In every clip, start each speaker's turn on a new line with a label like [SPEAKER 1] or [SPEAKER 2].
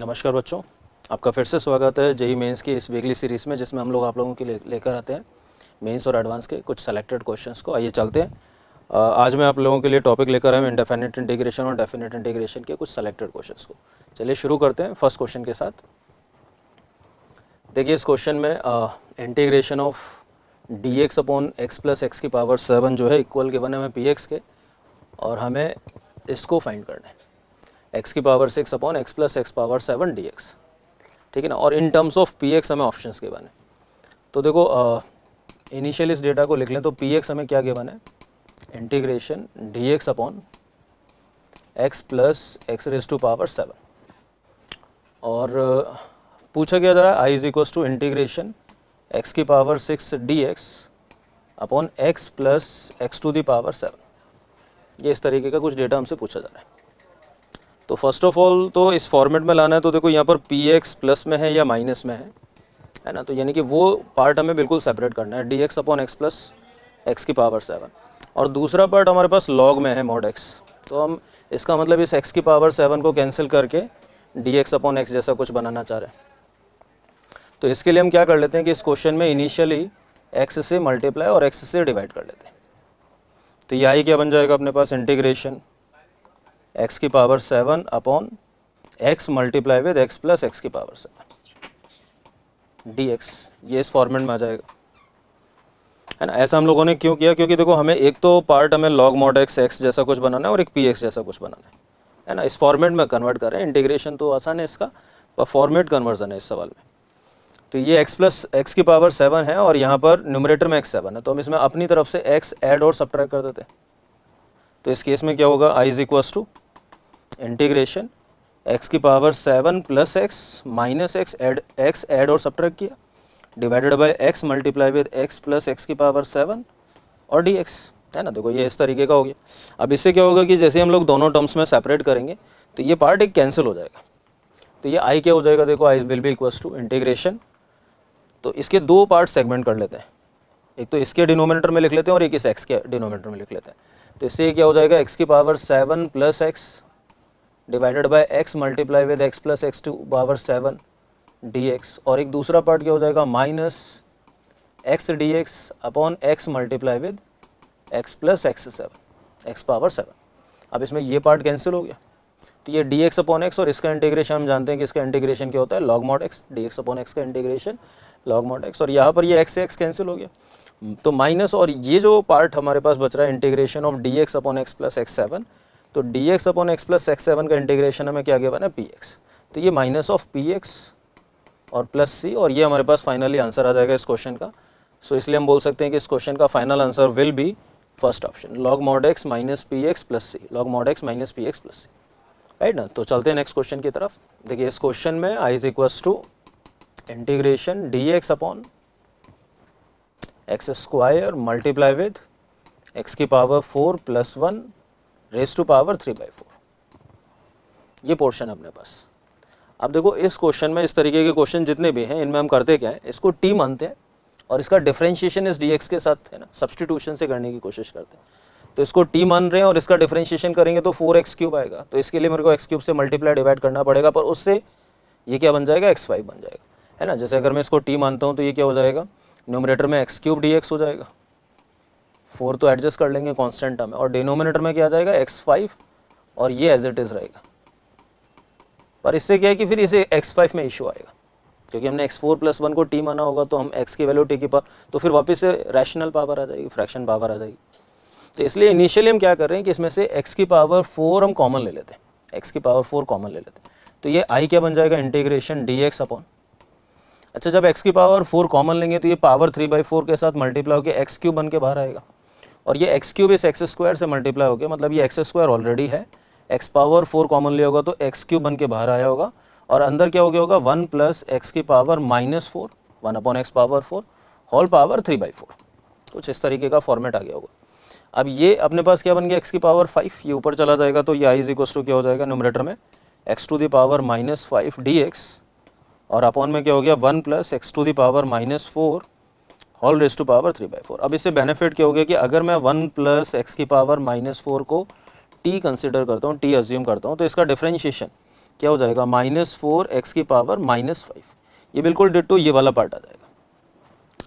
[SPEAKER 1] नमस्कार बच्चों, आपका फिर से स्वागत है जेई मेंस की इस वीकली सीरीज़ में, जिसमें हम लोग आप लोगों के लिए लेकर आते हैं मेंस और एडवांस के कुछ सेलेक्टेड क्वेश्चंस को। आइए चलते हैं। आज मैं आप लोगों के लिए टॉपिक लेकर आया हूँ इंडेफिनिट इंटीग्रेशन और डेफिनिट इंटीग्रेशन के कुछ सेलेक्टेड क्वेश्चंस को। चलिए शुरू करते हैं फर्स्ट क्वेश्चन के साथ। देखिए इस क्वेश्चन में integration of D x upon x plus x की पावर 7 जो है इक्वल गिवन है हमें पी एक्स के, और हमें इसको फाइंड करना है x की power 6 upon x plus x power 7 D x, ठीक है ना। और in terms of P x हमें ऑप्शंस गिवन है। तो देखो इनिशियल इस डेटा को लिख लें तो पी एक्स हमें क्या गिवन है, integration d x upon x plus x raise to power 7, और पूछा गया जरा I is equals to integration x की power 6 d x upon x plus x to the power 7। ये इस तरीके का कुछ डेटा हमसे पूछा जा रहा है। तो फर्स्ट ऑफ ऑल तो इस फॉर्मेट में लाना है। तो देखो यहाँ पर पी एक्स प्लस में है या माइनस में है ना, तो यानी कि वो पार्ट हमें बिल्कुल सेपरेट करना है, D x upon x plus x की पावर 7, और दूसरा पार्ट हमारे पास लॉग में है मॉड एक्स। तो हम इसका मतलब इस एक्स की पावर 7 को कैंसिल करके डी एक्स अपॉन एक्स जैसा कुछ बनाना चाह रहे हैं। तो इसके लिए हम क्या कर लेते हैं कि इस क्वेश्चन में इनिशियली एक्स से मल्टीप्लाई और एक्स से डिवाइड कर लेते हैं। तो ये आई क्या बन जाएगा अपने पास, इंटीग्रेशन एक्स की power 7 upon x multiply with x plus x की पावर 7 डी एक्स, ये इस फॉर्मेट में आ जाएगा, है ना। ऐसा हम लोगों ने क्यों किया, क्योंकि देखो हमें एक तो पार्ट हमें लॉग मॉड एक्स एक्स जैसा कुछ बनाना है और एक पी एक्स जैसा कुछ बनाना है ना। इस फॉर्मेट में कन्वर्ट कर रहे हैं। इंटीग्रेशन तो आसान है इसका, पर फॉर्मेट कन्वर्जन है इस सवाल में। तो ये x प्लस एक्स की पावर 7 है और यहाँ पर न्यूमरेटर में x 7 है, तो हम इसमें अपनी तरफ से x ऐड और सब्ट्रैक्ट कर देते हैं। तो इस केस में क्या होगा, i is equals to integration x की power 7 plus x minus x add और सब्ट्रैक्ट किया divided by x multiply with x plus x की पावर 7 और dx, है ना। देखो ये इस तरीके का हो गया। अब इससे क्या होगा कि जैसे हम लोग दोनों टर्म्स में सेपरेट करेंगे तो ये पार्ट एक कैंसिल हो जाएगा। तो ये i क्या हो जाएगा, देखो i will be equals to integration, तो इसके दो पार्ट सेगमेंट कर लेते हैं, एक तो इसके डिनोमिनेटर में लिख लेते हैं और एक इस x के डिनोमिनेटर में लिख लेते हैं। तो इससे क्या हो जाएगा, x की power 7 plus x divided by x multiply with x plus x to power 7 dx, और एक दूसरा पार्ट क्या हो जाएगा, minus x d x upon x multiply with x plus x 7 x power 7। अब इसमें ये पार्ट कैंसिल हो गया, तो ये डी एक्स अपॉन एक्स और इसका इंटीग्रेशन हम जानते हैं कि इसका इंटीग्रेशन क्या होता है, log mod x, d x upon x का इंटीग्रेशन लॉग मॉड एक्स, और यहाँ पर ये एक्स से एक्स कैंसिल हो गया तो माइनस, और ये जो पार्ट हमारे पास बच रहा है integration of D x upon x plus x 7, तो d x upon x plus x 7 का इंटीग्रेशन हमें क्या गिवन है, पी एक्स। तो ये माइनस ऑफ पी एक्स और प्लस सी, और ये हमारे पास फाइनली आंसर आ जाएगा इस क्वेश्चन का। सो इसलिए हम बोल सकते हैं कि इस क्वेश्चन का final answer will be first option, log mod x minus p x plus c, log mod x minus p x plus c, right ना। तो चलते हैं नेक्स्ट क्वेश्चन की तरफ। देखिए इस क्वेश्चन में I is equals to integration d x upon x square multiply with x की power 4 plus 1 raise to power 3/4, ये पोर्शन अपने पास। अब देखो इस क्वेश्चन में, इस तरीके के क्वेश्चन जितने भी हैं इनमें हम करते क्या है, इसको टी मानते हैं और इसका डिफरेंशिएशन इस डी एक्स के साथ, है ना, सब्सटीट्यूशन से करने की कोशिश करते हैं। तो इसको टी मान रहे हैं और इसका डिफरेंशिएशन करेंगे तो 4x³ आएगा। तो इसके लिए मेरे को x³ से मल्टीप्लाई डिवाइड करना पड़ेगा, पर उससे ये क्या बन जाएगा, x5 बन जाएगा, है ना। जैसे अगर मैं इसको टी मानता हूँ तो ये क्या हो जाएगा, न्यूमरेटर में x³ dx हो जाएगा, 4 तो एडजस्ट कर लेंगे कॉन्स्टेंट टर्म है, और डिनोमिनेटर में क्या आ जाएगा, x5, और ये एज इट इज़ रहेगा। पर इससे क्या है कि फिर इसे x5 में इशू आएगा, क्योंकि हमने x4 प्लस 1 को टी माना होगा, तो हम x की वैल्यू टी की पावर, तो फिर वापस से रैशनल पावर आ जाएगी, फ्रैक्शन पावर आ जाएगी। तो इसलिए इनिशियली हम क्या कर रहे हैं कि इसमें से x की पावर 4 हम कॉमन ले लेते हैं, x की पावर 4 कॉमन ले लेते हैं। तो ये i क्या बन जाएगा, इंटीग्रेशन डी एक्स अपॉन, अच्छा जब x की पावर 4 कॉमन लेंगे तो ये पावर 3/4 के साथ मल्टीप्लाई होकर x³ बन के बाहर आएगा, और ये x³ इस एक्स स्क्वायर से मल्टीप्लाई हो गया, मतलब ये एक्स स्क्वायर ऑलरेडी है, x पावर 4 कॉमन लिया होगा तो x³ बन के बाहर आया होगा, और अंदर क्या हो गया होगा, 1 प्लस एक्स की power -4 1 upon x power 4 whole power 3/4, कुछ इस तरीके का फॉर्मेट आ गया होगा। अब ये अपने पास क्या बन गया, x की पावर 5, ये ऊपर चला जाएगा तो ये i इज इक्वल्स टू क्या हो जाएगा, न्यूमरेटर में x to the power -5 dx, और अपॉन में क्या हो गया, 1 plus x to the power -4 whole raise to power 3/4। अब इससे बेनिफिट क्या हो गया कि अगर मैं 1 प्लस एक्स की पावर -4 को t कंसिडर करता हूँ, t अज्यूम करता हूँ, तो इसका डिफरेंशिएशन क्या हो जाएगा -4x की पावर -5, ये बिल्कुल डिट्टो ये वाला पार्ट आ जाएगा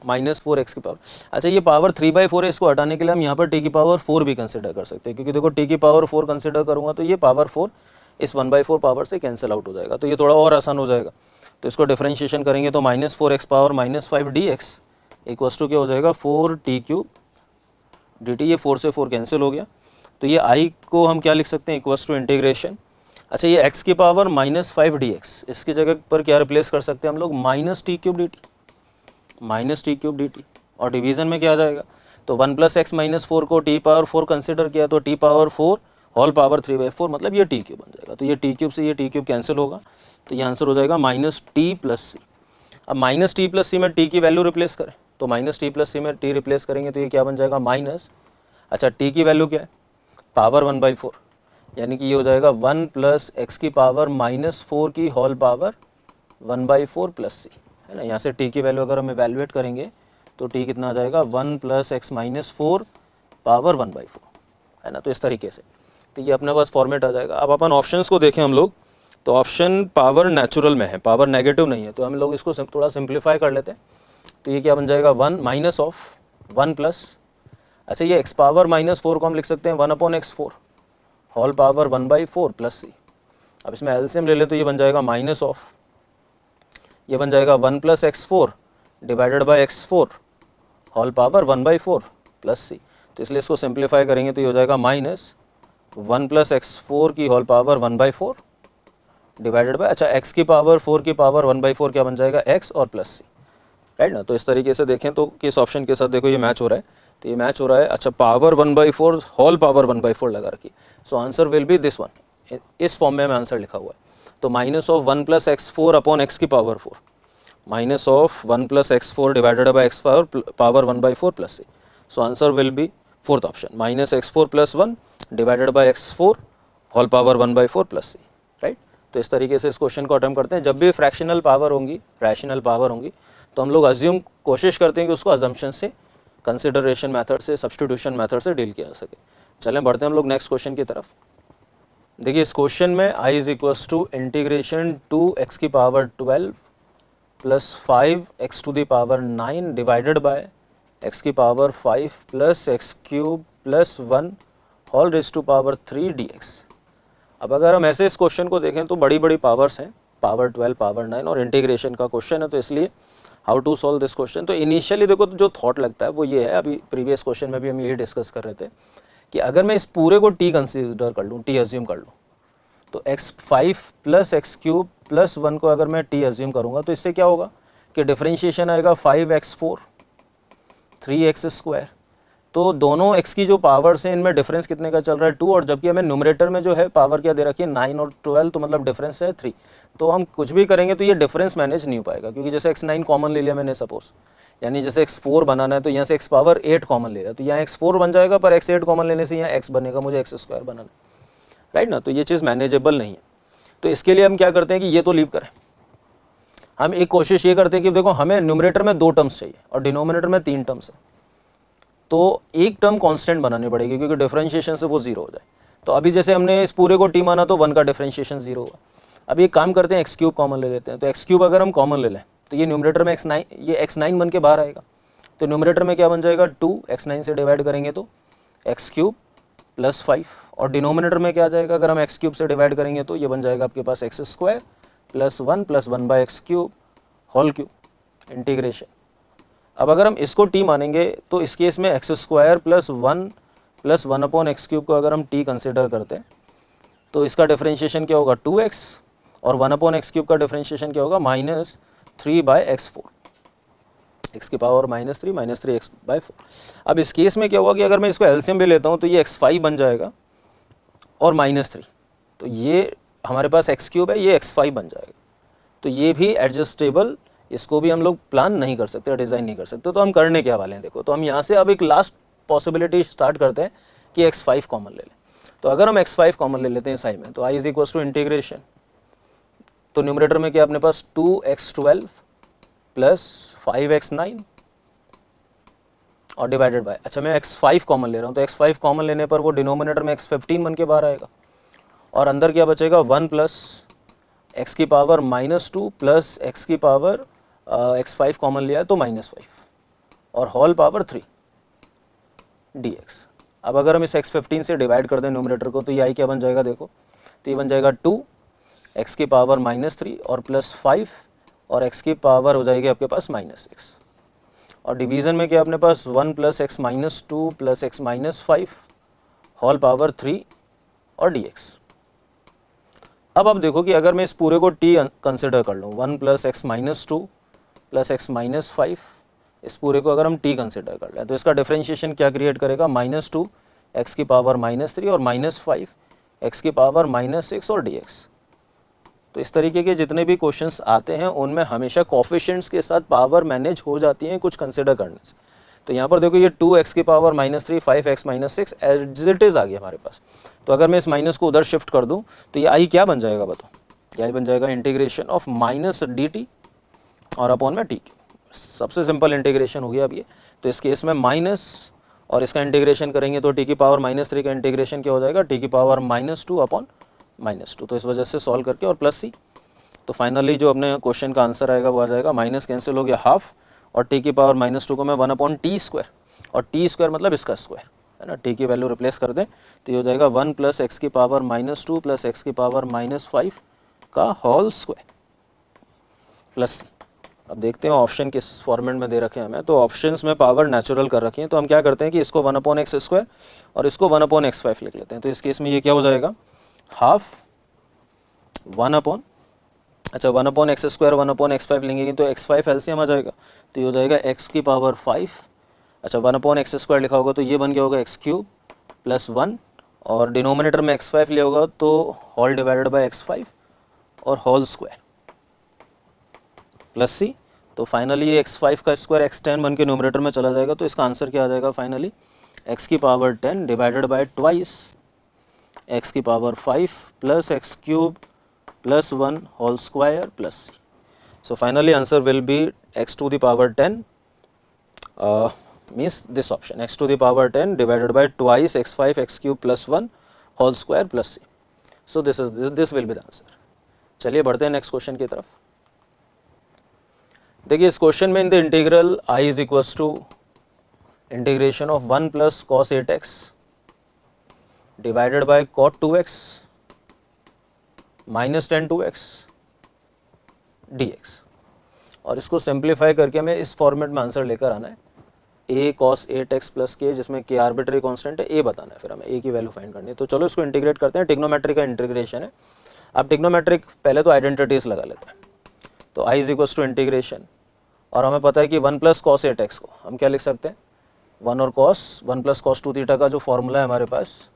[SPEAKER 1] -4x की पावर। अच्छा ये पावर 3/4 है, इसको हटाने के लिए हम यहाँ पर t की पावर 4 भी कंसिडर कर सकते हैं, क्योंकि देखो t की पावर 4 कंसिडर करूँगा तो ये पावर 4 इस 1/4 पावर से कैंसिल आउट हो जाएगा, तो ये थोड़ा और आसान हो जाएगा। तो इसको डिफरेंशिएशन करेंगे तो -4x power -5 dx equals to क्या हो जाएगा 4t³ dt, ये 4 से 4 कैंसिल हो गया, तो ये i को हम क्या लिख सकते हैं इक्वल्स टू इंटीग्रेशन। अच्छा ये x की पावर -5 dx, इसकी जगह पर क्या रिप्लेस कर सकते हैं हम लोग -t³ dt, और डिवीज़न में क्या आ जाएगा, तो 1 + x - 4 को t पावर 4 कंसिडर किया तो t पावर 4 होल पावर 3/4, मतलब ये t³ बन जाएगा। तो ये t³ से ये t³ कैंसिल होगा, तो ये आंसर हो जाएगा -t + c। अब -t + c में t की वैल्यू रिप्लेस करें, तो -t + c में t रिप्लेस करेंगे तो ये क्या बन जाएगा माइनस, अच्छा t की वैल्यू क्या है पावर 1/4, यानी कि ये हो जाएगा 1 + x की पावर -4 की होल पावर 1/4 + c, है ना। यहाँ से t की वैल्यू अगर हम इवैल्यूएट करेंगे तो t कितना आ जाएगा 1 + x - 4 पावर 1/4, है ना। तो इस तरीके से तो ये अपने पास फॉर्मेट आ जाएगा। अब अपन ऑप्शंस को देखें हम लोग, तो ऑप्शन पावर नेचुरल में है, पावर नेगेटिव नहीं है, तो हम लोग इसको थोड़ा सिंप्लीफाई कर लेते हैं। तो ये क्या बन जाएगा 1 माइनस ऑफ 1 प्लस, अच्छा ये x पावर -4 को हम लिख सकते हैं 1/x4 होल पावर 1/4 + c। अब इसमें एलसीएम ले ले तो ये बन जाएगा माइनस ऑफ, ये बन जाएगा 1 + x4 divided by x4 whole power 1/4 + c। तो इसलिए इसको सिंप्लीफाई करेंगे तो ये हो जाएगा -1 + x4 की होल पावर 1/4 डिवाइडेड बाय, अच्छा x की पावर 4 की पावर 1/4 क्या बन जाएगा x और प्लस c, राइट ना। तो इस तरीके से देखें तो किस ऑप्शन के साथ देखो ये मैच हो रहा है, तो ये मैच हो रहा है। अच्छा पावर 1/4 होल पावर 1/4 लगा रखी, so answer will be this one, इस फॉर्म में आंसर लिखा हुआ है। तो -1 + x4 अपॉन x की power 4, -1 + x4 divided by x power 1/4 + c, so answer will be fourth option -x4 + 1 divided by x4 whole power 1/4 + c, right. तो इस तरीके से इस क्वेश्चन को अटेम्प्ट करते हैं। जब भी फ्रैक्शनल पावर होंगी, रैशनल पावर होंगी, तो हम लोग अज्यूम कोशिश करते हैं कि उसको अजम्पशन से, कंसिडरेशन मेथड से, सब्स्टिट्यूशन मेथड से डील किया जा सके। चलें बढ़ते हैं हम लोग नेक्स्ट क्वेश्चन की तरफ। देखिए इस क्वेश्चन में i = इंटीग्रेशन 2x की power 12 + 5x⁴ divided by x की power 5 + x³ + 1 whole raise to power 3 dx। अब अगर हम ऐसे इस क्वेश्चन को देखें तो बड़ी बड़ी पावर्स हैं, पावर 12, पावर 9, और इंटीग्रेशन का क्वेश्चन है, तो इसलिए how to solve this question. तो इनिशियली देखो तो जो थॉट लगता है वो ये है, अभी प्रीवियस क्वेश्चन में भी हम यही डिस्कस कर रहे थे कि अगर मैं इस पूरे को t कंसीडर कर लूँ, t अज्यूम कर लूँ, तो x5 + x³ + 1 को अगर मैं t अज्यूम करूँगा तो इससे क्या होगा कि डिफरेंशिएशन आएगा 5x4 3x²। तो दोनों x की जो पावर्स हैं इनमें डिफरेंस कितने का चल रहा है 2, और जबकि हमें न्यूमरेटर में जो है पावर क्या दे रखी है 9 और 12, तो मतलब डिफरेंस है 3। तो हम कुछ भी करेंगे तो ये डिफरेंस मैनेज नहीं हो पाएगा, क्योंकि जैसे x9 कॉमन ले लिया मैंने सपोज, यानी जैसे x4 बनाना है तो यहाँ से x पावर 8 कॉमन ले लिया, तो यहाँ x4 बन जाएगा, पर x8 कॉमन लेने से यहाँ x बनेगा, मुझे x² बनाना, राइट ना। तो ये चीज़ मैनेजेबल नहीं है। तो इसके लिए हम क्या करते हैं कि ये तो लीव करें, हम एक कोशिश ये करते हैं कि देखो हमें न्यूमरेटर में 2 टर्म्स चाहिए और डिनोमिनेटर में 3 टर्म्स है, तो एक टर्म कांस्टेंट बनानी पड़ेगी, क्योंकि डिफरेंशिएशन से वो 0 हो जाए। तो अभी जैसे हमने इस पूरे को t माना तो 1 का डिफरेंशिएशन 0 होगा। अब ये काम करते हैं x³ कॉमन ले लेते हैं, तो x³ अगर हम कॉमन ले लें तो ये न्यूमरेटर में x9, ये x9 बन के बाहर आएगा, तो न्यूमरेटर में क्या बन जाएगा 2, x9 से डिवाइड करेंगे तो x³ + 5, और डिनोमिनेटर में क्या आ जाएगा अगर हम x³ से डिवाइड करेंगे तो ये बन जाएगा आपके पास x² + 1 + 1/x³ whole cube integration. अब अगर हम इसको t मानेंगे तो इस केस में x² + 1 + 1/x³ को अगर हम t कंसिडर करते हैं तो इसका डिफरेंशिएशन क्या होगा 2x, और 1/x³ का डिफरेंशिएशन क्या होगा -3/x4, x की पावर -3 3x/4। अब इस केस में क्या होगा कि अगर मैं इसको एलसीएम भी लेता हूँ तो ये x5 बन जाएगा और -3, तो ये हमारे पास x³ है, ये x5 बन जाएगा। तो ये भी एडजस्टेबल, इसको भी हम लोग प्लान नहीं कर सकते, डिज़ाइन नहीं कर सकते। तो हम करने क्या वाले हैं देखो, तो हम यहाँ से अब एक लास्ट पॉसिबिलिटी स्टार्ट करते हैं कि x5 कॉमन ले लें। तो अगर हम x5 कॉमन ले लेते हैं साइड में, तो i = इंटीग्रेशन, तो न्यूमरेटर में क्या अपने पास 2x12 + 5x9 और डिवाइडेड बाय, अच्छा मैं x5 कॉमन ले रहा हूँ, तो x5 कॉमन लेने पर वो डिनोमिनेटर में x15 बन के बाहर आएगा, और अंदर क्या बचेगा 1 + एक्स की पावर -2 प्लस एक्स की पावर x5 कॉमन लिया है तो -5 और होल पावर 3 dx। अब अगर हम इस x15 से डिवाइड कर दें न्यूमरेटर को तो ये आई क्या बन जाएगा, देखो तो ये बन जाएगा 2 एक्स की पावर -3 और +5 और x की पावर हो जाएगी आपके पास -6 और डिवीज़न में क्या अपने पास 1 + x - 2 + x - 5 होल पावर 3 और dx। अब आप देखो कि अगर मैं इस पूरे को t कंसिडर कर लूँ 1 + x - 2 + x - 5 इस पूरे को अगर हम t कंसिडर कर लें तो इसका डिफरेंशिएशन क्या क्रिएट करेगा, -2 x की पावर -3 और -5 x की पावर -6 और dx। तो इस तरीके के जितने भी क्वेश्चंस आते हैं उनमें हमेशा कोफिशिएंट्स के साथ पावर मैनेज हो जाती हैं कुछ कंसिडर करने से। तो यहाँ पर देखो ये 2x की power -3 5x - 6 as it is आ गया हमारे पास। तो अगर मैं इस माइनस को उधर शिफ्ट कर दूँ तो ये आई क्या बन जाएगा बताओ, ये आई बन जाएगा इंटीग्रेशन ऑफ -dt और अपॉन में t। सबसे सिंपल इंटीग्रेशन हो गया अब ये। तो इस केस में माइनस और इसका इंटीग्रेशन करेंगे तो t की पावर -3 का इंटीग्रेशन क्या हो जाएगा, t की पावर -2 अपॉन -2। तो इस वजह से सॉल्व करके और प्लस c। तो फाइनली जो अपने क्वेश्चन का आंसर आएगा वो आ जाएगा माइनस कैंसिल हो गया हाफ और t की पावर -2 को मैं 1/t² और t² मतलब इसका स्क्वायर है ना, t की वैल्यू रिप्लेस कर दें तो ये हो जाएगा 1 + x की पावर -2 + x की पावर -5 का होल स्क्वायर प्लस c। अब देखते हैं ऑप्शन किस फॉर्मेट में दे रखे हैं हमें। तो ऑप्शंस में पावर नेचुरल कर रखी है तो हम क्या करते हैं कि इसको 1/x² और इसको 1/x5 लिख लेते हैं। तो इस केस में ये क्या हो जाएगा, हाफ 1/, अच्छा 1/x² 1/x5 लेंगे तो x5 एलसीएम आ जाएगा तो ये हो जाएगा x की पावर 5। अच्छा 1/x² लिखा होगा तो ये बन गया होगा x³ + 1 और डिनोमिनेटर में x5 लिया होगा तो होल डिवाइडेड बाय x5 और होल स्क्वायर प्लस c। तो फाइनली ये x5 का स्क्वायर x10 बन के न्यूमरेटर में चला जाएगा तो इसका आंसर क्या आ जाएगा फाइनली, x की power 10 divided by twice x की power 5 + x³ + 1 whole square plus c। So finally answer will be x to the power 10 means this option, x to the power 10 divided by twice x5 x³ + 1 whole square plus c। So this will be the answer। चलिए बढ़ते हैं next question की तरफ। देखिए इस question में in the integral I is equals to integration of 1 + cos 8x divided by cot 2x -tan 2x dx और इसको सिंप्लीफाई करके हमें इस फॉर्मेट में आंसर लेकर आना है a cos 8x + k जिसमें k आर्बिट्री कांस्टेंट है, a बताना है, फिर हमें a की वैल्यू फाइंड करनी है। तो चलो इसको इंटीग्रेट करते हैं। ट्रिग्नोमेट्री का इंटीग्रेशन है। अब ट्रिग्नोमेट्रिक पहले तो आइडेंटिटीज लगा लेते हैं। तो I = इंटीग्रेशन और हमें पता है कि 1 + cos 8x को हम क्या लिख सकते हैं, 1 और cos 1 + cos 2 थीटा का जो फॉर्मूला है हमारे पास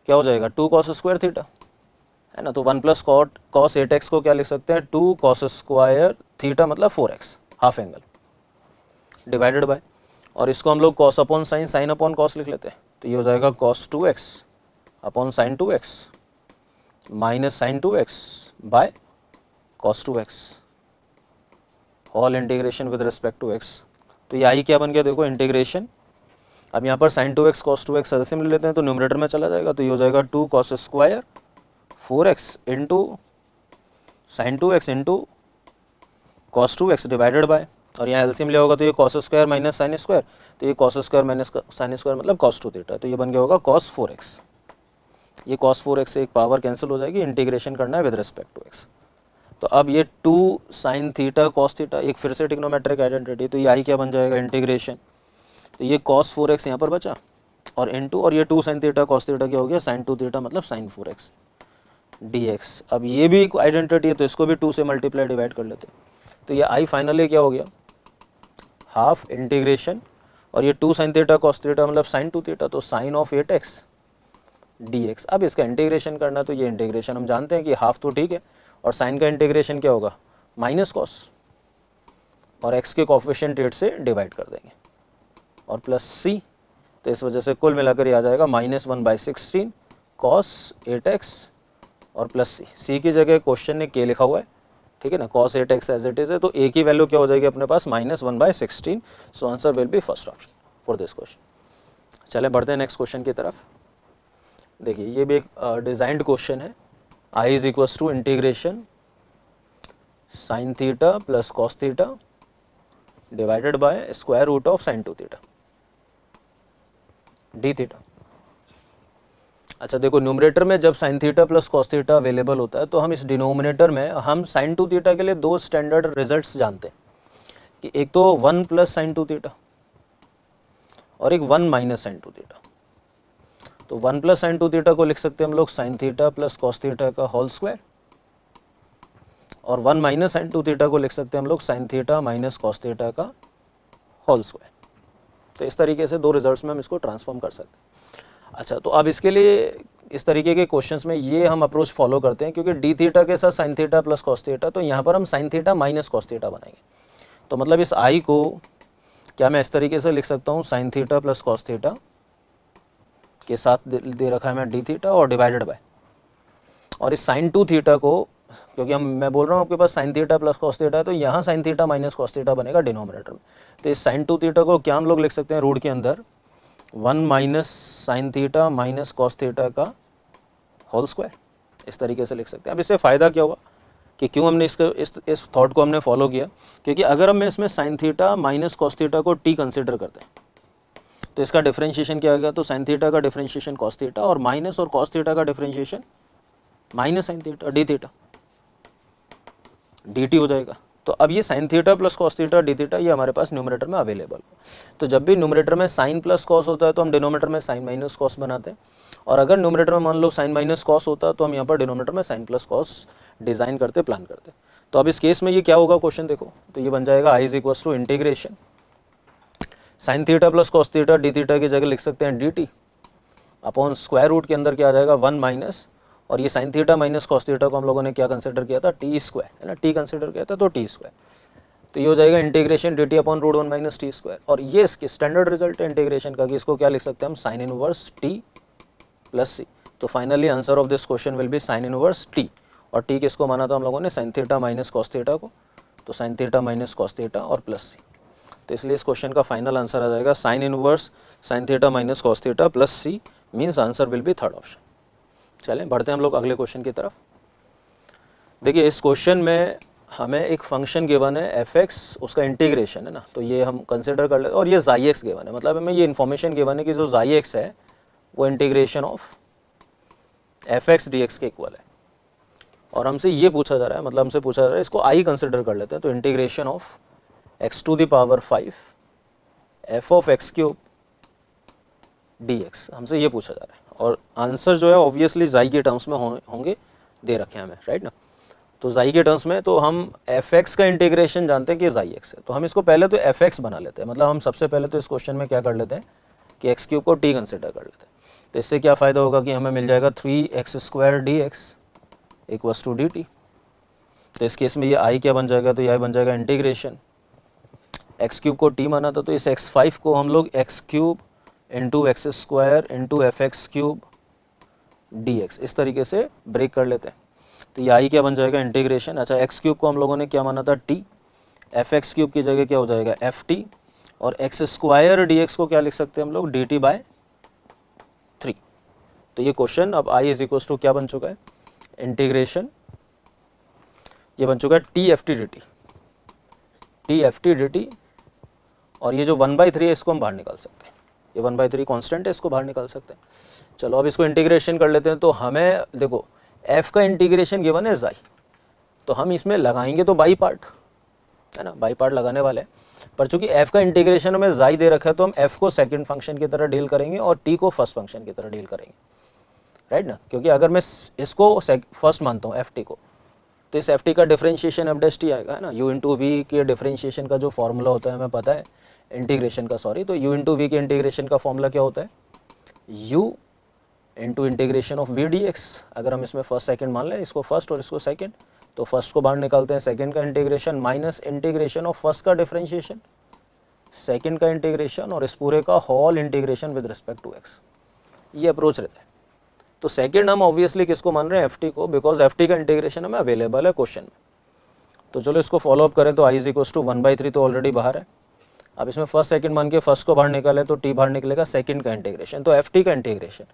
[SPEAKER 1] क्या हो जाएगा 2 cos² थीटा है ना। तो 1 + cos 8x को क्या लिख सकते हैं 2 cos² थीटा मतलब 4x half angle divided by, और इसको हम लोग cos upon sine sine upon cos लिख लेते हैं। तो ये हो जाएगा cos 2x upon sine 2x minus sine 2x by cos 2x whole integration with respect to x। तो ये आई क्या बन गया देखो इंटीग्रेशन। अब यहाँ पर sign 2x cos 2x LCM ले लेते हैं तो न्यूमरेटर में चला जाएगा तो ये हो जाएगा 2 cos² 4x into sine 2x into cos 2x divided by, और यहाँ एलसीएम लिया होगा तो ये cos² माइनस साइन स्क्वायर तो ये cos² माइनस साइन स्क्वायर मतलब cos 2 थीटा। तो ये बन गया होगा cos 4x। ये cos 4x से एक पावर कैंसिल हो जाएगी, इंटीग्रेशन करना है विद रिस्पेक्ट टू x। तो अब ये 2 sin थीटा cos थीटा एक फिर से ट्रिग्नोमेट्रिक आइडेंटिटी, तो ये आई क्या बन जाएगा इंटीग्रेशन। तो ये cos 4x यहाँ पर बचा और इनटू और ये 2 sin थीटा cos थीटा क्या हो गया sin 2 थीटा मतलब sin 4x dx। अब ये भी एक आइडेंटिटी है तो इसको भी 2 से मल्टीप्लाई डिवाइड कर लेते हैं। तो ये आई फाइनली क्या हो गया हाफ इंटीग्रेशन और ये 2 sin थीटा cos थीटा मतलब sin 2 थीटा तो sin of 8x dx। अब इसका इंटीग्रेशन करना तो ये इंटीग्रेशन हम जानते हैं कि हाफ तो ठीक है और साइन का इंटीग्रेशन क्या होगा माइनस कॉस और x के कोफिशिएंट 8 से डिवाइड कर देंगे और प्लस c। तो इस वजह से कुल मिलाकर ये आ जाएगा -1/16 cos 8x और प्लस c की जगह क्वेश्चन ने k लिखा हुआ है, ठीक है ना, cos 8x as it is है तो a की वैल्यू क्या हो जाएगी अपने पास -1/16। सो answer will be first option for this question. चले बढ़ते हैं नेक्स्ट क्वेश्चन की तरफ। देखिए ये भी एक डिज़ाइंड क्वेश्चन है आई is equals to integration sine theta plus cos theta divided by square root of sine 2 theta d theta. अच्छा देखो, न्यूमरेटर में जब sine theta plus cos theta available होता है तो हम इस डिनोमिनेटर में हम साइन 2 थीटा के लिए दो स्टैंडर्ड रिजल्ट्स जानते हैं कि एक तो 1 प्लस साइन 2 थीटा और एक 1 माइनस साइन 2 थीटा। तो 1 प्लस साइन 2 थीटा को लिख सकते हैं हम लोग sign theta plus cos theta का होल स्क्वायर, और 1 माइनस साइन 2 थीटा को लिख सकते हैं हम लोग sign theta minus cos theta का होल स्क्वायर। तो इस तरीके से दो रिजल्ट्स में हम इसको ट्रांसफॉर्म कर सकते हैं। अच्छा, तो अब इसके लिए इस तरीके के क्वेश्चंस में ये हम अप्रोच फॉलो करते हैं, क्योंकि डी थीटा के साथ sign theta plus cos theta, तो यहाँ पर हम sign theta minus cos theta बनाएंगे। तो मतलब इस आई को क्या मैं इस तरीके से लिख सकता हूँ, sign theta plus cos theta के साथ दे रखा है मैं डी थीटा और डिवाइडेड बाय, और इस साइन 2 थीटा को, क्योंकि मैं बोल रहा हूँ आपके पास sine theta plus cos theta है, तो यहाँ sine theta minus cos theta बनेगा डिनोमिनेटर में। तो इस साइन 2 थीटा को क्या हम लोग लिख सकते हैं रूट के अंदर 1 minus sign theta minus cos theta का होल स्क्वायर, इस तरीके से लिख सकते हैं। अब इससे फ़ायदा क्या हुआ कि क्यों हमने इस थॉट को हमने फॉलो किया, क्योंकि अगर हम इसमें sign theta minus cos theta को टी कंसिडर करते हैं तो इसका डिफरेंशिएशन क्या आएगा, तो साइन थीटा का डिफरेंशिएशन कॉस थीटा और माइनस और कॉस थीटा का differentiation minus sine theta d theta D T हो जाएगा। तो अब ये sine theta plus cos theta d theta ये हमारे पास न्यूमरेटर में अवेलेबल है। तो जब भी न्यूमरेटर में साइन प्लस कॉस होता है तो हम डिनोमिनेटर में साइन माइनस कॉस बनाते हैं, और अगर न्यूमरेटर में मान लो साइन माइनस कॉस होता है तो हम यहाँ पर डिनोमिनेटर में साइन प्लस कॉस डिज़ाइन करते प्लान करते। तो अब इस केस में ये क्या होगा क्वेश्चन देखो, तो ये बन जाएगा I is equals to integration sine theta plus cos theta d theta की जगह लिख सकते हैं d t upon square root के अंदर क्या आ जाएगा 1 माइनस, और ये sine theta minus cos theta को हम लोगों ने क्या कंसिडर किया था, टी स्क्वायर है ना, टी कंसिडर किया था तो टी स्क्वायर। तो ये हो जाएगा integration d t upon root 1 minus t square, और ये इसकी स्टैंडर्ड रिजल्ट है इंटीग्रेशन का कि इसको क्या लिख सकते हैं हम, साइन इनवर्स टी प्लस सी। तो finally answer of this question will be sine inverse t, और टी किसको माना था हम लोगों ने, sine theta minus cos theta को, तो sine theta minus cos theta और प्लस सी। तो इसलिए इस क्वेश्चन का फाइनल आंसर आ जाएगा sine inverse sine theta minus cos theta plus c, means answer will be third option. चलें बढ़ते हैं हम लोग अगले क्वेश्चन की तरफ। देखिए इस क्वेश्चन में हमें एक फंक्शन गिवन है एफ एक्स, उसका इंटीग्रेशन है ना, तो ये हम कंसिडर कर लेते हैं, और ये जाई एक्स गिवन है, मतलब हमें ये इन्फॉर्मेशन गिवन है कि जो जाई एक्स है वो integration of F x d x के इक्वल है, और हमसे ये पूछा जा रहा है, मतलब हमसे पूछा जा रहा है इसको आई कंसिडर कर लेते हैं, तो integration of x to the power 5 f of x cube d x हमसे ये पूछा जा रहा है, और आंसर जो है ऑब्वियसली जाई के टर्म्स में होंगे, दे रखे हैं हमें, राइट ना। तो जाई के टर्म्स में तो हम एफ एक्स का इंटीग्रेशन जानते हैं कि जाई एक्स है, तो हम इसको पहले तो एफ एक्स बना लेते हैं, मतलब हम सबसे पहले तो इस क्वेश्चन में क्या कर लेते हैं कि एक्स क्यूब को टी कंसिडर कर लेते हैं। तो इससे क्या फ़ायदा होगा कि हमें मिल जाएगा 3x square d x equals to d T. तो इस केस में ये आई क्या बन जाएगा, तो ये आई बन जाएगा इंटीग्रेशन, एक्स क्यूब को टी माना था तो इस x5 को हम लोग x cube into x square into F x cube d x इस तरीके से ब्रेक कर लेते हैं। तो ये आई क्या बन जाएगा इंटीग्रेशन, अच्छा एक्स क्यूब को हम लोगों ने क्या माना था टी, एफ एक्स क्यूब की जगह क्या हो जाएगा एफ टी, और एक्स स्क्वायर डी एक्स को क्या लिख सकते हैं हम लोग डी टी बाय 3। तो ये क्वेश्चन अब आई इज इक्वल्स टू क्या बन चुका है, इंटीग्रेशन, ये बन चुका है T F T D T, T F T D t, और ये जो 1/3 है इसको हम बाहर निकाल सकते हैं, ये 1/3 कांस्टेंट है, इसको बाहर निकाल सकते हैं। चलो अब इसको इंटीग्रेशन कर लेते हैं, तो हमें देखो f का इंटीग्रेशन गिवन है जाई, तो हम इसमें लगाएंगे तो बाई पार्ट है ना, बाई पार्ट लगाने वाले हैं, पर चूंकि f का इंटीग्रेशन हमें जाई दे रखा है तो हम f को सेकंड फंक्शन की तरह डील करेंगे और t को फर्स्ट फंक्शन की तरह डील करेंगे, राइट ना। क्योंकि अगर मैं इसको फर्स्ट मानता हूँ ft को, तो इस ft का डिफरेंशिएशन एफ डैश टी आएगा, है ना, u इंटू वी के डिफरेंशिएशन का जो फॉर्मूला होता है हमें पता है, इंटीग्रेशन का सॉरी, तो u इंटू वी के इंटीग्रेशन का फॉर्मूला क्या होता है, u into integration of v d x. अगर हम इसमें फर्स्ट सेकंड मान लें, इसको फर्स्ट और इसको सेकंड, तो फर्स्ट को बाहर निकालते हैं, सेकंड का integration minus integration of first का डिफरेंशिएशन, सेकंड का इंटीग्रेशन, और इस पूरे का whole integration with respect to x, ये अप्रोच रहता है। तो सेकंड हम ऑब्वियसली किसको मान रहे हैं, एफ टी को, बिकॉज एफ टी का इंटीग्रेशन हमें अवेलेबल है क्वेश्चन में। तो चलो इसको फॉलो अप करें, तो आई इज इक्वल्स टू 1/3 तो ऑलरेडी बाहर है, अब इसमें फर्स्ट सेकंड मान के फर्स्ट को बाहर निकाले तो टी बाहर निकलेगा, सेकंड का इंटीग्रेशन तो एफ टी का इंटीग्रेशन।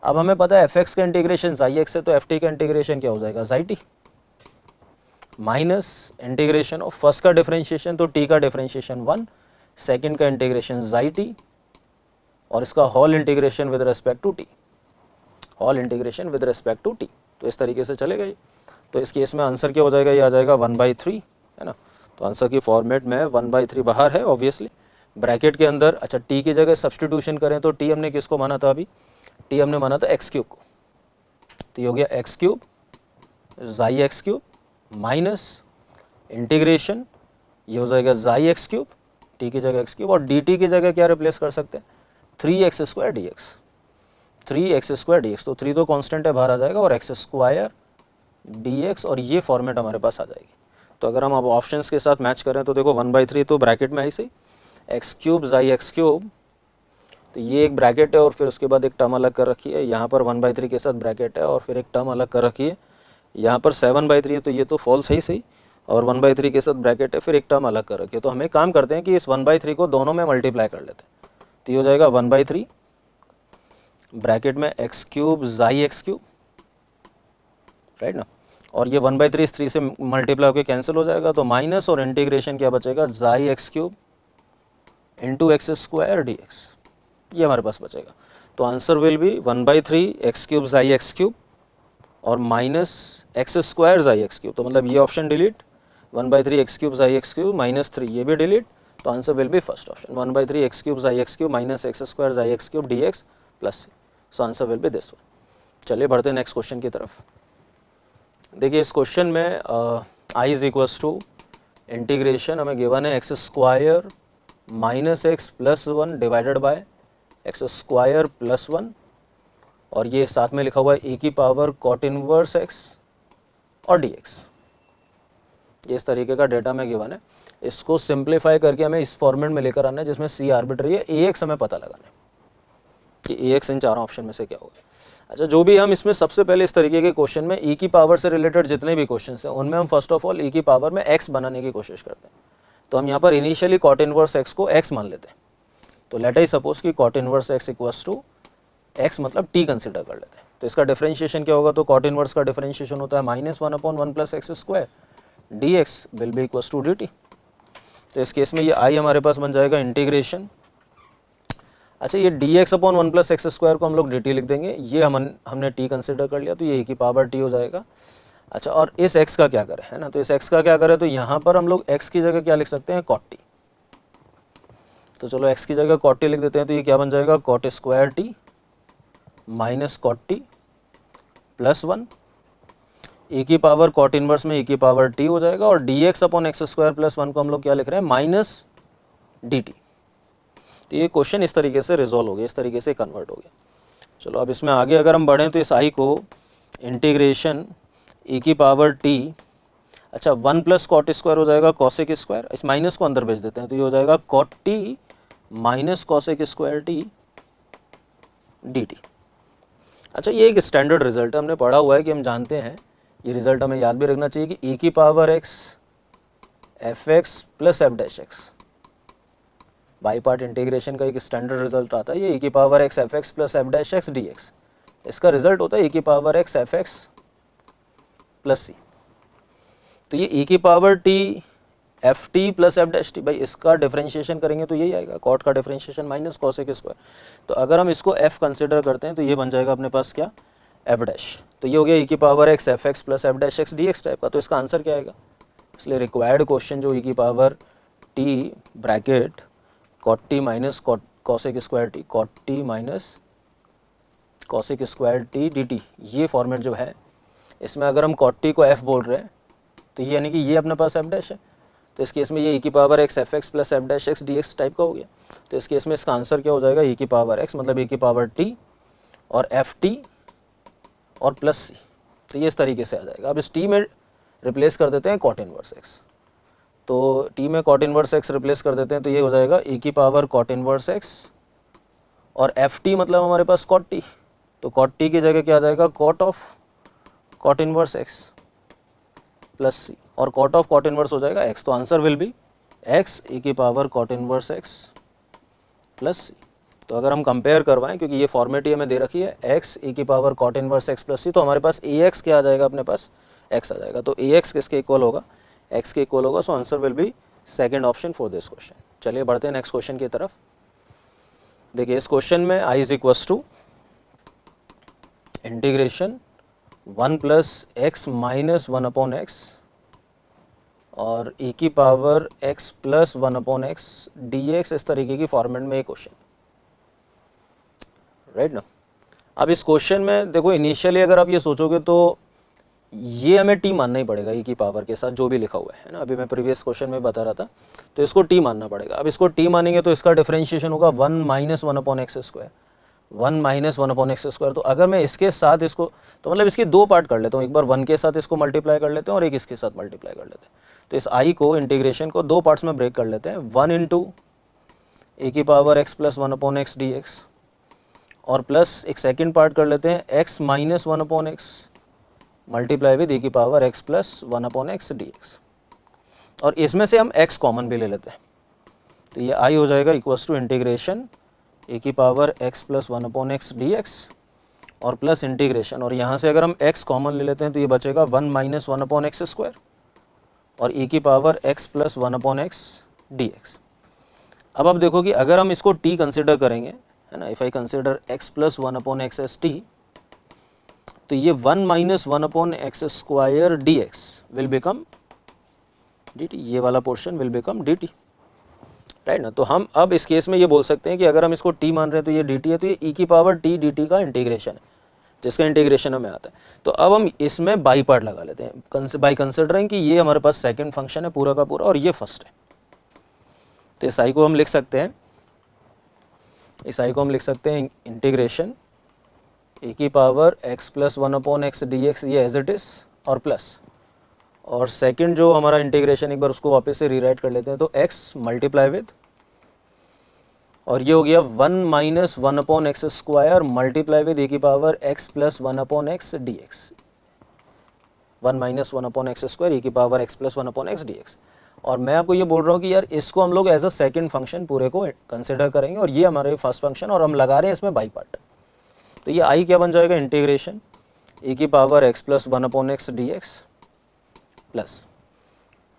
[SPEAKER 1] अब हमें पता है एफ एक्स का इंटीग्रेशन साई एक्स है, तो एफ टी का इंटीग्रेशन क्या हो जाएगा, psi t minus integration of first का डिफरेंशिएशन तो टी का डिफरेंशिएशन 1, सेकंड का इंटीग्रेशन साई टी और इसका whole integration with respect to t, whole integration with respect to t. तो इस तरीके से चलेगा ये। तो इस केस में आंसर क्या हो जाएगा, ये आ जाएगा 1/3 है ना। तो आंसर की फॉर्मेट में 1/3 बाहर है ऑब्वियसली, ब्रैकेट के अंदर। अच्छा टी की जगह सब्सटीट्यूशन करें तो टी हमने किसको माना था, अभी टी हमने माना था एक्स क्यूब को, तो ये हो गया एक्स क्यूब जाई एक्स क्यूब माइनस इंटीग्रेशन, ये हो जाएगा जाई एक्स क्यूब, टी की जगह एक्स क्यूब, और डी टी की जगह क्या रिप्लेस कर सकते हैं, 3x² dx, 3x² dx, तो 3 तो कांस्टेंट है बाहर आ जाएगा, और x² dx, और ये फॉर्मेट हमारे पास आ जाएगी। तो अगर हम अब ऑप्शंस के साथ मैच करें तो देखो 1/3 तो ब्रैकेट में है ही सही, एक्स क्यूब जाई एक्स क्यूब, तो ये एक ब्रैकेट है और फिर उसके बाद एक टर्म अलग कर रखी है, यहाँ पर 1/3 के साथ ब्रैकेट है और फिर एक टर्म अलग कर रखी है, यहाँ पर 7/3 है तो ये तो फॉल्स है ही सही, और 1/3 के साथ ब्रैकेट है फिर एक टर्म अलग कर रखी है। तो हमें काम करते हैं कि इस 1/3 को दोनों में मल्टीप्लाई कर लेते हैं, तो ये हो जाएगा 1/3 ब्रैकेट में एक्स क्यूब जाई एक्स क्यूब, राइट ना, और ये 1/3 इस 3 से मल्टीप्लाई होकर कैंसिल हो जाएगा, तो माइनस और इंटीग्रेशन क्या बचेगा, जाई x cube into x² dx, ये हमारे पास बचेगा। तो answer will B 1/3 x cube जाई एक्स क्यूब और माइनस x² जाई एक्स क्यूब, तो मतलब ये ऑप्शन डिलीट, 1/3 एक्स क्यूब जाई एक्स क्यूब माइनस 3 ये भी डिलीट, तो answer will be first option 1/3 x cube जाई एक्स क्यूब माइनस x² जाई x cube dx plus, so answer will be this one. चलिए बढ़ते हैं नेक्स्ट क्वेश्चन की तरफ। देखिए इस क्वेश्चन में i is equals to integration हमें गिवन है x² minus x plus 1 divided by x² plus 1, और ये साथ में लिखा हुआ है e की पावर cot इनवर्स x और dx, ये इस तरीके का डेटा में गिवन है। इसको सिंप्लीफाई करके हमें इस फॉर्मेट में लेकर आना है जिसमें c आर्बिट्री है, ax हमें पता लगाना है कि ax इन चारों ऑप्शन में से क्या होगा। अच्छा जो भी हम इसमें सबसे पहले इस तरीके के क्वेश्चन में e की पावर से रिलेटेड जितने भी क्वेश्चन हैं उनमें हम फर्स्ट ऑफ ऑल e की पावर में x बनाने की कोशिश करते हैं। तो हम यहाँ पर इनिशियली cot इनवर्स x को x मान लेते हैं, तो लेट अस सपोज कि cot inverse x equals to x मतलब t कंसिडर कर लेते हैं। तो इसका डिफरेंशिएशन क्या होगा, तो cot इनवर्स का डिफरेंशिएशन होता है -1/1 + x² dx will be equals to dt। तो इस केस में ये i हमारे पास बन जाएगा इंटीग्रेशन, अच्छा ये dx/1 + x² को हम लोग dt लिख देंगे, ये हमने t कंसिडर कर लिया तो ये e की पावर t हो जाएगा। अच्छा और इस x का क्या करें, है ना, तो इस x का क्या करें, तो यहाँ पर हम लोग x की जगह क्या लिख सकते हैं, cot t। तो चलो x की जगह cot t लिख देते हैं, तो ये क्या बन जाएगा, cot² t minus cot t plus 1, e की पावर cot इनवर्स में e की पावर t हो जाएगा, और dx/x² प्लस 1 को हम लोग क्या लिख रहे हैं, माइनस dt। तो ये क्वेश्चन इस तरीके से रिजॉल्व हो गया, इस तरीके से कन्वर्ट हो गया। चलो अब इसमें आगे अगर हम बढ़ें तो इस i को इंटीग्रेशन e की पावर t, अच्छा 1 + cot² हो जाएगा cosec², इस माइनस को अंदर भेज देते हैं तो ये हो जाएगा cot t minus cosec² t dt। अच्छा ये एक स्टैंडर्ड रिजल्ट है, हमने पढ़ा हुआ है कि हम जानते हैं, ये रिजल्ट हमें याद भी रखना चाहिए कि e की power x f(x) + f'(x) by part integration का एक स्टैंडर्ड रिजल्ट आता है, ये e की power x f(x) + f'(x) dx, इसका रिजल्ट होता है e की पावर x f(x) + c। तो ये e की पावर t ft + f'(t), भाई इसका डिफरेंशिएशन करेंगे तो यही आएगा, cot का डिफरेंशिएशन माइनस cosec²। तो अगर हम इसको f कंसिडर करते हैं तो ये बन जाएगा अपने पास क्या, f'। तो ये हो गया e की power x f(x) + f'(x) dx type का। तो इसका आंसर क्या आएगा, इसलिए रिक्वायर्ड क्वेश्चन जो e की power t bracket cot t minus cosec² t, cot t minus cosec² t dt, ये फॉर्मेट जो है इसमें अगर हम cot t को f बोल रहे हैं तो ये यानी कि ये अपने पास f' है, तो इस केस में ये e की power x f(x) + f'(x) dx type का हो गया। तो इस केस में इसका आंसर क्या हो जाएगा, e की पावर x मतलब e की पावर t और ft और प्लस c, तो ये इस तरीके से आ जाएगा। अब इस t में रिप्लेस कर देते हैं cot इनवर्स x, तो t में cot इनवर्स x रिप्लेस कर देते हैं तो ये हो जाएगा e की पावर cot इनवर्स x और ft मतलब हमारे पास cot t, तो cot t की जगह क्या आ जाएगा, cot inverse x plus c, और cot इनवर्स हो जाएगा x, तो answer will be x e की power cot inverse x plus सी। तो अगर हम कंपेयर करवाएं, क्योंकि ये फॉर्मेट ही हमें दे रखी है एक्स ई की power cot inverse x plus सी, तो हमारे पास ए एक्स क्या आ जाएगा, अपने पास एक्स आ जाएगा। तो ए एक्स किसके इक्वल होगा, एक्स के इक्वल होगा। सो answer will be second option for this question. चलिए बढ़ते हैं नेक्स्ट क्वेश्चन की तरफ। देखिए इस क्वेश्चन में I is equals to integration 1 plus x minus 1 upon x और e की power x plus 1 upon x d x, इस तरीके की फॉर्मेट में ये क्वेश्चन, राइट ना। अब इस क्वेश्चन में देखो इनिशियली अगर आप ये सोचोगे तो ये हमें t मानना ही पड़ेगा e की पावर के साथ जो भी लिखा हुआ है ना। अभी मैं प्रीवियस क्वेश्चन में बता रहा था, तो इसको t मानना पड़ेगा। अब इसको t मानेंगे तो इसका डिफरेंशिएशन होगा 1 minus 1 upon x square, 1 minus 1 upon x square. तो अगर मैं इसके साथ इसको, तो मतलब इसके दो पार्ट कर लेता हूँ, एक बार 1 के साथ इसको मल्टीप्लाई कर लेते हैं और एक इसके साथ मल्टीप्लाई कर लेते हैं। तो इस i को, इंटीग्रेशन को दो पार्ट्स में ब्रेक कर लेते हैं, 1 इंटू ए की power x plus 1 upon x d x, और प्लस एक सेकेंड पार्ट कर लेते हैं x minus 1 upon x multiply with a की power x plus 1 upon x d x, और इसमें से हम x कॉमन भी ले लेते हैं। तो ये i हो जाएगा इक्वल्स टू इंटीग्रेशन ए की power x plus 1 upon x d x और प्लस इंटीग्रेशन, और यहाँ से अगर हम x कॉमन ले लेते हैं तो ये बचेगा 1 माइनस 1 अपॉन एक्स स्क्वायर और e की power x plus 1 upon x d x. अब आप देखो कि अगर हम इसको t कंसिडर करेंगे, है ना, if I consider x plus 1 upon x S T, तो ये 1 minus 1 upon x square d x will become D T, ये वाला portion will become D t, right ना। तो हम अब इस केस में ये बोल सकते हैं कि अगर हम इसको t मान रहे हैं तो ये डी टी है, तो ये e की पावर t डी टी का इंटीग्रेशन है, जिसका इंटीग्रेशन हमें आता है। तो अब हम इसमें बाई पार्ट लगा लेते हैं बाई कंसिडरिंग कि ये हमारे पास सेकंड फंक्शन है पूरा का पूरा और ये फर्स्ट है। तो इस आई को हम लिख सकते हैं, इस आई को हम लिख सकते हैं इंटीग्रेशन ए की power x plus 1 upon x d x, ये एज इट इज़, और प्लस, और सेकंड जो हमारा इंटीग्रेशन एक बार उसको वापस से रीराइट कर लेते हैं, तो x मल्टीप्लाई विद, और ये हो गया 1 minus 1 upon x square multiply with a की power x plus 1 upon x d x, 1 minus 1 upon x square a की power x plus 1 upon x d x. और मैं आपको ये बोल रहा हूँ कि यार इसको हम लोग एज अ सेकंड फंक्शन पूरे को कंसिडर करेंगे और ये हमारे फर्स्ट फंक्शन, और हम लगा रहे हैं इसमें बाई पार्ट। तो ये आई क्या बन जाएगा, इंटीग्रेशन ए की power x plus 1 upon x d x plus,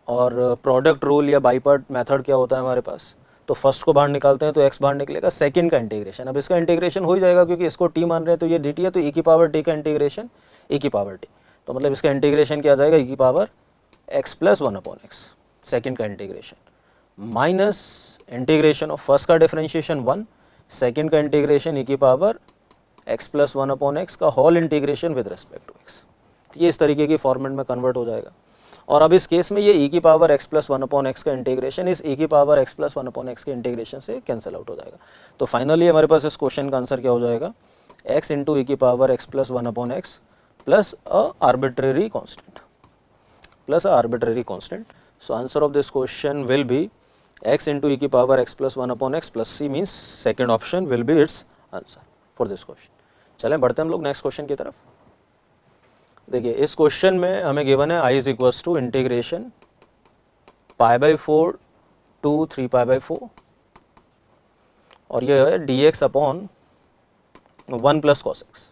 [SPEAKER 1] और प्रोडक्ट रूल या बाई पार्ट मेथड क्या होता है हमारे पास, तो फर्स्ट को बाहर निकालते हैं तो x बाहर निकलेगा, सेकंड का इंटीग्रेशन। अब इसका इंटीग्रेशन हो ही जाएगा क्योंकि इसको t मान रहे हैं तो ये dt है, तो e की पावर t का इंटीग्रेशन e की पावर t, तो मतलब इसका इंटीग्रेशन क्या आ जाएगा, e की power x plus 1 upon x, second का integration, minus integration of first का डिफरेंशिएशन 1, सेकेंड का इंटीग्रेशन e की power x plus 1 upon x का whole integration with respect to x। तो ये इस तरीके की फॉर्मेट में कन्वर्ट हो जाएगा। और अब इस केस में ये e की power x plus 1 upon x का इंटीग्रेशन इस e की power x plus 1 upon x के इंटीग्रेशन से कैंसिल आउट हो जाएगा। तो फाइनली हमारे पास इस क्वेश्चन का आंसर क्या हो जाएगा, x इंटू e की power x plus 1 upon x plus a arbitrary constant, plus a arbitrary constant. So answer of this question will be x into e की power x plus 1 upon x plus c, means second option will be its answer for this question। चलें बढ़ते हैं हम लोग next question की तरफ। देखिए इस क्वेश्चन में हमें गिवन है i is equals to integration π/4 to 3π/4 और यह है dx upon 1 plus cos x,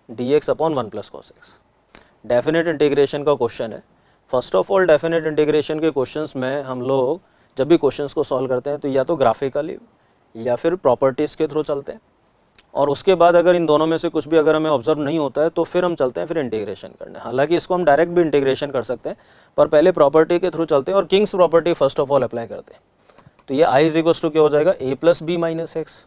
[SPEAKER 1] dx upon 1 plus cos x. Definite integration का क्वेश्चन है। First of all definite integration के क्वेश्चंस में हम लोग जब भी क्वेश्चंस को सॉल्व करते हैं तो या तो ग्राफिकली या फिर प्रॉपर्टीज़ के थ्रू चलते हैं, और उसके बाद अगर इन दोनों में से कुछ भी अगर हमें ऑब्जर्व नहीं होता है तो फिर हम चलते हैं फिर इंटीग्रेशन करने। हालांकि इसको हम डायरेक्ट भी इंटीग्रेशन कर सकते हैं, पर पहले प्रॉपर्टी के थ्रू चलते हैं और king's property first of all apply करते हैं। तो ये आई इज इक्वल्स टू क्या हो जाएगा, a plus b minus x,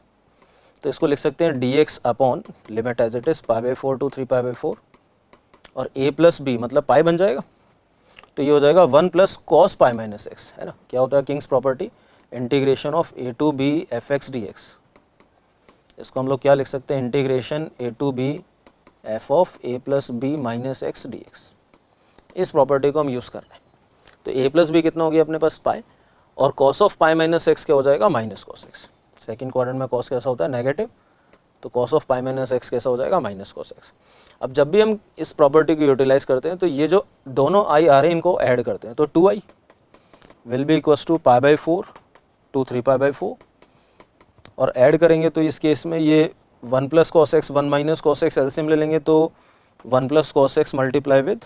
[SPEAKER 1] तो इसको लिख सकते हैं dx upon limit as it is π/4 to 3π/4, और a प्लस बी मतलब पाई बन जाएगा, तो ये हो जाएगा 1 plus cos pi minus x, है ना। क्या होता है king's property, integration of a to b f x d x. इसको हम लोग क्या लिख सकते हैं, integration a to b f of a plus b minus x d x. इस प्रॉपर्टी को हम यूज़ कर रहे हैं। तो a प्लस बी कितना हो गया अपने पास पाई, और cos of pi minus x क्या हो जाएगा, minus cos x. Second quadrant में कॉस कैसा होता है, नेगेटिव, तो cos of pi minus x कैसा हो जाएगा, माइनस कॉस एक्स। अब जब भी हम इस प्रॉपर्टी को यूटिलाइज करते हैं तो ये जो दोनों आई आ रहे हैं इनको ऐड करते हैं, तो 2i will be equals to pi by 4 to 3 pi by 4, और ऐड करेंगे तो इस केस में ये 1 plus cos x 1 minus cos x LCM ले लेंगे तो 1 plus cos x multiply with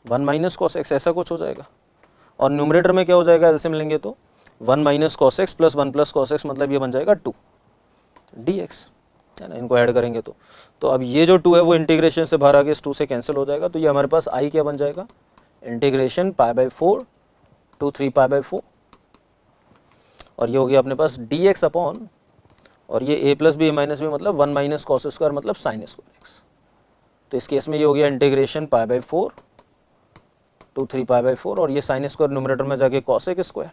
[SPEAKER 1] 1 minus cos x, ऐसा कुछ हो जाएगा। और न्यूमरेटर में क्या हो जाएगा, एलसीएम लेंगे तो 1 minus cos x plus 1 plus cos x, मतलब ये बन जाएगा 2 dx, है ना। इनको ऐड करेंगे तो अब ये जो 2 है वो इंटीग्रेशन से बाहर आके इस 2 से कैंसिल हो जाएगा, तो ये हमारे पास आई क्या बन जाएगा, integration pi by 4 to 3 pi by 4, और ये हो गया अपने पास dx अपॉन, और ये a plus b a minus b मतलब 1 माइनस कॉस स्क्वायर मतलब साइन स्क्वायर एक्स। तो इस केस में ये हो गया integration pi by 4 to 3 pi by 4, और ये साइन स्क्वायर न्यूमरेटर में जाके कॉसेक स्क्वायर।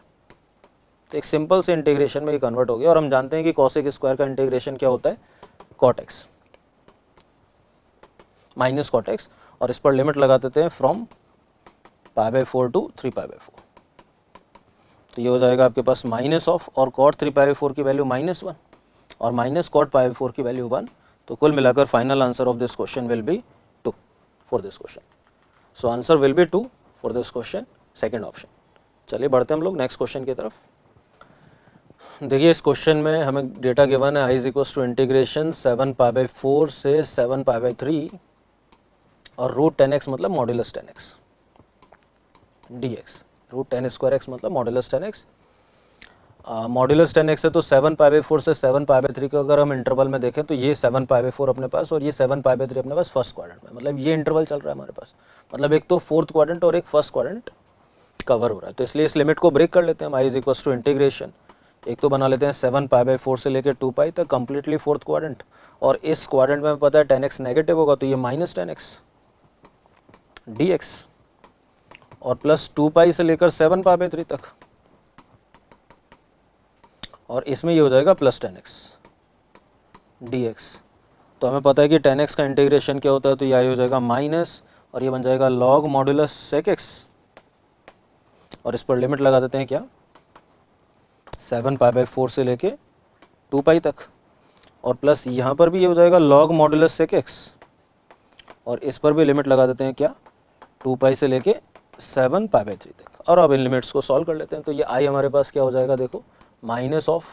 [SPEAKER 1] तो एक सिंपल से इंटीग्रेशन में ये कन्वर्ट हो गया, और हम जानते हैं कि कॉसेक स्क्वायर का इंटीग्रेशन क्या होता है, cot x minus cot x, और इस पर लिमिट लगा देते हैं from pi by 4 to 3 pi by 4। तो ये हो जाएगा आपके पास माइनस ऑफ, और कॉट 3 पाई बाई 4 की वैल्यू -1 और माइनस कॉट पाई बाई 4 की वैल्यू 1। तो कुल मिलाकर final answer of this question will B 2 for this question. So answer will B 2 for this question, second option. चलिए बढ़ते हैं हम लोग नेक्स्ट क्वेश्चन की तरफ। देखिए इस क्वेश्चन में हमें डेटा गिवन है आई is equals to integration 7 pi by 4 से 7 पाई बाई 3 और रूट 10x मतलब modulus 10x dx, root 10 square x मतलब मॉड्यूलस 10x। मॉड्यूलस 10x है तो 7 पाई बाई 4 से 7 पाई बाई 3 को अगर हम इंटरवल में देखें तो ये 7 पाई बाई 4 अपने पास और ये 7 पाई बाई 3 अपने पास फर्स्ट क्वाड्रेंट में, मतलब ये इंटरवल चल रहा है हमारे पास, मतलब एक तो फोर्थ क्वाड्रेंट और एक फर्स्ट क्वाड्रेंट कवर हो रहा है। तो इसलिए इस लिमिट को ब्रेक कर लेते हैं हम, आई इज इक्वल्स टू इंटीग्रेशन, एक तो बना लेते हैं 7 पाई बाई 4 से लेकर 2 पाई तक कंप्लीटली फोर्थ क्वाड्रेंट, और इस क्वाड्रेंट में पता है 10x नेगेटिव होगा तो ये माइनस 10x dx, और प्लस 2 पाई से लेकर 7 पाई बाई 3 तक, और इसमें ये हो जाएगा प्लस 10x dx। तो हमें पता है कि 10x का इंटीग्रेशन क्या होता है, तो ये हो जाएगा माइनस, और ये बन जाएगा लॉग मॉड्यूलस सेक x, और इस पर लिमिट लगा देते हैं क्या, 7 पाई बाई 4 से लेके 2 पाई तक, और प्लस यहाँ पर भी ये हो जाएगा लॉग मॉड्यूलस सेक x, और इस पर भी लिमिट लगा देते हैं क्या, 2 पाई से लेके 7 पाई बाई 3 तक। और अब इन लिमिट्स को सॉल्व कर लेते हैं। तो ये आई हमारे पास क्या हो जाएगा, देखो माइनस ऑफ,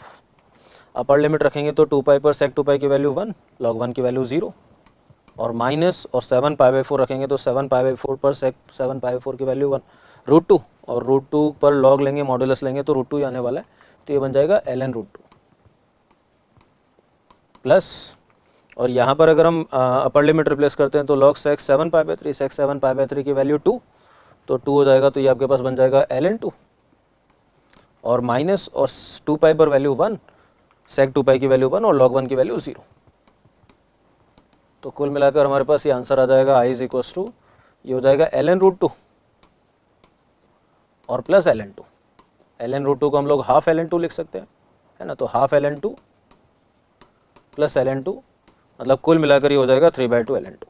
[SPEAKER 1] अपर लिमिट रखेंगे तो 2 पाई पर सेक 2 पाई की वैल्यू 1, लॉग 1 की वैल्यू 0, और माइनस और 7 पाई बाई 4 रखेंगे तो 7 पाई बाई 4 पर सेक 7 पाई बाई 4 की वैल्यू 1, रूट 2, और रूट 2 पर लॉग लेंगे मॉड्यूलस लेंगे तो रूट 2 ही आने वाला है, तो ये बन जाएगा ln रूट 2 प्लस, और यहाँ पर अगर हम अपर लिमिट रिप्लेस करते हैं तो log sec 7 pi by 3, sec 7 pi by 3 की वैल्यू 2, तो 2 हो जाएगा, तो ये आपके पास बन जाएगा ln 2, और माइनस और 2 पाई पर वैल्यू 1, सेक 2 पाई की वैल्यू 1 और लॉग 1 की वैल्यू 0। तो कुल मिलाकर हमारे पास ये आंसर आ जाएगा आई इज इक्वल्स टू, ये हो जाएगा ln रूट 2 और प्लस ln 2। ln रूट 2 को हम लोग हाफ ln 2 लिख सकते हैं, है ना, तो हाफ ln 2 प्लस ln 2, मतलब कुल मिलाकर ये हो जाएगा 3/2 ln 2।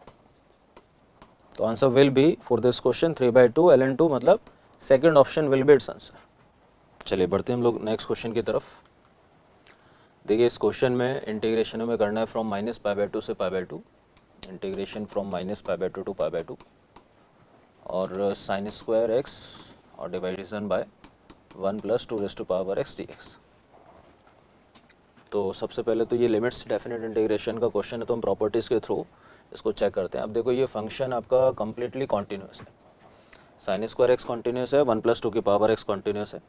[SPEAKER 1] तो answer will B for this question 3/2 ln 2, मतलब second option will be its answer. चलिए बढ़ते हैं हम लोग नेक्स्ट क्वेश्चन की तरफ। देखिए इस क्वेश्चन में इंटीग्रेशन हमें करना है फ्रॉम माइनस पाई बाई 2 से pi by 2, integration from minus pi by 2 to pi by 2, और साइन स्क्वायर एक्स और डिवाइडेशन by 1 plus 2 raise to power x dx। तो सबसे पहले तो ये लिमिट्स डेफिनेट इंटीग्रेशन का क्वेश्चन है, तो हम प्रॉपर्टीज़ के थ्रू इसको चेक करते हैं। अब देखो ये फंक्शन आपका कम्प्लीटली कॉन्टीन्यूस है, साइन स्क्वायर एक्स कॉन्टीन्यूस है, 1 प्लस 2 की पावर एक्स कॉन्टीन्यूस है,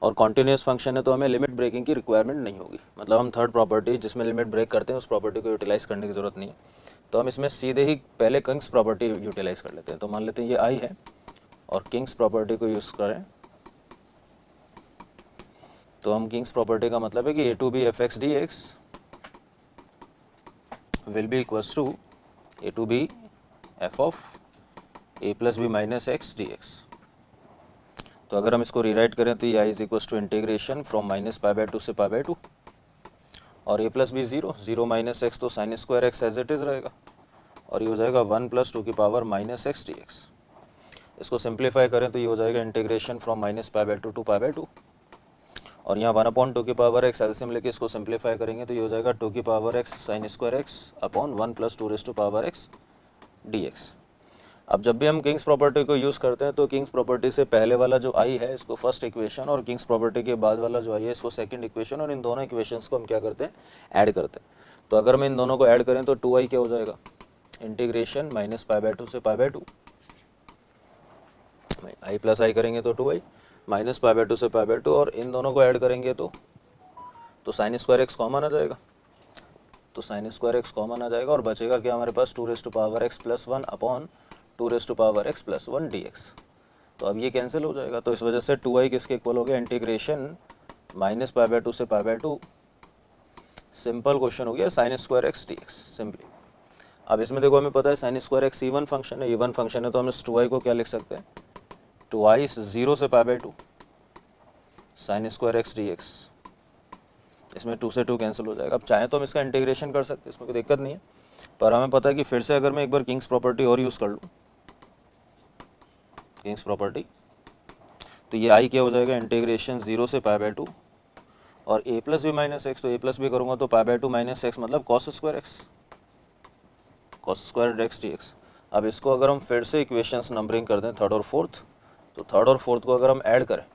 [SPEAKER 1] और कॉन्टीन्यूस फंक्शन है तो हमें लिमिट ब्रेकिंग की रिक्वायरमेंट नहीं होगी, मतलब हम थर्ड प्रॉपर्टी जिसमें लिमिट ब्रेक करते हैं उस प्रॉपर्टी को यूटिलाइज करने की ज़रूरत नहीं है। तो हम इसमें सीधे ही पहले किंग्स प्रॉपर्टी यूटिलाइज कर लेते हैं। तो मान लेते हैं ये आई है और किंग्स प्रॉपर्टी को यूज़ करें, तो हम किंग्स प्रॉपर्टी का मतलब है कि a to b f x d x will be equals to a to b f of a plus b minus x d x. तो अगर हम इसको रीराइट करें तो ये आई is equals to integration from minus pi by 2 से pi by 2, और a plus b 0, 0 minus x तो sine square x as it is रहेगा, और ये हो जाएगा 1 प्लस 2 की power minus x d x. इसको सिंप्लीफाई करें तो ये हो जाएगा integration from minus pi by 2 to pi by 2, और यहाँ 1/2 की पावर एक्स एलसीएम लेके इसको सिंप्लीफाई करेंगे तो ये हो जाएगा 2 की power x sine square x upon 1 plus 2 raise to power x dx। अब जब भी हम किंग्स प्रॉपर्टी को यूज़ करते हैं तो किंग्स प्रॉपर्टी से पहले वाला जो आई है इसको फर्स्ट इक्वेशन और किंग्स प्रॉपर्टी के बाद वाला जो आई है इसको सेकंड इक्वेशन, और इन दोनों इक्वेशंस को हम क्या करते हैं, ऐड करते हैं। तो अगर हम इन दोनों को ऐड करें तो 2i क्या हो जाएगा, इंटीग्रेशन माइनस पाई बाय 2 से पाई बाय 2, आई प्लस आई करेंगे तो 2i माइनस पाई बाय 2 से पाई बाय 2, और इन दोनों को ऐड करेंगे तो साइन स्क्वायर एक्स कॉमन आ जाएगा, तो साइन स्क्वायर एक्स कॉमन आ जाएगा और बचेगा क्या हमारे पास 2 raise to power x plus 1 upon 2 raise to power x plus 1 dx। तो अब ये कैंसिल हो जाएगा, तो इस वजह से 2i किसके इक्वल हो गया, इंटीग्रेशन माइनस पाई बाय 2 से पाई बाय 2, सिंपल क्वेश्चन हो गया sign square x dx simply. अब इसमें देखो हमें पता है sign square x even function है, इवन फंक्शन है तो हम इस 2i को क्या लिख सकते हैं, 2i 0 से पाई by 2 sign square x dx, इसमें 2 से 2 कैंसिल हो जाएगा। अब चाहे तो हम इसका इंटीग्रेशन कर सकते हैं, इसमें कोई दिक्कत नहीं है, पर हमें पता है कि फिर से अगर मैं एक बार किंग्स प्रॉपर्टी और यूज़ कर लूँ, किंग्स प्रॉपर्टी, तो ये आई क्या हो जाएगा, इंटीग्रेशन 0 से पाई बाय 2 और a plus b minus x, तो a प्लस बी करूँगा तो पाई बाय 2 माइनस एक्स मतलब cos square x, cos square x dx। अब इसको अगर हम फिर से इक्वेशंस नंबरिंग कर दें थर्ड और फोर्थ, तो थर्ड और फोर्थ को अगर हम ऐड करें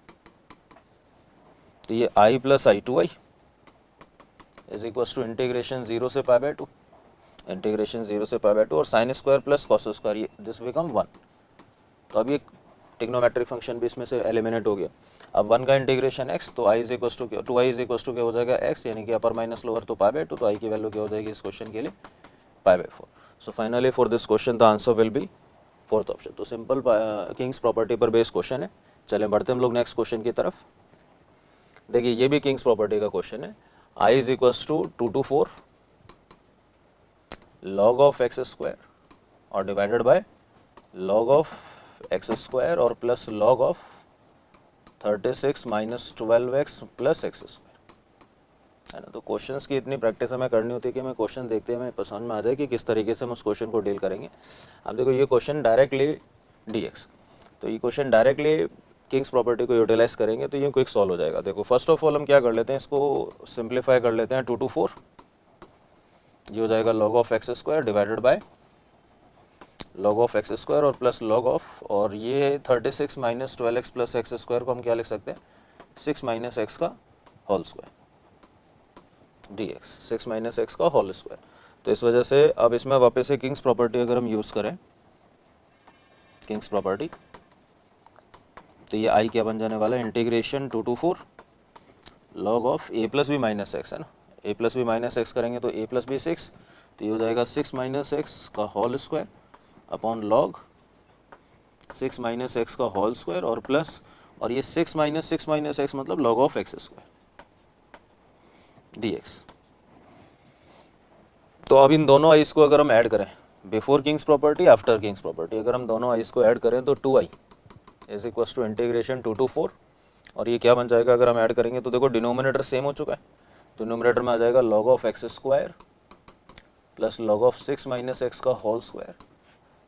[SPEAKER 1] तो ये i plus I 2i is equal to integration 0 से पाई बाय 2, इंटीग्रेशन 0 से पाई बाय 2 और sine square plus cos square, ये दिस बिकम 1। तो अब ये ट्रिग्नोमेट्रिक फंक्शन भी इसमें से एलिमिनेट हो गया। अब 1 का इंटीग्रेशन x, तो i इज इक्वल टू क्या, 2i इज इक्वल टू क्या हो जाएगा x, यानी कि अपर माइनस लोअर तो पाई बाय 2, तो i की वैल्यू क्या हो जाएगी इस क्वेश्चन के लिए, पाई by 4। So finally for this question the answer will be fourth option. तो सिंपल किंग्स प्रॉपर्टी पर बेस्ड क्वेश्चन है। चलें बढ़ते हम लोग नेक्स्ट क्वेश्चन की तरफ। देखिए ये भी किंग्स प्रॉपर्टी का क्वेश्चन है, i is equal to 2 to 4 log of x square और divided by log of x square और plus log of 36 minus 12x plus x square, है ना। तो क्वेश्चंस की इतनी प्रैक्टिस हमें करनी होती है कि हमें क्वेश्चन देखते हमें पसंद में आ जाए कि किस तरीके से हम उस क्वेश्चन को डील करेंगे। अब देखो ये क्वेश्चन डायरेक्टली dx, तो ये क्वेश्चन डायरेक्टली किंग्स प्रॉपर्टी को यूटिलाइज करेंगे तो ये क्विक सॉल्व हो जाएगा। देखो फर्स्ट ऑफ ऑल हम क्या कर लेते हैं, इसको सिंप्लीफाई कर लेते हैं 2 to 4, ये हो जाएगा log of x square divided by log of x square और प्लस log ऑफ, और ये 36 minus 12x plus x square को हम क्या लिख सकते हैं, 6 माइनस एक्स का whole square dx, 6 minus x का होल स्क्वायर। तो इस वजह से अब इसमें वापस से किंग्स प्रॉपर्टी अगर हम यूज़ करें, किंग्स प्रॉपर्टी, तो ये आई क्या बन जाने वाला है, integration 2 to 4 log of a plus b minus x, है ना, a plus b minus x करेंगे तो a प्लस बी 6, तो ये हो जाएगा 6 माइनस एक्स का whole square upon log 6 minus x का होल स्क्वायर और प्लस, और ये 6 माइनस एक्स मतलब log of x square dx। तो अब इन दोनों आइस को अगर हम ऐड करें, before king's property after king's property, अगर हम दोनों आइस को ऐड करें तो 2i is equal to integration 2 to 4, और ये क्या बन जाएगा अगर हम ऐड करेंगे तो देखो डिनोमिनेटर सेम हो चुका है, तो डिनोमिनेटर में आ जाएगा log of x square plus log of 6 minus x का होल स्क्वायर,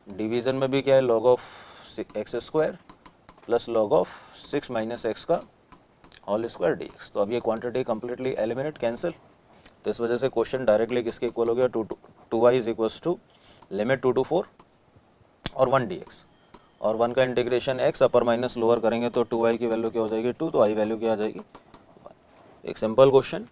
[SPEAKER 1] डिवीज़न में भी क्या है log of x square plus log of 6 minus x का होल स्क्वायर dx। तो अब ये क्वांटिटी कम्प्लीटली एलिमिनेट कैंसिल, तो इस वजह से क्वेश्चन डायरेक्टली किसके इक्वल हो गया, 2i is equal to limit 2 to 4 और 1 dx, और 1 का integration x upper minus lower करेंगे तो 2i की वैल्यू क्या हो जाएगी 2, तो i वैल्यू क्या आ जाएगी 1। एक simple question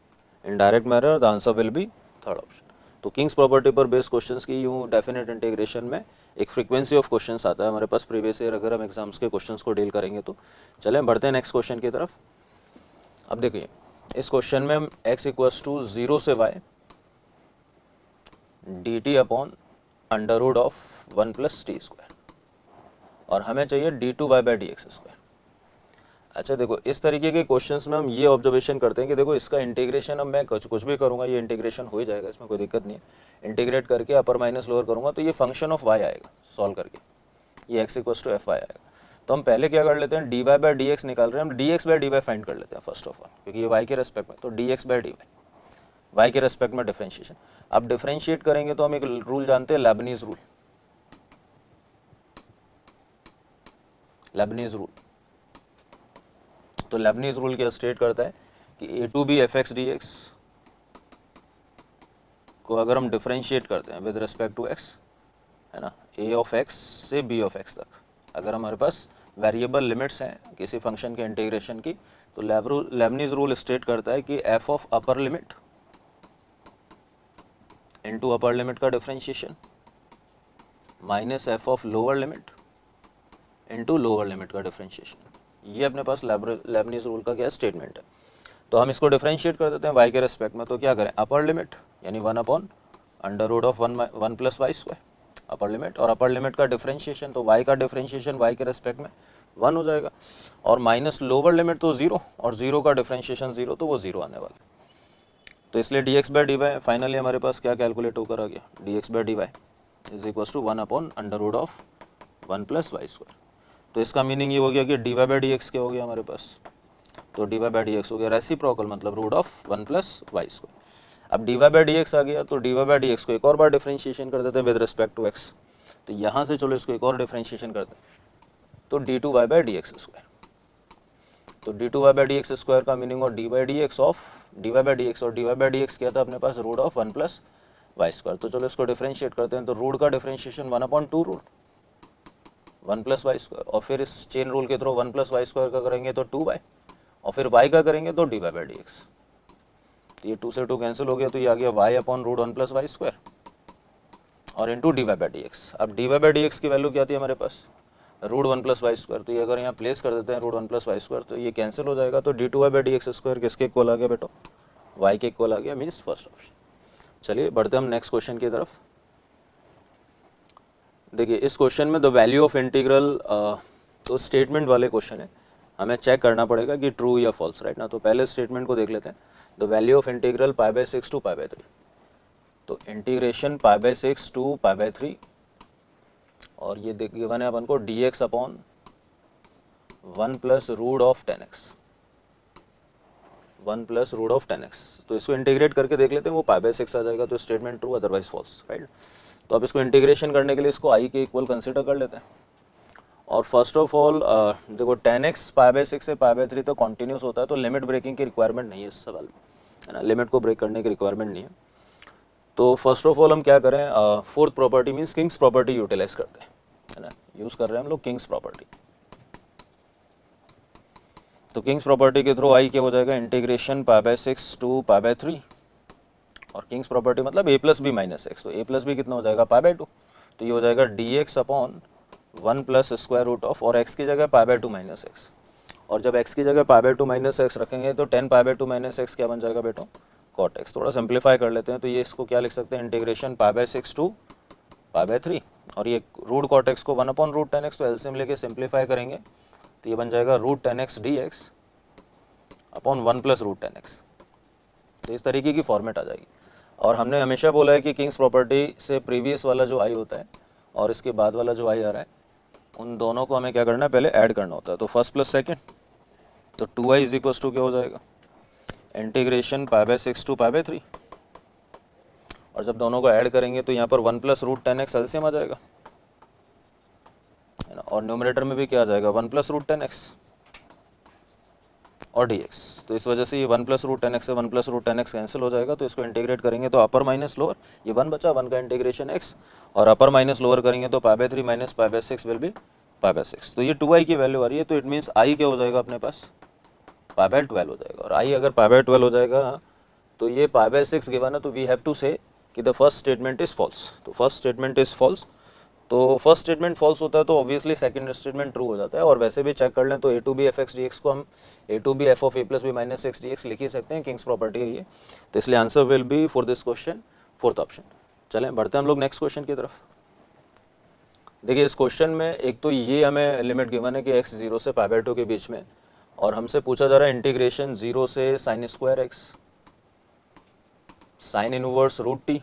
[SPEAKER 1] in direct manner, the answer will be third option. तो किंग्स प्रॉपर्टी पर बेस्ड क्वेश्चंस की यूँ डेफिनेट इंटीग्रेशन में एक फ्रीक्वेंसी ऑफ क्वेश्चंस आता है हमारे पास प्रीवियस ईयर अगर हम एग्जाम्स के क्वेश्चंस को डील करेंगे तो। चलें बढ़ते हैं नेक्स्ट क्वेश्चन की तरफ। अब देखिए इस क्वेश्चन में हम x इक्वल्स टू 0 से y dt upon under root of 1 plus t square, और हमें चाहिए d2y by d x square. अच्छा देखो इस तरीके के क्वेश्चंस में हम ये ऑब्जर्वेशन करते हैं कि देखो इसका इंटीग्रेशन अब मैं कुछ भी करूँगा ये इंटीग्रेशन हो ही जाएगा, इसमें कोई दिक्कत नहीं है। इंटीग्रेट करके अपर माइनस लोअर करूँगा तो ये फंक्शन ऑफ y आएगा सॉल्व करके, ये x equals to f y आएगा। तो हम पहले क्या कर लेते हैं, d y by d x निकाल रहे हैं, हम d x by d y find कर लेते हैं फर्स्ट ऑफ ऑल, क्योंकि ये y के रेस्पेक्ट में, तो d x by d y y के रेस्पेक्ट में डिफ्रेंशिएशन। अब डिफ्रेंशिएट करेंगे तो हम एक रूल जानते हैं, लेबनीज रूल, लेबनीज रूल। तो लेबनीज रूल क्या स्टेट करता है कि a to b f x d x को अगर हम डिफ्रेंशिएट करते हैं विद रिस्पेक्ट टू एक्स, है ना, ए ऑफ एक्स से बी ऑफ एक्स तक अगर हमारे पास वेरिएबल लिमिट्स हैं किसी फंक्शन के इंटीग्रेशन की, तो लेबनीज रूल स्टेट करता है कि f of upper limit into upper limit का differentiation minus f of lower limit into lower limit का डिफरेंशिएशन, ये अपने पास लेबनीज रूल का क्या स्टेटमेंट है। तो हम इसको डिफरेंशिएट कर देते हैं y के रेस्पेक्ट में, तो क्या करें, अपर लिमिट यानी 1 upon under root of 1 plus y square upper limit, और अपर लिमिट का डिफरेंशिएशन तो y का डिफरेंशिएशन y के रेस्पेक्ट में 1 हो जाएगा, और माइनस लोअर लिमिट तो 0 और 0 का डिफरेंशिएशन 0 तो वो 0 आने वाला है। तो इसलिए dx by d y finally हमारे पास क्या कैलकुलेट होकर आ गया, dx by d y is equal to 1 upon under root of 1 plus y square. तो इसका मीनिंग ये हो गया कि d y by d x क्या हो गया हमारे पास, तो d y by d x हो गया रेसिप्रोकल मतलब root of 1 plus y square. अब d y by d x आ गया तो d y by d x को एक और बार डिफरेंशिएशन कर देते हैं विद रिस्पेक्ट टू एक्स, तो यहाँ से चलो इसको एक और डिफरेंशिएशन करते हैं, तो d two y by d x square, तो d two y by d x square का मीनिंग और d y d x of d y by d x, और d y by d x क्या था अपने पास root of 1 plus y square. तो चलो इसको डिफरेंशिएट करते हैं, तो रूट का differentiation 1 upon 2 root 1 plus y square, और फिर इस चेन रूल के थ्रू 1 प्लस वाई स्क्वायर का करेंगे तो 2 वाई, और फिर y का करेंगे तो d y by d x, तो ये 2 से 2 कैंसिल हो गया, तो ये आ गया y upon root 1 plus y square और into d y by d x. अब d y by d x की वैल्यू क्या थी हमारे पास, रूट 1 प्लस वाई स्क्वायर, तो ये अगर यहाँ प्लेस कर देते हैं रूट 1 प्लस वाई स्क्वायर तो ये कैंसिल हो जाएगा, तो d two y by d x square किसके इक्वल आ गया बेटो, y के इक्वल आ गया, मीन्स फर्स्ट ऑप्शन। चलिए बढ़ते हम नेक्स्ट क्वेश्चन की तरफ। देखिए इस क्वेश्चन में द वैल्यू ऑफ इंटीग्रल, तो स्टेटमेंट वाले क्वेश्चन है, हमें चेक करना पड़ेगा कि ट्रू या फॉल्स, राइट ना। तो पहले स्टेटमेंट को देख लेते हैं, the value of integral pi by 6 to pi by 3, तो integration pi by 6 to pi by 3, और ये गिवन है अपन को d x upon 1 plus root of 10x 1 plus root of 10x, तो इसको इंटीग्रेट करके देख लेते हैं, वो पाई बाई 6 आ जाएगा, तो statement true otherwise false, right. तो अब इसको इंटीग्रेशन करने के लिए इसको i के इक्वल कंसिडर कर लेते हैं, और फर्स्ट ऑफ ऑल देखो 10x पाई बाई 6 से पाई बाई 3 तो कॉन्टिन्यूस होता है, तो लिमिट ब्रेकिंग की रिक्वायरमेंट नहीं है इस सवाल में, है ना, लिमिट को ब्रेक करने की रिक्वायरमेंट नहीं है। तो फर्स्ट ऑफ ऑल हम क्या करें, fourth property means king's property utilize करते हैं, है ना, यूज़ कर रहे हैं हम लोग किंग्स प्रॉपर्टी। तो किंग्स प्रॉपर्टी के थ्रू आई क्या हो जाएगा, integration pi by 6 to pi by 3, और किंग्स प्रॉपर्टी मतलब a plus b minus x, तो a प्लस बी कितना हो जाएगा पाई बाई 2, तो ये हो जाएगा d x upon 1 plus square root of, और x की जगह पाई बाई 2 माइनस एक्स, और जब x की जगह पाई बाई 2 माइनस एक्स रखेंगे तो 10 पाई बाई 2 माइनस एक्स क्या बन जाएगा बेटो, कॉट एक्स। थोड़ा सिंप्लीफाई कर लेते हैं, तो ये इसको क्या लिख सकते हैं, integration pi by 6 to pi by 3, और ये रूट कॉट एक्स को 1 अपॉन रूट 10x, तो एलसीएम लेके सिंप्लीफाई करेंगे तो ये बन जाएगा root 10x d x upon 1 plus root 10x, तो इस तरीके की फॉर्मेट आ जाएगी। और हमने हमेशा बोला है कि किंग्स प्रॉपर्टी से प्रीवियस वाला जो आई होता है और इसके बाद वाला जो आई आ रहा है, उन दोनों को हमें क्या करना है, पहले ऐड करना होता है, तो फर्स्ट प्लस सेकेंड, तो 2i इज इक्वल्स टू क्या हो जाएगा, integration pi by 6 to pi by 3, और जब दोनों को ऐड करेंगे तो यहाँ पर 1 प्लस रूट 10x एलसीएम आ जाएगा, है ना, और न्यूमरेटर में भी क्या आ जाएगा 1 प्लस रूट 10x और dx, तो इस वजह से ये 1 प्लस रूट 10x से 1 प्लस रूट 10x कैंसिल हो जाएगा, तो इसको इंटीग्रेट करेंगे तो अपर माइनस लोअर, ये 1 बचा, 1 का इंटीग्रेशन x, और अपर माइनस लोअर करेंगे तो पाई by 3 minus pi by 6 will be pi by 6, तो ये 2i की वैल्यू आ रही है, तो इट मीन्स i क्या हो जाएगा अपने पास, पाई बाई 12 हो जाएगा, और i अगर पाई बाई 12 हो जाएगा तो ये पाई बाई 6 गिवन है, तो वी हैव टू से कि the first statement is false, तो फर्स्ट स्टेटमेंट इज फॉल्स, तो फर्स्ट स्टेटमेंट फॉल्स होता है तो ऑब्वियसली सेकंड स्टेटमेंट ट्रू हो जाता है। और वैसे भी चेक कर लें तो a to b f x d x को हम a to b f of a plus b minus x d x लिख ही सकते हैं, किंग्स प्रॉपर्टी है ये, तो इसलिए answer will B for this question fourth option. चलें बढ़ते हैं हम लोग नेक्स्ट क्वेश्चन की तरफ। देखिए इस क्वेश्चन में एक तो ये हमें लिमिट गिवन है कि x 0 से पाई बाई 2 के बीच में, और हमसे पूछा जा रहा है इंटीग्रेशन 0 से sine square x sine inverse root t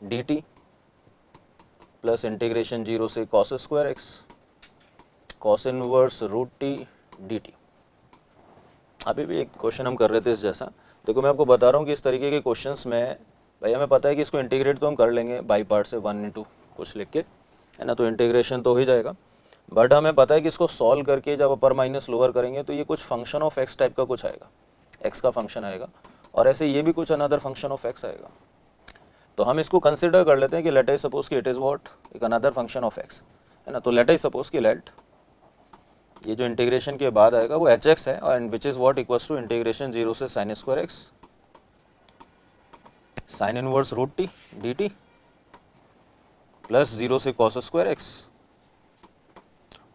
[SPEAKER 1] D t plus integration 0 से cos square x cos inverse root t D t. अभी भी एक क्वेश्चन हम कर रहे थे इस जैसा। देखो मैं आपको बता रहा हूँ कि इस तरीके के क्वेश्चंस में भाई हमें पता है कि इसको इंटीग्रेट तो हम कर लेंगे बाई पार्ट से 1 इंटू कुछ लिख के, है ना, तो इंटीग्रेशन तो हो ही जाएगा, बट हमें पता है कि इसको सॉल्व करके जब अपर माइनस लोअर करेंगे तो ये कुछ फंक्शन ऑफ एक्स टाइप का कुछ आएगा, एक्स का फंक्शन आएगा, और ऐसे ये भी कुछ अनदर फंक्शन ऑफ एक्स आएगा। तो हम इसको कंसिडर कर लेते हैं कि लेट अस सपोज कि इट इज़ व्हाट, एक अनदर फंक्शन ऑफ एक्स है ना। तो लेट अस सपोज कि लेट ये जो इंटीग्रेशन के बाद आएगा वो एच एक्स है, and which is what equals to integration 0 से sine square x sine inverse root t D t plus 0 से कॉस स्क्वायर एक्स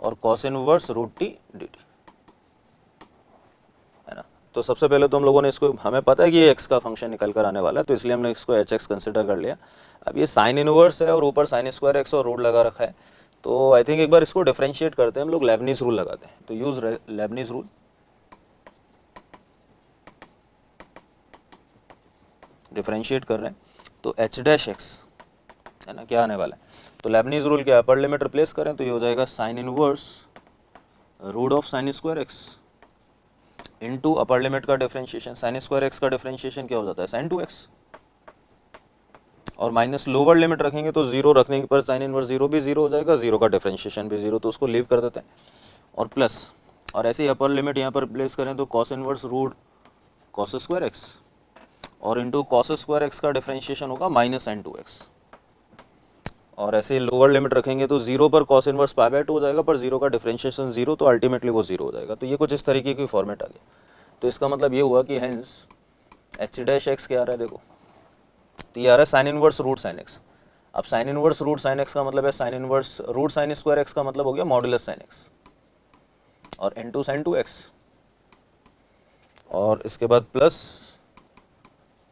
[SPEAKER 1] और cos inverse root t D t है ना। तो सबसे पहले तो हम लोगों ने इसको, हमें पता है कि ये एक्स का फंक्शन निकल कर आने वाला है, तो इसलिए हमने इसको एच एक्स कंसिडर कर लिया। अब ये साइन इनवर्स है और ऊपर साइन स्क्वायर एक्स और रूट लगा रखा है, तो आई थिंक एक बार इसको डिफरेंशिएट करते हैं हम लोग, लेबनीज रूल लगाते हैं। तो यूज लेबनीज रूल, डिफरेंशिएट कर रहे हैं तो एच डैश एक्स है ना, क्या आने वाला है, तो लेबनीज रूल क्या, अपर लिमिट रिप्लेस करें तो ये हो जाएगा sine inverse root of sine square x into upper limit का डिफरेंशिएशन, साइन स्क्वायर एक्स का डिफरेंशिएशन क्या हो जाता है साइन 2x, और माइनस लोअर लिमिट रखेंगे तो 0 रखने पर साइन इनवर्स 0 भी 0 हो जाएगा, 0 का डिफरेंशिएशन भी 0, तो उसको लीव कर देते हैं, और प्लस, और ऐसे ही अपर लिमिट यहाँ पर प्लेस करें तो cos inverse root cos square x और इंटू कॉस स्क्वायर एक्स का डिफरेंशिएशन होगा माइनस साइन 2x, और ऐसे लोअर लिमिट रखेंगे तो 0 पर कॉस इनवर्स पाई बाय 2 हो जाएगा, पर 0 का डिफरेंशिएशन 0, तो अल्टीमेटली वो 0 हो जाएगा। तो ये कुछ इस तरीके की फॉर्मेट आ गई। तो इसका मतलब ये हुआ कि हेंस एच डैश एक्स क्या आ रहा है, देखो तो ये आ रहा है sine inverse root sine x. अब sine inverse root sine x का मतलब है sine inverse root sine square x का मतलब हो गया मॉडुलस साइन एक्स और इनटू साइन 2x, और इसके बाद प्लस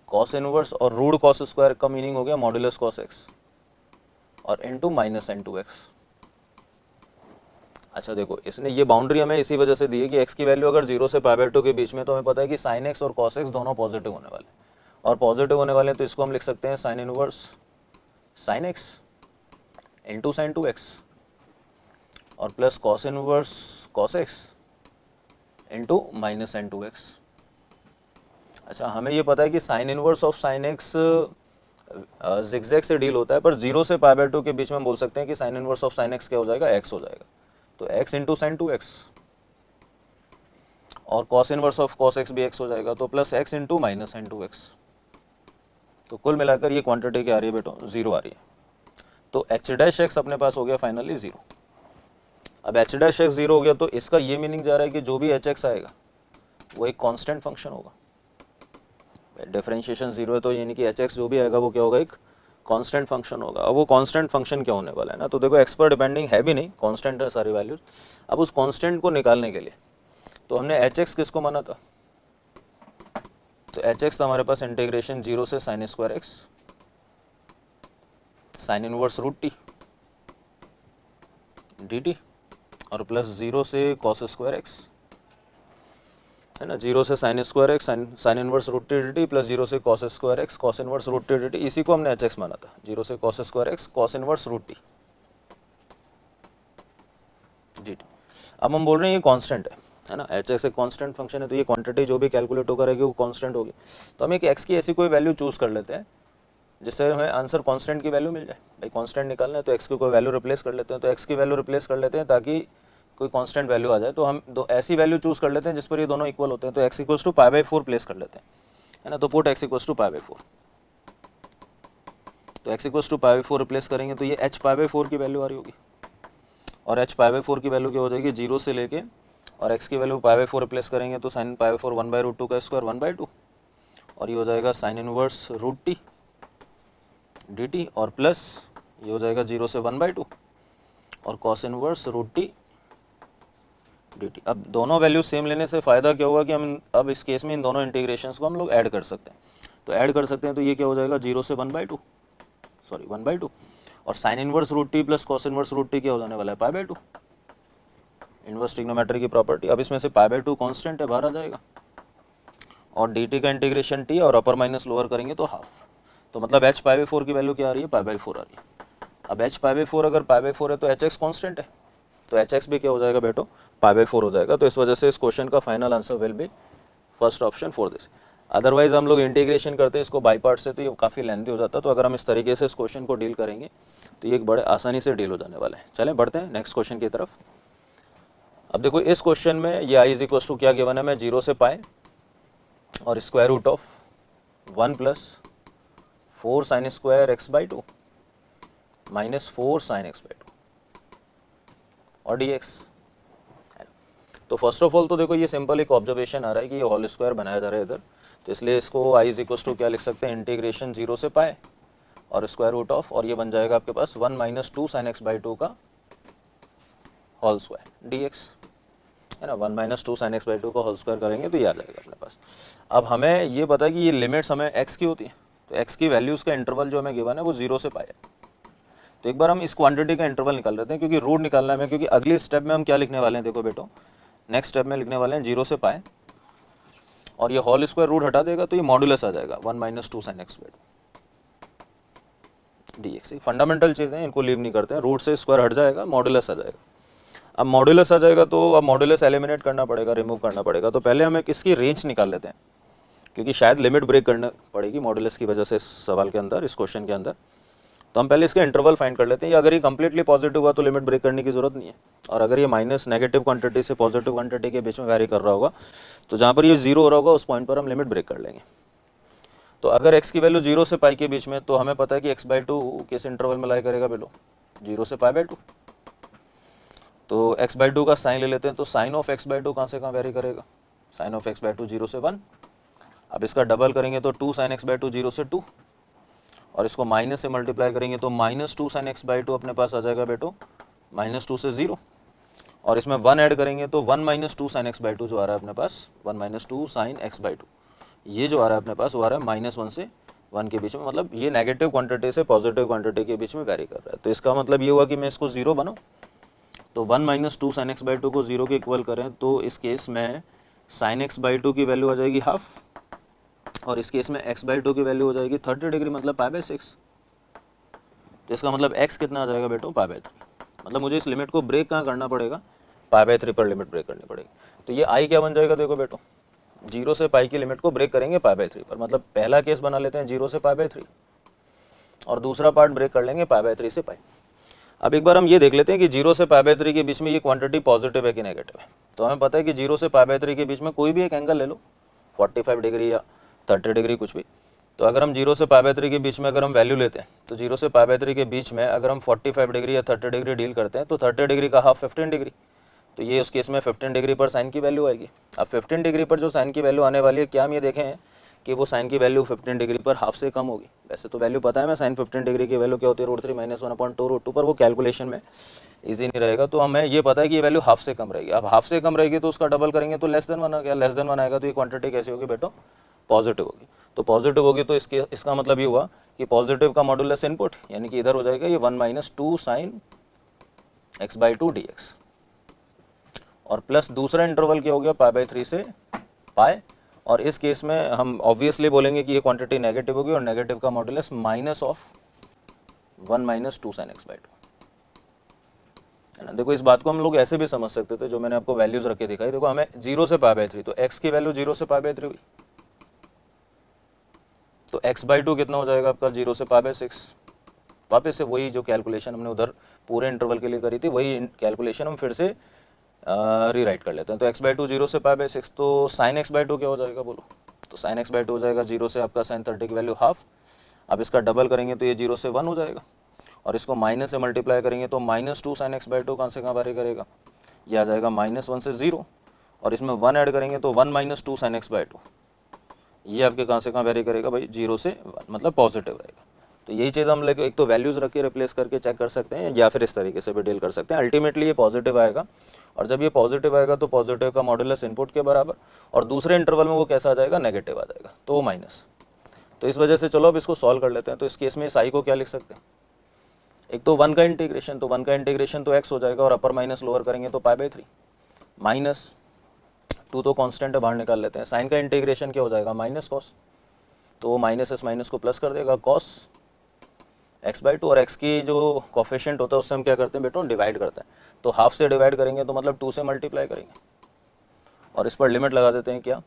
[SPEAKER 1] कॉस इनवर्स और रूट कॉस स्क्वायर का मीनिंग हो गया मॉडुलस कॉस एक्स और इनटू माइनस साइन 2x। अच्छा देखो, इसने ये बाउंड्री हमें इसी वजह से दी है कि x की वैल्यू अगर 0 से पाई बाय 2 के बीच में, तो हमें पता है कि साइन एक्स और कॉस एक्स दोनों पॉजिटिव होने वाले हैं, और पॉजिटिव होने वाले हैं तो इसको हम लिख सकते हैं sine inverse sine x into sine 2x और plus cos inverse cos x into minus sine 2x। अच्छा, हमें ये पता है कि sine inverse of sine x zigzag से डील होता है, पर 0 से पाई बाय 2 के बीच में बोल सकते हैं कि sine inverse of sine x क्या हो जाएगा, x हो जाएगा, तो x इंटू साइन 2x, और cos inverse of cos x भी x हो जाएगा, तो plus x into minus sine 2x। तो कुल मिलाकर ये क्वांटिटी क्या आ रही है बेटो, 0 आ रही है। तो एच डैश एक्स अपने पास हो गया फाइनली 0। अब एच डैश एक्स 0 हो गया तो इसका ये मीनिंग जा रहा है कि जो भी एच एक्स आएगा वो एक कांस्टेंट फंक्शन होगा। डिफरेंशिएशन 0 है तो यानी कि एच एक्स जो भी आएगा वो क्या होगा, एक कांस्टेंट फंक्शन होगा। अब वो कांस्टेंट फंक्शन क्या होने वाला है ना, तो देखो एक्स पर डिपेंडिंग है भी नहीं, कांस्टेंट है सारी वैल्यूज। अब उस कांस्टेंट को निकालने के लिए तो हमने एच एक्स किसको माना था, तो एच एक्स हमारे पास इंटीग्रेशन 0 से sine square x sine inverse root t D t और प्लस 0 से कॉस स्क्वायर एक्स है ना, 0 से sine square x sine inverse root t D t plus 0 से cos square x cos inverse root t D t, इसी को हमने h x माना था, 0 से cos square x cos inverse root t D t. अब हम बोल रहे हैं ये कांस्टेंट है ना, एच एक्स एक कांस्टेंट फंक्शन है, तो ये क्वांटिटी जो भी कैलकुलेट होकर आएगी वो कांस्टेंट होगी। तो हम एक एक्स की ऐसी कोई वैल्यू चूज़ कर लेते हैं जिससे हमें आंसर कांस्टेंट की वैल्यू मिल जाए। भाई कांस्टेंट निकालना है तो एक्स की कोई वैल्यू रिप्लेस कर लेते हैं, तो एक्स की वैल्यू रिप्लेस कर लेते हैं ताकि कोई कांस्टेंट वैल्यू आ जाए। तो हम दो ऐसी वैल्यू चूज़ कर लेते हैं जिस पर ये दोनों इक्वल होते हैं, तो x equals to pi by 4 place कर लेते हैं है ना, तो put x equals to pi by 4, तो x equals to pi by 4 replace करेंगे तो ये एच पाई बाय 4 की वैल्यू आ रही होगी, और एच पाई बाय 4 की वैल्यू क्या हो जाएगी 0 से लेके, और एक्स की वैल्यू पाई बाय 4 रिप्लेस करेंगे तो साइन पाई बाय 4 1/√2 का स्क्वायर 1/2, और ये हो जाएगा sine inverse root t D t, और प्लस ये हो जाएगा 0 से 1/2 और cos inverse root t D t. अब दोनों वैल्यू सेम लेने से फ़ायदा क्या होगा कि हम अब इस केस में इन दोनों इंटीग्रेशंस को हम लोग ऐड कर सकते हैं, तो ऐड कर सकते हैं तो ये क्या हो जाएगा 0 से 1/2 और sine inverse root t plus cos inverse root t क्या हो जाने वाला है पाई बाय 2, इनवर्स ट्रिग्नोमेट्री की प्रॉपर्टी। अब इसमें से पाई बाय 2 कॉन्स्टेंट है, बाहर आ जाएगा, और डी टी का इंटीग्रेशन टी और अपर माइनस लोअर करेंगे तो हाफ, तो मतलब एच पाई बाय 4 की वैल्यू क्या आ रही है पाई बाय 4 आ रही है। अब एच पाई बाय 4 अगर पाई बाय 4 है तो एच एक्स कॉन्स्टेंट है, तो एच एक्स भी क्या हो जाएगा बेटो पाई बाय 4 हो जाएगा। तो इस वजह से इस क्वेश्चन का final answer will be first option for this. Otherwise हम लोग इंटीग्रेशन करते हैं इसको बाई पार्ट से तो ये काफ़ी लेंथी हो जाता है, तो अगर हम इस तरीके से इस क्वेश्चन को डील करेंगे तो ये एक बड़े आसानी से डील हो जाने वाला है। चलें बढ़ते हैं नेक्स्ट क्वेश्चन की तरफ। अब देखो इस क्वेश्चन में ये आई इज इक्वल टू क्या गिवन है, मैं 0 से पाई और square root of 1 plus 4 sine square x by two minus 4 sine x by two और डी एक्स। तो फर्स्ट ऑफ ऑल तो देखो ये सिंपल एक ऑब्जर्वेशन आ रहा है कि ये होल स्क्वायर बनाया जा रहा है इधर, तो इसलिए इसको आई इज इक्वल टू क्या लिख सकते हैं, इंटीग्रेशन 0 से पाए और स्क्वायर रूट ऑफ, और ये बन जाएगा आपके पास 1 minus 2 sine x by two का होल स्क्वायर डी एक्स, है ना। 1 minus 2 sine x by two का होल स्क्वायर करेंगे तो ये आ जाएगा अपने पास। अब हमें ये पता है कि ये लिमिट्स हमें एक्स की होती है, तो एक्स की वैल्यूज़ का इंटरवल जो हमें गिवन है वो 0 से पाए है। तो एक बार हम इस क्वांटिटी का इंटरवल निकाल लेते हैं, क्योंकि रूट निकालना है हमें, क्योंकि अगली स्टेप में हम क्या लिखने वाले हैं, देखो बेटो नेक्स्ट स्टेप में लिखने वाले हैं 0 से पाए, और ये होल स्क्वायर रूट हटा देगा तो ये मॉडुलस आ जाएगा 1 minus 2 sine x by to D x. Fundamental चीज़ें इनको लीव नहीं करते हैं, रूट से स्क्वायर हट जाएगा, मॉडुलस आ जाएगा। अब मॉडुलस आ जाएगा तो अब मॉडुलस एलिमिनेट करना पड़ेगा, रिमूव करना पड़ेगा, तो पहले हमें किसकी रेंज निकाल लेते हैं, क्योंकि शायद लिमिट ब्रेक करना पड़ेगी मॉडुलस की वजह से इस सवाल के अंदर, इस क्वेश्चन के अंदर। तो हम पहले इसके इंटरवल फाइंड कर लेते हैं। अगर ये कंप्लीटली पॉजिटिव हुआ तो लिमिट ब्रेक करने की जरूरत नहीं है, और अगर ये माइनस नेगेटिव क्वांटिटी से पॉजिटिव क्वांटिटी के बीच में वैरी कर रहा होगा तो जहाँ पर ये 0 हो रहा होगा उस पॉइंट पर हम लिमिट ब्रेक कर लेंगे। तो अगर x की वैल्यू 0 से पाई के बीच में, तो हमें पता है कि x बाई टू किस इंटरवल में लाई करेगा बेलो, 0 से पाई बाई टू। तो x बाई टू का साइन ले लेते हैं, तो sine of x by two कहाँ से कहाँ वैरी करेगा, sine of x by two 0 से 1। अब इसका डबल करेंगे तो 2 साइन एक्स बाई टू 0 से 2, और इसको माइनस से मल्टीप्लाई करेंगे तो minus 2 sine x by to अपने पास आ जाएगा बेटो -2 से 0, और इसमें 1 ऐड करेंगे तो 1 minus 2 sine x by to जो आ रहा है अपने पास, 1 minus 2 sine x by to, ये जो आ रहा है अपने पास वो आ रहा है -1 से 1 के बीच में, मतलब ये नेगेटिव क्वांटिटी से पॉजिटिव क्वांटिटी के बीच में वैरी कर रहा है। तो इसका मतलब ये हुआ कि मैं इसको 0 बनाऊँ, तो 1 minus 2 sine x by to को 0 के इक्वल करें तो इस केस में साइन एक्स बाई टू की वैल्यू आ जाएगी हाफ, और इस केस में x बाई टू की वैल्यू हो जाएगी 30 डिग्री, मतलब पाई बाई 6। तो इसका मतलब x कितना आ जाएगा बेटो, पाई बाई 3। मतलब मुझे इस लिमिट को ब्रेक कहाँ करना पड़ेगा, पाई बाई 3 पर लिमिट ब्रेक करनी पड़ेगी। तो ये i क्या बन जाएगा, देखो बेटो 0 से पाई की लिमिट को ब्रेक करेंगे पाई बाई 3 पर, मतलब पहला केस बना लेते हैं 0 से पाई बाई 3, और दूसरा पार्ट ब्रेक कर लेंगे पाई बाई 3 से पाई। अब एक बार हम ये देख लेते हैं कि 0 से पाई बाई 3 के बीच में ये क्वांटिटी पॉजिटिव है कि नेगेटिव है। तो हमें पता है कि 0 से पाई बाई 3 के बीच में कोई भी एक एंगल ले लो, 45 डिग्री या 30 डिग्री कुछ भी। तो अगर हम 0 से पाई बाई 3 के बीच में अगर हम वैल्यू लेते हैं, तो 0 से पाई बाई 3 के बीच में अगर हम 45 डिग्री या 30 डिग्री डील करते हैं, तो 30 डिग्री का हाफ 15 डिग्री, तो ये उस केस में 15 डिग्री पर साइन की वैल्यू आएगी। अब 15 डिग्री पर जो साइन की वैल्यू आने वाली है, क्या हम ये देखें कि वो साइन की वैल्यू 15 डिग्री पर हाफ से कम होगी। वैसे तो वैल्यू पता है मैं, साइन 15 डिग्री की वैल्यू क्या होती है, √3 - 1/2 √2, पर वो कैलकुलेशन में ईजी नहीं रहेगा, तो हमें ये पता है कि ये वैल्यू हाफ से कम रहेगी। अब हाफ से कम रहेगी तो उसका डबल करेंगे तो लेस देन 1 आ गया, लेस देन 1 आएगा तो ये क्वांटिटी कैसी होगी बेटो, पॉजिटिव होगी। तो पॉजिटिव होगी तो इसका मतलब ये हुआ कि पॉजिटिव का मॉडुलस इनपुट, यानी कि इधर हो जाएगा ये 1 minus 2 sine x by to D x, और प्लस दूसरा इंटरवल क्या हो गया, पाई बाई 3 से पाई, और इस केस में हम ऑब्वियसली बोलेंगे कि ये क्वांटिटी नेगेटिव होगी, और नेगेटिव का modulus minus of 1 minus 2 sine x by to, है ना। देखो इस बात को हम लोग ऐसे भी समझ सकते थे, जो मैंने आपको वैल्यूज रख के दिखाई। देखो हमें 0 से पाई बाई 3, तो x की वैल्यू 0 से पाई बाई 3 हुई, तो x बाई टू कितना हो जाएगा आपका, 0 से पाई बाई 6। वापस से वही जो कैलकुलेशन हमने उधर पूरे इंटरवल के लिए करी थी, वही कैलकुलेशन हम फिर से रीराइट कर लेते हैं। तो x बाई टू 0 से पाई बाई 6, तो साइन x बाई टू क्या हो जाएगा बोलो, तो साइन x बाई टू हो जाएगा 0 से आपका साइन 30 की वैल्यू हाफ। अब इसका डबल करेंगे तो ये 0 से 1 हो जाएगा, और इसको माइनस से मल्टीप्लाई करेंगे तो -2 साइन एक्स बाई टू कहाँ से कहाँ वैरी करेगा, ये आ जाएगा -1 से 0, और इसमें 1 ऐड करेंगे तो 1 minus 2 sine x by to, ये आपके कहाँ से कहाँ वैरी करेगा भाई, 0 से 1, मतलब पॉजिटिव रहेगा। तो यही चीज़ हम लेके एक तो वैल्यूज़ रख के रिप्लेस करके चेक कर सकते हैं, या फिर इस तरीके से भी डील कर सकते हैं। अल्टीमेटली ये पॉजिटिव आएगा, और जब ये पॉजिटिव आएगा तो पॉजिटिव का मॉडुलस इनपुट के बराबर, और दूसरे इंटरवल में वो कैसा आ जाएगा, नेगेटिव आ जाएगा, तो वो माइनस। तो इस वजह से चलो अब इसको सॉल्व कर लेते हैं। तो इस केस में इस आई को क्या लिख सकते हैं, एक तो 1 का इंटीग्रेशन, तो 1 का इंटीग्रेशन तो x हो जाएगा, और अपर माइनस लोअर करेंगे तो पाई बाई 3, माइनस 2 तो कांस्टेंट है, बाहर निकाल लेते हैं। साइन का इंटीग्रेशन क्या हो जाएगा, माइनस कॉस, तो वो माइनस इस माइनस को प्लस कर देगा, कॉस x बाई टू, और x की जो कोफिशिएंट होता है उससे हम क्या करते हैं बेटो, डिवाइड करते हैं। तो हाफ से डिवाइड करेंगे तो मतलब 2 से मल्टीप्लाई करेंगे, और इस पर लिमिट लगा देते हैं क्या,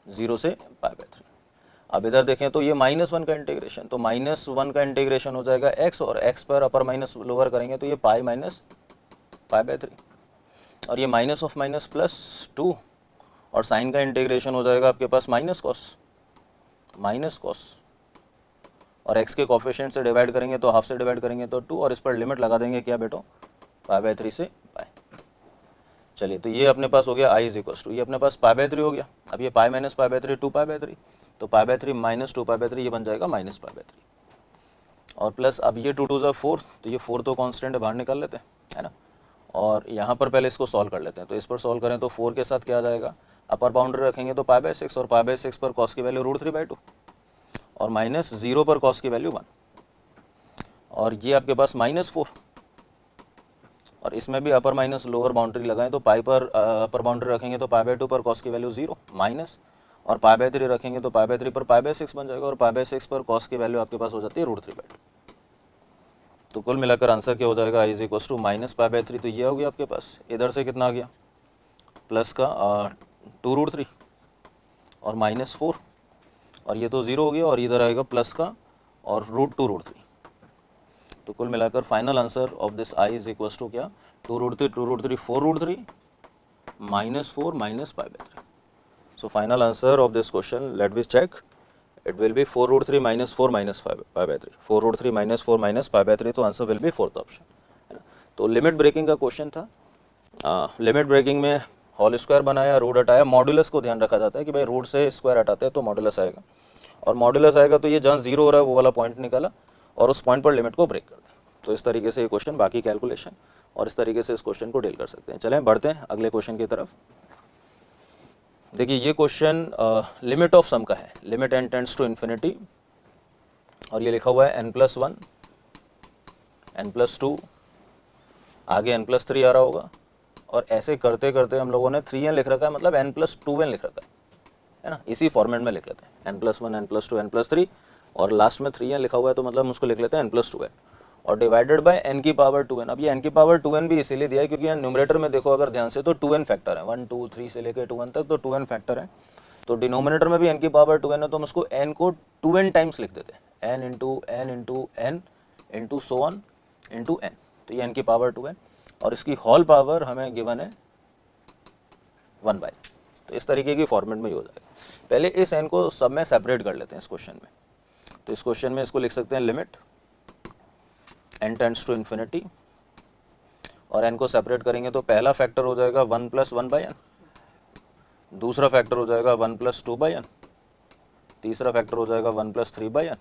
[SPEAKER 1] 0 से पाई बाई 3। अब इधर देखें तो ये -1 का इंटीग्रेशन, तो -1 का इंटीग्रेशन हो जाएगा x, और x पर अपर माइनस लोअर करेंगे तो ये पाई माइनस पाई बाई 3, और ये माइनस ऑफ माइनस प्लस 2, और साइन का इंटीग्रेशन हो जाएगा आपके पास माइनस कॉस और x के कोफिशिएंट से डिवाइड करेंगे तो हाफ से डिवाइड करेंगे तो 2, और इस पर लिमिट लगा देंगे क्या बेटो, π/3 से पाई। चलिए तो ये अपने पास हो गया i इज इक्वल टू, ये अपने पास π/3 हो गया। अब ये पाई माइनस π/3 2π/3, तो π/3 माइनस 2π/3 ये बन जाएगा माइनस π/3, और प्लस अब ये 2 2 ज़ा 4, तो ये 4 तो कांस्टेंट है, बाहर निकाल लेते हैं, है ना। और यहाँ पर पहले इसको सॉल्व कर लेते हैं, तो इस पर सॉल्व करें तो 4 के साथ क्या आ जाएगा, अपर बाउंड्री रखेंगे तो π/6, और π/6 पर कॉस की वैल्यू √3/2, और माइनस 0 पर कॉस की वैल्यू 1, और ये आपके पास -4, और इसमें भी अपर माइनस लोअर बाउंड्री लगाएं तो पाई पर अपर बाउंड्री रखेंगे तो π/2 पर कॉस की वैल्यू 0 माइनस, और π/3 रखेंगे तो π/3 पर π/6 बन जाएगा, और π/6 पर कॉस की वैल्यू आपके पास हो जाती है √3/2। तो कुल मिलाकर आंसर क्या हो जाएगा, i is equal to minus π/3, तो ये हो गया आपके पास। इधर से कितना आ गया, प्लस का 2√3 और -4, और ये तो 0 हो गया, और इधर आएगा प्लस का और √2√3। तो कुल मिलाकर final answer of this i is equal to क्या, 2√3 2√3 4√3 -4 minus π/3। So final answer of this question, let me check, it will be 4√3 -4 minus π/3, 4√3 -4 minus π/3, तो answer will be fourth option, है ना। तो लिमिट ब्रेकिंग का क्वेश्चन था। Limit breaking में whole square बनाया, root हटाया, मॉड्यूलस को ध्यान रखा जाता है कि भाई रूट से स्क्वायर हटाते हैं तो मॉड्यूलस आएगा, और मॉड्यूलस आएगा तो ये जहाँ 0 हो रहा है वो वाला पॉइंट निकाला और उस पॉइंट पर लिमिट को ब्रेक कर दिया। तो इस तरीके से ये क्वेश्चन, बाकी कैलकुलेशन और इस तरीके से इस क्वेश्चन को डील कर सकते हैं। चलें बढ़ते हैं अगले क्वेश्चन की तरफ। देखिए ये क्वेश्चन लिमिट ऑफ सम का है, limit n tends to infinity, और ये लिखा हुआ है n+1 n+2, आगे n+3 आ रहा होगा, और ऐसे करते करते हम लोगों ने 3n लिख रखा है, मतलब n+2n लिख रखा है ना। इसी फॉर्मेट में लिख लेते हैं n+1 n+2 n+3, और लास्ट में 3n लिखा हुआ है तो मतलब हम उसको लिख लेते हैं n+2n, और डिवाइडेड बाय n की पावर 2n। अब ये n की पावर 2n भी इसीलिए दिया है क्योंकि यहाँ न्यूमरेटर में देखो अगर ध्यान से तो 2n फैक्टर है, 1 2 3 से लेकर 2n तक, तो 2n फैक्टर है। तो डिनोमिनेटर में भी n की पावर 2n है, तो हम उसको n को 2n टाइम्स लिख देते हैं, n into n into so on into n, तो ये n की पावर 2n, और इसकी होल पावर हमें गिवन है 1/। तो इस तरीके की फॉर्मेट में ही हो जाएगा। पहले इस n को सब में सेपरेट कर लेते हैं इस क्वेश्चन में। तो इस क्वेश्चन में इसको लिख सकते हैं limit n tends to infinity, और n को सेपरेट करेंगे तो पहला फैक्टर हो जाएगा 1 + 1/n, दूसरा फैक्टर हो जाएगा 1 + 2/n, तीसरा फैक्टर हो जाएगा 1 + 3/n,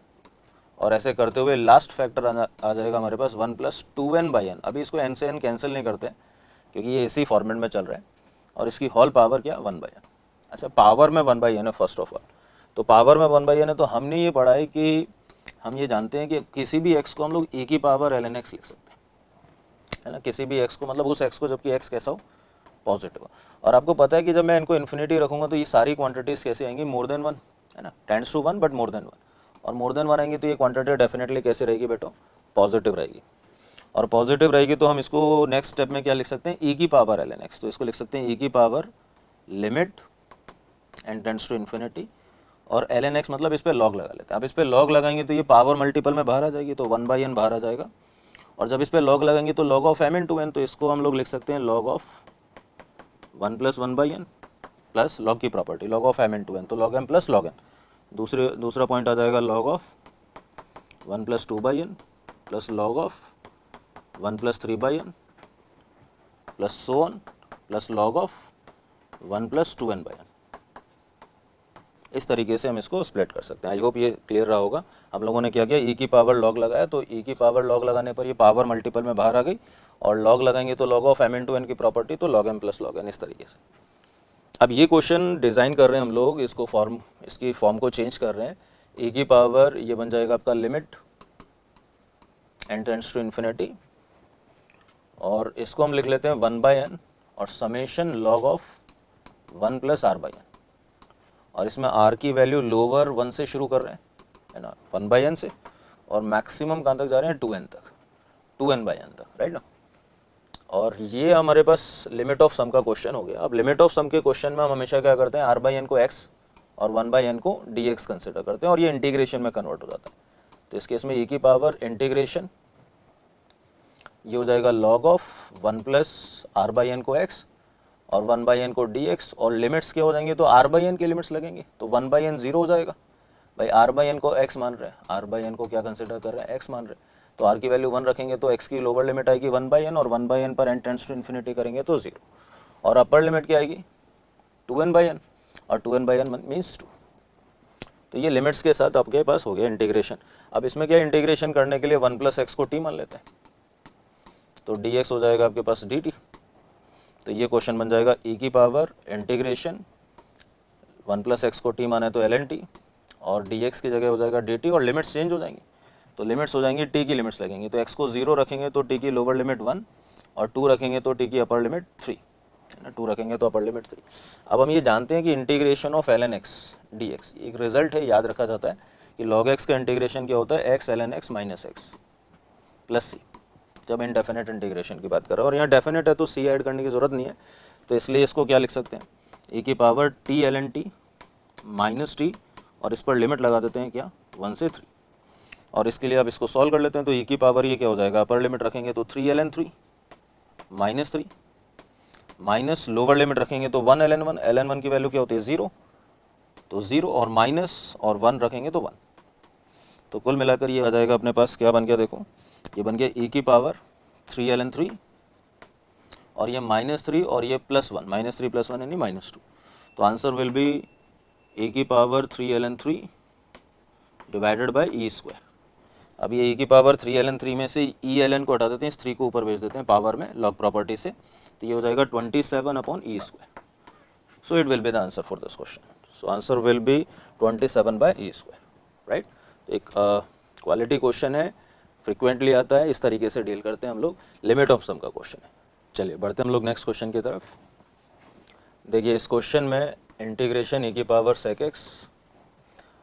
[SPEAKER 1] और ऐसे करते हुए लास्ट फैक्टर आ जाएगा हमारे पास 1 + 2n/n। अभी इसको n से n कैंसिल नहीं करते क्योंकि ये इसी फॉर्मेट में चल रहा है, और इसकी होल पावर क्या 1/n। अच्छा पावर में 1/n है फर्स्ट ऑफ ऑल, तो पावर में 1/n है, तो हमने ये पढ़ा है कि हम ये जानते हैं कि किसी भी x को हम लोग e की पावर ln x लिख सकते हैं, है ना। किसी भी x को, मतलब उस x को जबकि x कैसा हो, पॉजिटिव हो। और आपको पता है कि जब मैं इनको इन्फिनिटी रखूँगा तो ये सारी क्वांटिटीज़ कैसे आएंगी, मोर देन 1, है ना, tends to 1 but more than 1, और मोर देन 1 आएंगी तो ये क्वांटिटी डेफिनेटली कैसे रहेगी बेटो, पॉजिटिव रहेगी। और पॉजिटिव रहेगी तो हम इसको नेक्स्ट स्टेप में क्या लिख सकते हैं, e की पावर ln x, तो इसको लिख सकते हैं e की power limit n tends to infinity, और ln x मतलब इस पर लॉग लगा लेते हैं। अब इस पर लॉग लगाएंगे तो ये पावर मल्टीपल में बाहर आ जाएगी, तो 1/n बाहर आ जाएगा, और जब इस पर लॉग लगाएंगे तो log ऑफ m × n, तो इसको हम लोग लिख सकते हैं log of 1 + 1/n plus log की property log of m × n, तो log m plus log n। दूसरा पॉइंट आ जाएगा log of 1 + 2/n plus log of 1 + 3/n plus so on plus log of 1 + 2n/n। इस तरीके से हम इसको स्प्लिट कर सकते हैं। आई होप ये क्लियर रहा होगा। हम लोगों ने क्या किया, e की पावर लॉग लगाया, तो e की पावर लॉग लगाने पर ये पावर मल्टीपल में बाहर आ गई, और लॉग लगाएंगे तो log ऑफ m × n की प्रॉपर्टी, तो log m plus log n, इस तरीके से। अब ये क्वेश्चन डिज़ाइन कर रहे हैं हम लोग, इसको इसकी फॉर्म को चेंज कर रहे हैं। e की पावर ये बन जाएगा आपका limit n tends to infinity, और इसको हम लिख लेते हैं 1/n, और समेशन log ऑफ 1 + r/n, और इसमें r की वैल्यू लोअर 1 से शुरू कर रहे हैं, है ना, 1/n से, और मैक्सिमम कहाँ तक जा रहे हैं, 2n तक, 2n/n तक, राइट ना। और ये हमारे पास लिमिट ऑफ सम का क्वेश्चन हो गया। अब लिमिट ऑफ सम के क्वेश्चन में हम हमेशा क्या करते हैं, r/n को x और 1/n को dx कंसिडर करते हैं, और ये इंटीग्रेशन में कन्वर्ट हो जाता है। तो इस केस में e की पावर इंटीग्रेशन ये हो जाएगा log ऑफ 1 + r/n को x और 1/n को dx, और लिमिट्स क्या हो जाएंगे, तो r/n की लिमिट्स लगेंगे, तो 1/n 0 हो जाएगा, भाई आर बाई एन को एक्स मान रहे हैं, आर बाई एन को क्या कंसिडर कर रहे हैं, एक्स मान रहे हैं, तो आर की वैल्यू 1 रखेंगे तो एक्स की लोअर लिमिट आएगी 1 बाई एन, और 1 बाई एन पर एन टेंड्स टू इन्फिनिटी करेंगे तो 0, और अपर लिमिट क्या आएगी 2n बाई एन, और 2n बाई एन मीन्स 2। तो ये लिमिट्स के साथ आपके पास हो गया इंटीग्रेशन। अब इसमें क्या इंटीग्रेशन करने के लिए 1 प्लस एक्स को टी मान लेते हैं, तो डी एक्स हो जाएगा आपके पास डी टी। तो ये क्वेश्चन बन जाएगा ई की पावर इंटीग्रेशन 1 प्लस एक्स को टी माने तो एल एन टी, और डी एक्स की जगह हो जाएगा डी टी, और लिमिट्स चेंज हो जाएंगी, तो लिमिट्स हो जाएंगी टी की लिमिट्स लगेंगी, तो एक्स को 0 रखेंगे तो टी की लोअर लिमिट 1, और 2 रखेंगे तो टी की अपर लिमिट 3, है ना, 2 रखेंगे तो अपर लिमिट 3। अब हम ये जानते हैं कि integration of l n x d x एक रिजल्ट है, याद रखा जाता है कि लॉग एक्स का इंटीग्रेशन क्या होता है, x l n x minus x plus c, जब इनडेफिनेट इंटीग्रेशन की बात कर रहे हैं, और यहाँ डेफिनेट है तो सी ऐड करने की ज़रूरत नहीं है, तो इसलिए इसको क्या लिख सकते हैं, ई की power t l n t minus t, और इस पर लिमिट लगा देते हैं क्या 1 से 3, और इसके लिए आप इसको सॉल्व कर लेते हैं, तो ई की पावर ये क्या हो जाएगा, अपर लिमिट रखेंगे तो 3 l n 3 minus 3, minus lower limit रखेंगे तो 1 एल एन 1 की वैल्यू क्या होती है 0, तो 0, और माइनस और 1 रखेंगे तो 1, तो कुल मिलाकर ये आ जाएगा अपने पास क्या बन गया, देखो ये बन गया ई की पावर 3 एल एन 3, और ये -3, और ये +1, -3 + 1 यानी -2, तो आंसर विल बी ए की power 3 l n 3 divided by e square. अब ये e की पावर 3 एल एन 3 में से ई एल एन को हटा देते हैं, इस 3 को ऊपर भेज देते हैं पावर में लॉग प्रॉपर्टी से, तो ये हो जाएगा 27 upon E square. So it will be the answer for this question. So answer will B 27 by e square, right. तो एक क्वालिटी क्वेश्चन है, फ्रिक्वेंटली आता है, इस तरीके से डील करते हैं हम लोग, लिमिट ऑफ सम का क्वेश्चन है। चलिए बढ़ते हम लोग नेक्स्ट क्वेश्चन की तरफ। देखिए इस क्वेश्चन में इंटीग्रेशन ई की power sec x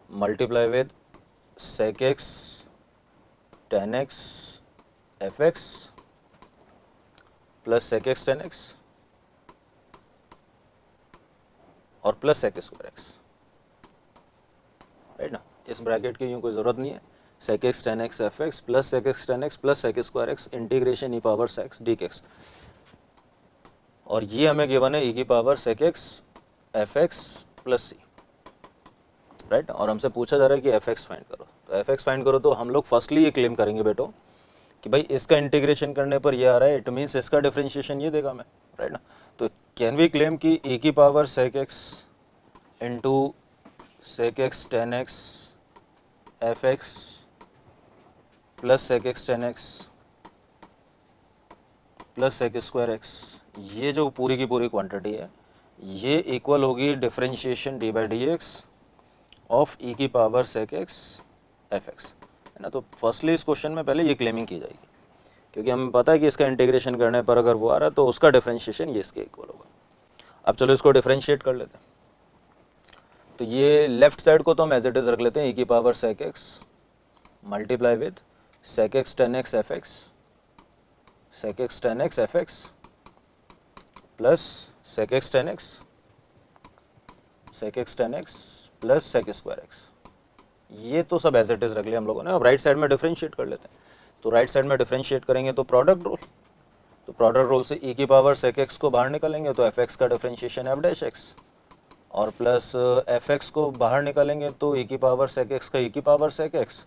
[SPEAKER 1] multiply with sec x tan x f x plus sec x tan x और plus sec square x, right ना। इस ब्रैकेट की यूँ कोई ज़रूरत नहीं है, sec x tan x f x plus sec x tan x plus sec square x integration e power sec x d x, और ये हमें गिवन है ई की power sec x f x plus c, right. और हमसे पूछा जा रहा है कि एफ एक्स फाइंड करो, तो एफ एक्स फाइंड करो तो हम लोग फर्स्टली ये क्लेम करेंगे बेटो कि भाई इसका इंटीग्रेशन करने पर ये आ रहा है, इट मीन्स इसका डिफरेंशिएशन ये देगा हमें, राइट ना। तो कैन वी क्लेम कि ए की power sec x into sec x tan x f x plus sec x tan x plus sec square x, ये जो पूरी की पूरी क्वांटिटी है ये इक्वल होगी differentiation d by d x of e की power sec x f x, है ना। तो फर्स्टली इस क्वेश्चन में पहले ये क्लेमिंग की जाएगी, क्योंकि हमें पता है कि इसका इंटीग्रेशन करने पर अगर वो आ रहा है तो उसका डिफरेंशिएशन ये इसके इक्वल होगा। अब चलो इसको डिफरेंशिएट कर लेते हैं, तो ये लेफ्ट साइड को तो हम एज इट इज़ रख लेते हैं, ई की power sec x multiply with sec x tan x f x, sec x tan x f x plus sec x tan x plus sec square x, ये तो सब एज इट इज़ रख लिया हम लोगों ने। अब राइट साइड में डिफरेंशिएट कर लेते हैं, तो राइट साइड में डिफरेंशिएट करेंगे तो प्रोडक्ट रूल, तो प्रोडक्ट रूल से ई की पावर सेक एक्स को बाहर निकालेंगे तो एफ एक्स का डिफरेंशिएशन एफ डैश एक्स, और प्लस एफ एक्स को बाहर निकालेंगे तो ई की पावर सेक एक्स का ई की पावर सेक एक्स,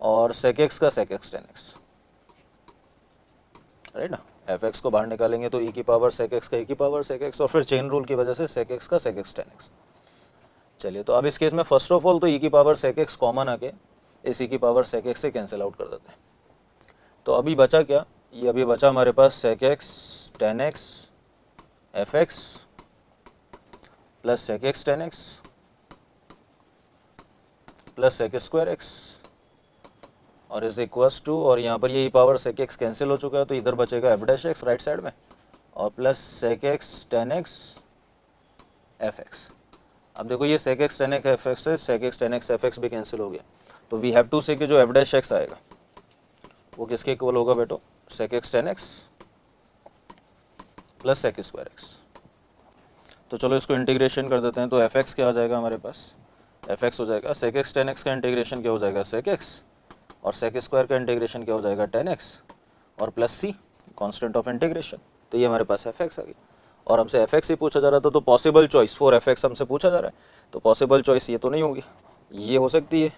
[SPEAKER 1] और सेक एक्स का sec x tan x, right ना। एफ एक्स को बाहर निकालेंगे तो ई की पावर सेक एक्स का ई की पावर सेक एक्स, और फिर चेन रूल की वजह से सेक एक्स का सेक एक्स टेन एक्स। चलिए तो अब इस केस में फर्स्ट ऑफ ऑल तो ई की पावर सेक एक्स कॉमन आके इस ई की पावर सेक एक्स से कैंसिल आउट कर देते हैं, तो अभी बचा क्या, ये अभी बचा हमारे पास sec x tan x f x plus sec x tan x plus sec square x और इज इक्वल्स टू, और यहाँ पर ये e power sec x cancel हो चुका है तो इधर बचेगा f dash x right side में, और plus sec x tan x f x. अब देखो ये sec x tan x f x है, sec x tan x f x भी कैंसिल हो गया, तो वी हैव टू से कि जो एफ डैश एक्स आएगा वो किसके इक्वल होगा बेटो, sec x tan x plus sec square x. तो चलो इसको इंटीग्रेशन कर देते हैं, तो एफ एक्स क्या हो जाएगा हमारे पास, एफ एक्स हो जाएगा सेक एक्स टेन एक्स का इंटीग्रेशन क्या हो जाएगा सेक एक्स, और सेक स्क्वायर का इंटीग्रेशन क्या हो जाएगा टेन एक्स, और plus c constant of integration, तो ये हमारे पास एफ एक्स आ गया। और हमसे एफ एक्स ही पूछा जा रहा था, तो possible choice for F x हमसे पूछा जा रहा है, तो पॉसिबल चॉइस ये तो नहीं होगी, ये हो सकती है,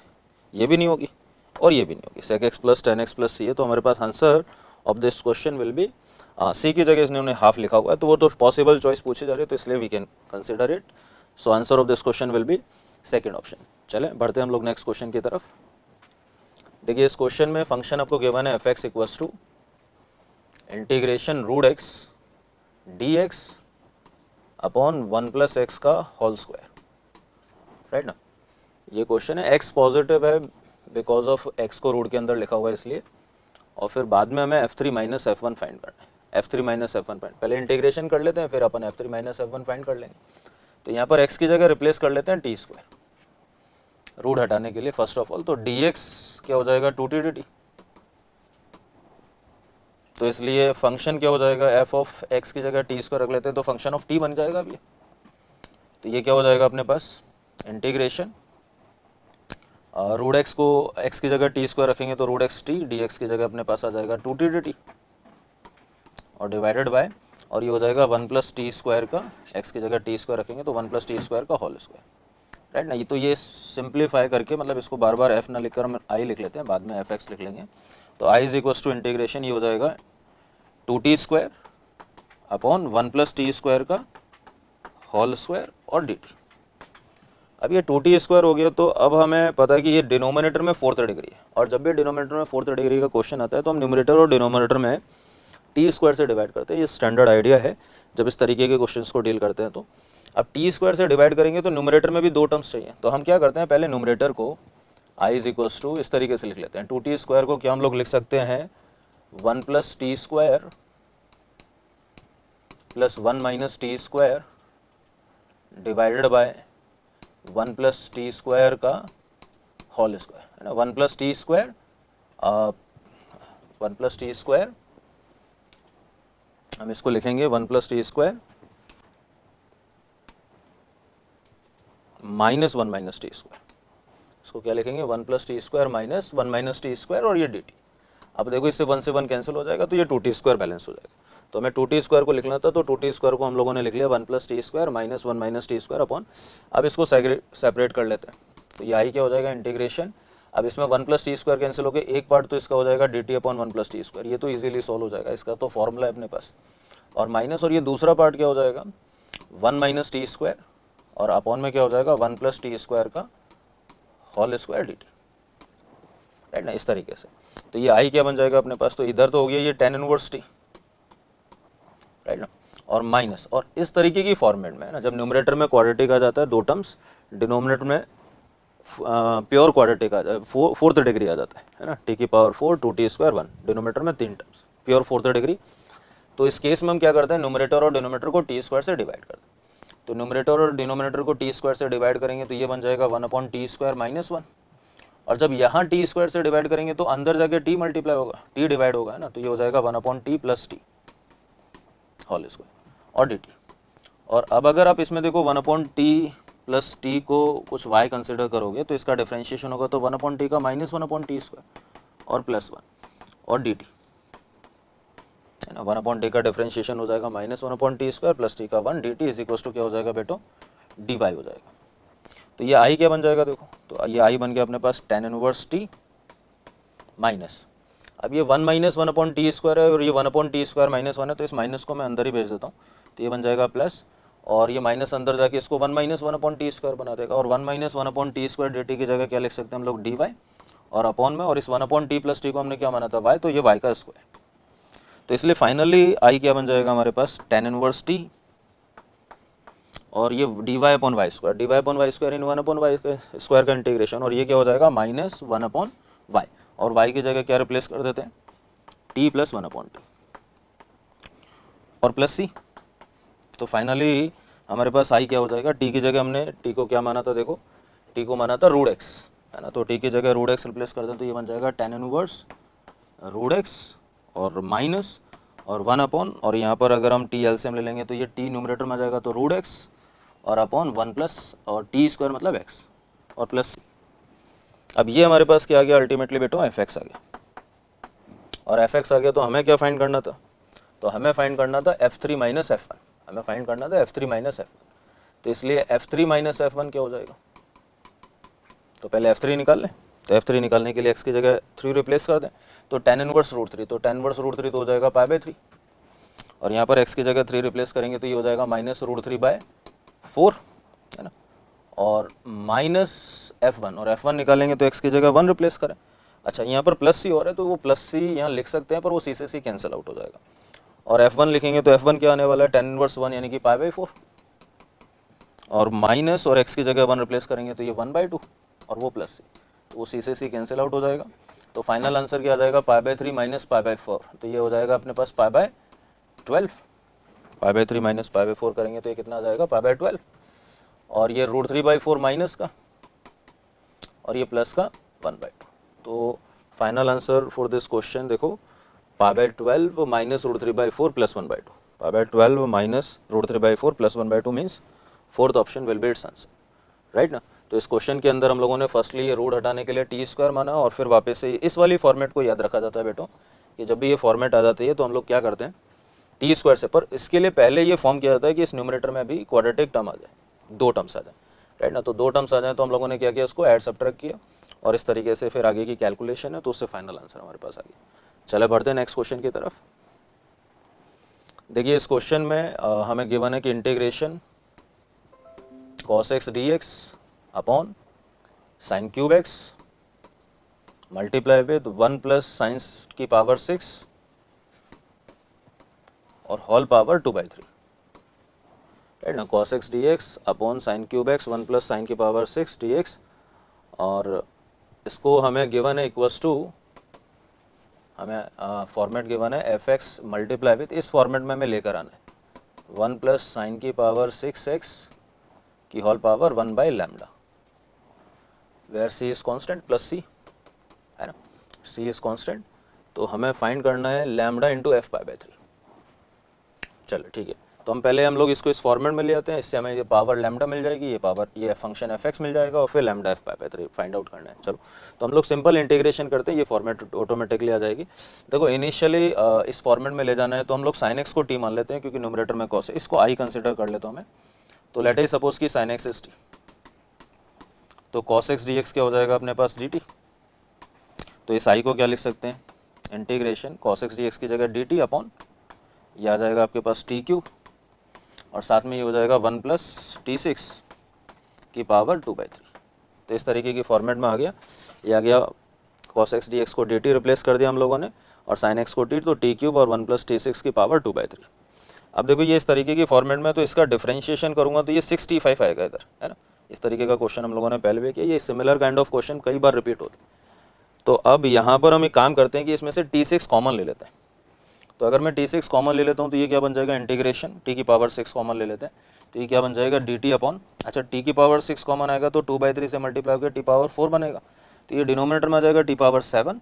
[SPEAKER 1] ये भी नहीं होगी और ये भी नहीं होगी, sec x plus tan x plus c है। तो हमारे पास answer of this question will be c की जगह इसने उन्हें हाफ लिखा हुआ है, तो वो तो पॉसिबल चॉइस पूछी जा रही है, तो इसलिए we can consider it. So answer of this question will be second option. चले बढ़ते हैं हम लोग नेक्स्ट क्वेश्चन की तरफ। देखिए इस क्वेश्चन में फंक्शन आपको गिवन है f x equals to integration root x d x upon one plus x का होल स्क्वायर, राइट ना। ये क्वेश्चन है, एक्स पॉजिटिव है बिकॉज ऑफ एक्स को रूट के अंदर लिखा हुआ है इसलिए, और फिर बाद में हमें f3 माइनस F1 फाइंड करना है। f3 माइनस F1 फाइंड, पहले इंटीग्रेशन कर लेते हैं फिर अपन f3 माइनस F1 फाइंड कर लेंगे। तो यहाँ पर x की जगह रिप्लेस कर लेते हैं टी स्क्वायर रूट हटाने के लिए फर्स्ट ऑफ ऑल। तो dx क्या हो जाएगा 2t dt, तो इसलिए फंक्शन क्या हो जाएगा f ऑफ x की जगह टी स्क्वायर रख लेते हैं तो फंक्शन ऑफ t बन जाएगा अभी। तो ये क्या हो जाएगा अपने पास इंटीग्रेशन रूट एक्स को x की जगह टी स्क्वायर रखेंगे तो root x t, d x की जगह अपने पास आ जाएगा 2t dt और डिवाइडेड बाय, और ये हो जाएगा 1 प्लस टी स्क्वायर का, x की जगह टी स्क्वायर रखेंगे तो 1 प्लस टी स्क्वायर का होल स्क्वायर, राइट ना। ये तो ये सिंप्लीफाई करके, मतलब इसको बार बार f ना लिखकर हम i लिख लेते हैं, बाद में एफ एक्स लिख लेंगे। तो i is equals to integration, ये हो जाएगा 2t square upon 1 plus t square का होल स्क्वायर और dt। अब ये 2t स्क्वायर हो गया, तो अब हमें पता है कि ये डिनोमिनेटर में फोर्थ डिग्री है, और जब भी डिनोमिनेटर में फोर्थ डिग्री का क्वेश्चन आता है तो हम न्यूमरेटर और डिनोमिनेटर में टी स्क्वायर से डिवाइड करते हैं। ये स्टैंडर्ड आइडिया है जब इस तरीके के क्वेश्चंस को डील करते हैं। तो अब टी स्क्वायर से डिवाइड करेंगे तो न्यूमरेटर में भी दो टर्म्स चाहिए, तो हम क्या करते हैं पहले न्यूमरेटर को i इज इक्वल्स टू इस तरीके से लिख लेते हैं। 2t स्क्वायर को क्या हम लोग लिख सकते हैं 1 plus t square plus 1 minus t square divided by 1 plus t square का होल स्क्वायर, है ना। 1 plus t square 1 plus t square, हम इसको लिखेंगे 1 plus t square minus 1 minus t square, इसको क्या लिखेंगे 1 plus t square minus 1 minus t square और ये डी टी। अब देखो इससे 1 से 1 कैंसिल हो जाएगा तो ये 2t स्क्वायर बैलेंस हो जाएगा। तो हमें 2t स्क्वायर को लिखना था, तो 2t स्क्वायर को हम लोगों ने लिख लिया 1 plus t square minus 1 minus t square upon, अब इसको सेपरेट कर लेते हैं। तो ये आई क्या हो जाएगा इंटीग्रेशन, अब इसमें 1 प्लस टी स्क्वायर कैंसिल हो गया, एक पार्ट तो इसका हो जाएगा D t upon 1 plus t square, ये तो ईजिली सॉल्व हो जाएगा, इसका तो फॉर्मूला है अपने पास, और माइनस, और ये दूसरा पार्ट क्या हो जाएगा 1 माइनस टी स्क्वायर और अपॉन में क्या हो जाएगा 1 प्लस टी स्क्वायर का whole square d t, right ना, इस तरीके से। तो ये आई क्या बन जाएगा अपने पास, तो इधर तो हो गया ये tan इनवर्स टी, राइट ना, और माइनस, और इस तरीके की फॉर्मेट में है ना, जब न्यूमरेटर में क्वाड्रेटिक आ जाता है दो टर्म्स, डिनोमिनेटर में प्योर क्वाड्रेटिक आ जाए, फोर्थ डिग्री आ जाता है ना, टी की पावर 4 2t स्क्वायर 1, डिनोमिनेटर में 3 टर्म्स प्योर फोर्थ डिग्री। तो इस केस में हम क्या करते हैं न्यूमरेटर और डिनोमिनेटर को टी स्क्वायर से डिवाइड करते हैं। तो न्यूमरेटर और डिनोमिनेटर को टी स्क्वायर से डिवाइड करेंगे तो ये बन जाएगा 1 अपॉन टी स्क्वायर माइनस 1, और जब यहाँ टी स्क्वायर से डिवाइड करेंगे तो अंदर जाके टी मल्टीप्लाई होगा, टी डिवाइड होगा, है ना, तो ये हो जाएगा 1 upon t plus t whole square और डी टी। और अब अगर आप इसमें देखो 1 अपॉन टी प्लस टी को कुछ y कंसिडर करोगे तो इसका डिफरेंशिएशन होगा, तो 1 अपॉन टी का माइनस 1 अपॉन टी स्क्वायर और प्लस 1 और डी टी, है ना। 1 अपॉन टी का डिफरेंशिएशन हो जाएगा minus 1 upon t square plus t का 1 d t is equal to क्या हो जाएगा बेटो डी वाई हो जाएगा। तो ये आई क्या बन जाएगा देखो, तो ये आई बन गया अपने पास tan इनवर्स टी माइनस, अब ये 1 माइनस 1 अपॉन टी स्क्वायर है और ये 1 अपॉन टी स्क्वायर माइनस 1 है, तो इस माइनस को मैं अंदर ही भेज देता हूँ, तो ये बन जाएगा प्लस, और ये माइनस अंदर जाके इसको 1 माइनस 1 अपॉन टी स्क्वायर बना देगा, और 1 minus 1 upon t square d T की जगह क्या लिख सकते हैं हम लोग डी वाई, और अपॉन में, और इस 1 अपॉन टी प्लस टी को हमने क्या माना था वाई, तो ये वाई का स्क्वायर। तो इसलिए फाइनली आई क्या बन जाएगा हमारे पास tan इनवर्स टी और ये d y upon y square, d y upon y square in 1 upon y square का इंटीग्रेशन, और ये क्या हो जाएगा माइनस 1 अपॉन वाई, और वाई की जगह क्या रिप्लेस कर देते हैं टी प्लस 1 अपॉन टी और प्लस सी। तो फाइनली हमारे पास आई क्या हो जाएगा, टी की जगह हमने टी को क्या माना था देखो, टी को माना था रूट एक्स, है ना, तो टी की जगह रूट एक्स रिप्लेस कर दें तो ये बन जाएगा tan इनवर्स रूट एक्स और माइनस और 1 अपॉन, और यहाँ पर अगर हम टी एलसीएम ले लेंगे तो ये टी न्यूमरेटर में आ जाएगा, तो रूट एक्स और अपॉन 1 प्लस और टी स्क्वायर मतलब एक्स और प्लस। अब ये हमारे पास क्या आ गया अल्टीमेटली बेटो एफ एक्स आ गया, और एफ एक्स आ गया तो हमें क्या फाइंड करना था, तो हमें फाइंड करना था f3 माइनस f1, हमें फाइंड करना था f3 माइनस f1। तो इसलिए f3 माइनस f1 क्या हो जाएगा तो पहले f3 निकाल लें। तो f3 निकालने के लिए x की जगह 3 रिप्लेस कर दें, तो tan इनवर्स रूट 3, तो tan इनवर्स रूट 3 तो हो जाएगा पाई बाई 3, और यहाँ पर x की जगह 3 रिप्लेस करेंगे तो ये हो जाएगा माइनस रूट 3 बाय 4, है ना, और माइनस f1, और f1 निकालेंगे तो x की जगह 1 रिप्लेस करें। अच्छा, यहाँ पर प्लस सी हो रहा है तो वो प्लस सी यहाँ लिख सकते हैं, पर वो सी से सी कैंसिल आउट हो जाएगा, और f1 लिखेंगे तो f1 क्या आने वाला है, tan इनवर्स 1 यानी कि पाई बाई 4, और माइनस और x की जगह 1 रिप्लेस करेंगे तो ये 1/2, और वो प्लस सी, तो वो सी से सी कैंसिल आउट हो जाएगा। तो फाइनल आंसर क्या आ जाएगा, pi by 3 minus pi by 4, तो ये हो जाएगा अपने पास pi by 12। Pi by 3 minus pi by 4 करेंगे तो ये कितना आ जाएगा, पाई बाई 12, और ये रूट 3/4 माइनस का, और ये प्लस का 1/2। तो final answer for this question देखो, pi by 12 minus root 3/4 plus 1/2, pi by 12 minus root 3/4 plus 1/2 means fourth option will be its answer, right ना। तो इस क्वेश्चन के अंदर हम लोगों ने फर्स्टली ये रूट हटाने के लिए टी स्क्वायर माना, और फिर वापस से इस वाली फॉर्मेट को याद रखा जाता है बेटों, कि जब भी ये फॉर्मेट आ जाती है तो हम लोग क्या करते हैं, टी स्क्वायर से, पर इसके लिए पहले ये फॉर्म किया जाता है कि इस न्यूमरेटर में अभी क्वाड्रेटिक टर्म आ जाए, 2 टर्म्स आ जाए, राइट ना। तो 2 टर्म्स आ जाए तो हम लोगों ने क्या किया, उसको ऐड सब्ट्रैक्ट किया, और इस तरीके से फिर आगे की कैलकुलेशन है, तो उससे फाइनल आंसर हमारे पास आ गया। चले बढ़ते हैं नेक्स्ट क्वेश्चन की तरफ। देखिए इस क्वेश्चन में हमें गिवन है कि integration cos x dx upon sine cube x multiply with 1 plus sign की पावर 6 और होल पावर 2/3, राइट ना। cos x dx upon sine cube x 1 plus sign की पावर 6 dx, और इसको हमें गिवन है इक्वल्स टू, हमें फॉर्मेट गिवन है एफ एक्स मल्टीप्लाई विथ, इस फॉर्मेट में हमें लेकर आना है 1 प्लस साइन की पावर 6x की whole power 1/λ, where c is constant plus c, है ना, सी इज कांस्टेंट। तो हमें फाइंड करना है lambda into F pi by 3। चलो ठीक है, तो हम लोग इसको इस फॉर्मेट में ले आते हैं, इससे हमें ये पावर लैम्डा मिल जाएगी, ये पावर ये फंक्शन एफ एक्स मिल जाएगा, और फिर lambda F pi by 3 find out करना है। चलो तो हम लोग सिंपल इंटीग्रेशन करते हैं, ये फॉर्मेट ऑटोमेटिकली आ जाएगी। देखो इनिशियली इस फॉर्मेट में ले जाना है तो हम लोग साइन एक्स को टी मान लेते हैं, क्योंकि न्यूमरेटर में कॉस है, इसको आई कंसिडर कर लेता हूँ मैं। तो लेट अस सपोज कि साइन एक्स इज टी, तो कॉस एक्स डी एक्स क्या हो जाएगा अपने पास डी टी। तो इस आई को क्या लिख सकते हैं, integration cos x d x की जगह डी टी अपॉन, ये आ जाएगा आपके पास टी क्यूब, और साथ में ये हो जाएगा 1 प्लस T6 की पावर 2/3। तो इस तरीके की फॉर्मेट में आ गया, ये आ गया cos x dx को dt रिप्लेस कर दिया हम लोगों ने, और sin x को t, तो t क्यूब और 1 प्लस T6 की पावर 2/3। अब देखो ये इस तरीके की फॉर्मेट में, तो इसका डिफरेंशिएशन करूँगा तो ये 65 आएगा इधर, है ना। इस तरीके का क्वेश्चन हम लोगों ने पहले भी किया, ये सिमिलर काइंड ऑफ क्वेश्चन कई बार रिपीट होते हैं। तो अब यहाँ पर हम एक काम करते हैं कि इसमें से T6 कॉमन ले लेते हैं। तो अगर मैं T6 कॉमन ले लेता हूँ तो ये क्या बन जाएगा, इंटीग्रेशन t की पावर 6 कॉमन ले लेते हैं, तो ये क्या बन जाएगा dt अपॉन, अच्छा t की पावर 6 कॉमन आएगा तो 2/3 से मल्टीप्लाई होकर t पावर 4 बनेगा, तो ये डिनोमिनेटर में आ जाएगा t पावर 7,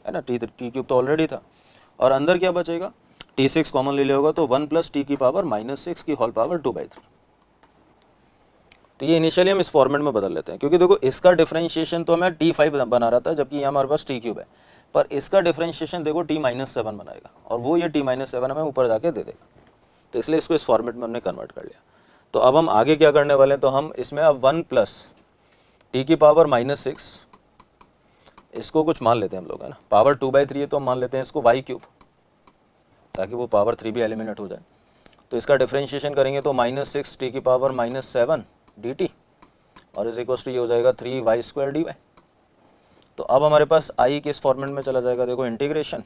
[SPEAKER 1] है ना, t क्यूब तो ऑलरेडी था, और अंदर क्या बचेगा, T6 कॉमन ले लिया होगा तो 1 प्लस t की पावर -6 की होल पावर 2/3। तो ये इनिशियली हम इस फॉर्मेट में बदल लेते हैं, क्योंकि देखो इसका डिफरेंशिएशन तो मैं T5 बना रहा था, जबकि यहाँ हमारे पास t क्यूब है, पर इसका डिफरेंशिएशन देखो T-7 बनाएगा, और वो ये T-7 हमें ऊपर जाके दे देगा, तो इसलिए इसको इस फॉर्मेट में हमने कन्वर्ट कर लिया। तो अब हम आगे क्या करने वाले हैं, तो हम इसमें अब 1 प्लस t की पावर -6, इसको कुछ मान लेते हैं हम लोग, है ना, पावर 2/3 है तो हम मान लेते हैं इसको y क्यूब, ताकि वो पावर 3 भी एलिमिनेट हो जाए। तो इसका डिफरेंशिएशन करेंगे तो -6 t की पावर -7 dt, और इज इक्वल्स टू ये हो जाएगा 3y² dy। तो अब हमारे पास i किस फॉर्मेट में चला जाएगा, देखो इंटीग्रेशन,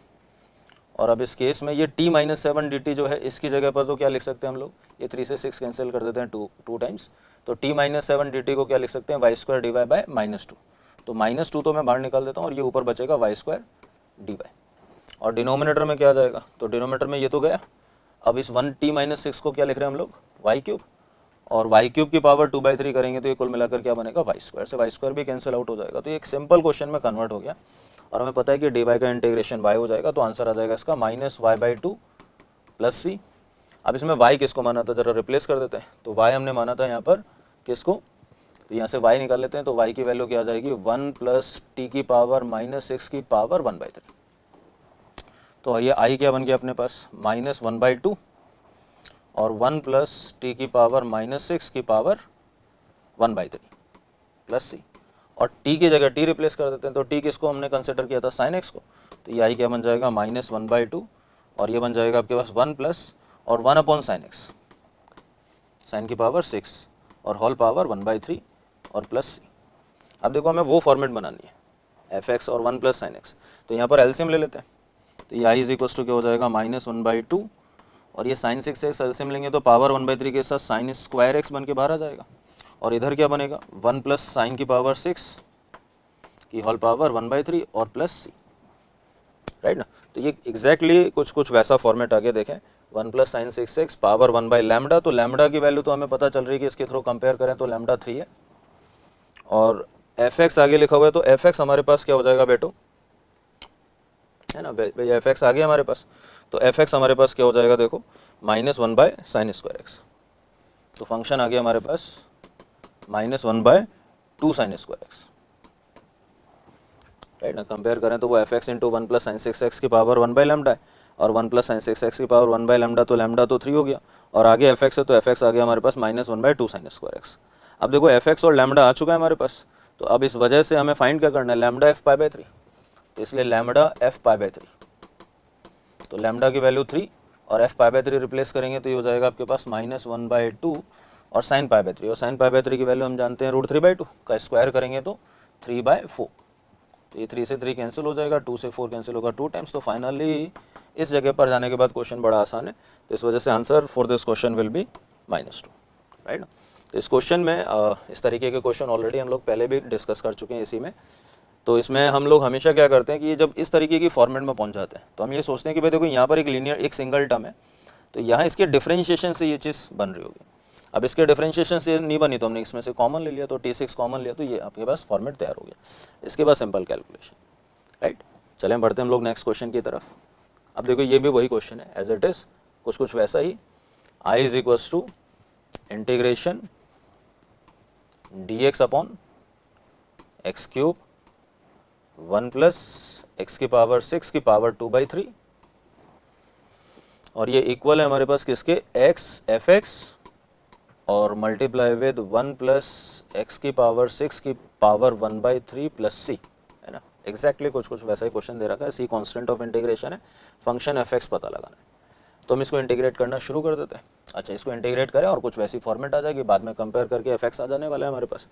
[SPEAKER 1] और अब इस केस में ये t-7 dt जो है, इसकी जगह पर तो क्या लिख सकते हैं हम लोग, ये 3 से 6 कैंसिल कर देते हैं 2 टाइम्स, तो t-7 dt को क्या लिख सकते हैं, y² dy बाय -2। तो -2 तो मैं बाहर निकाल देता हूँ, और ये ऊपर बचेगा y² dy, और डिनोमिनेटर में क्या आ जाएगा, तो डिनोमिनेटर में ये तो गया, अब इस 1t-6 को क्या लिख रहे हैं हम लोग, y क्यूब, और y क्यूब की पावर 2/3 करेंगे तो ये कुल मिलाकर क्या बनेगा, y² से y² भी कैंसिल आउट हो जाएगा। तो ये एक सिंपल क्वेश्चन में कन्वर्ट हो गया, और हमें पता है कि dy का इंटीग्रेशन y हो जाएगा, तो आंसर आ जाएगा इसका -y/2 प्लस c। अब इसमें y किसको माना था, जरा रिप्लेस कर देते हैं, तो y हमने माना था यहाँ पर किसको, तो यहाँ से y निकाल लेते हैं, तो y की वैल्यू क्या आ जाएगी, 1 प्लस t की पावर -6 की पावर 1/3। तो ये i क्या बन गया अपने पास, -1/2 और 1 प्लस t की पावर -6 की पावर 1/3 प्लस c, और t की जगह t रिप्लेस कर देते हैं, तो t किसको हमने कंसिडर किया था, साइन x को, तो ये i क्या बन जाएगा -1/2 और ये बन जाएगा आपके पास 1 प्लस और 1 अपॉन साइन x, साइन की पावर 6 और होल पावर 1/3 और प्लस c। अब देखो हमें वो फॉर्मेट बनानी है fx और 1 प्लस साइन x, तो यहाँ पर एलसीएम ले लेते हैं, तो ये i इज इक्वल टू क्या हो जाएगा -1/2 और ये साइन 6x एलसीएम लेंगे तो पावर 1/3 के साथ साइन स्क्वायर x बन के बाहर आ जाएगा और इधर क्या बनेगा 1 प्लस साइन की पावर 6 की होल पावर 1/3 और प्लस c, राइट ना। तो ये एग्जैक्टली कुछ वैसा फॉर्मेट आगे देखें, 1 प्लस साइन 6x पावर 1/λ, तो लैम्डा की वैल्यू तो हमें पता चल रही है कि इसके थ्रू कंपेयर करें तो लैम्डा 3 है और fx आगे लिखा हुआ है, तो fx हमारे पास क्या हो जाएगा बेटो, है ना भाई, fx आ गया हमारे पास, तो fx हमारे पास क्या हो जाएगा देखो -1/sin स्क्वायर x, तो फंक्शन आ गया हमारे पास -1/2 sin स्क्वायर x, राइट ना। कंपेयर करें तो वो fx into 1 plus sign 6x की पावर 1/λ है और 1 प्लस साइन 6x की पावर 1/λ, तो लैम्डा तो 3 हो गया और आगे fx है, तो fx आ गया हमारे पास -1/2 sin स्क्वायर x। अब देखो fx और लैम्डा आ चुका है हमारे पास, तो अब इस वजह से हमें फाइंड क्या करना है, लैम्डा f π/3, तो इसलिए लैम्डा f π/3, तो लैम्डा की वैल्यू 3 और f π/3 रिप्लेस करेंगे तो ये हो जाएगा आपके पास -1/2 और साइन π/3, और साइन π/3 की वैल्यू हम जानते हैं √3/2 का स्क्वायर करेंगे तो 3/4, तो ये 3 से 3 कैंसिल हो जाएगा, 2 से 4 कैंसिल होगा 2 टाइम्स, तो फाइनली इस जगह पर जाने के बाद क्वेश्चन बड़ा आसान है, तो इस वजह से answer for this question will B -2, right. तो इस क्वेश्चन में इस तरीके के क्वेश्चन ऑलरेडी हम लोग पहले भी डिस्कस कर चुके हैं इसी में, तो इसमें हम लोग हमेशा क्या करते हैं कि ये जब इस तरीके की फॉर्मेट में पहुंच जाते हैं तो हम ये सोचते हैं कि भाई देखो यहाँ पर एक लीनियर एक सिंगल टर्म है, तो यहाँ इसके डिफरेंशिएशन से ये चीज़ बन रही होगी, अब इसके डिफरेंशिएशन से नहीं बनी तो हमने इसमें से कॉमन ले लिया, तो T6 कॉमन लिया, तो ये आपके पास फॉर्मेट तैयार हो गया, इसके बाद सिंपल कैलकुलेशन, राइट। चलें बढ़ते हैं हम लोग नेक्स्ट क्वेश्चन की तरफ। अब देखो ये भी वही क्वेश्चन है एज इट इज़, कुछ वैसा ही, i is equals to integration dx upon x cube 1 plus x की पावर 6 की पावर 2/3 और ये इक्वल है हमारे पास किसके, x fx और मल्टीप्लाई विद 1 प्लस एक्स की पावर 6 की पावर 1/3 प्लस c, है ना। एग्जैक्टली कुछ वैसा ही क्वेश्चन दे रखा है, c कांस्टेंट ऑफ इंटीग्रेशन है, फंक्शन fx पता लगाना है, तो हम इसको इंटीग्रेट करना शुरू कर देते हैं। अच्छा, इसको इंटीग्रेट करें और कुछ वैसी फॉर्मेट आ जाएगी, बाद में कंपेयर करके fx आ जाने वाला है हमारे पास।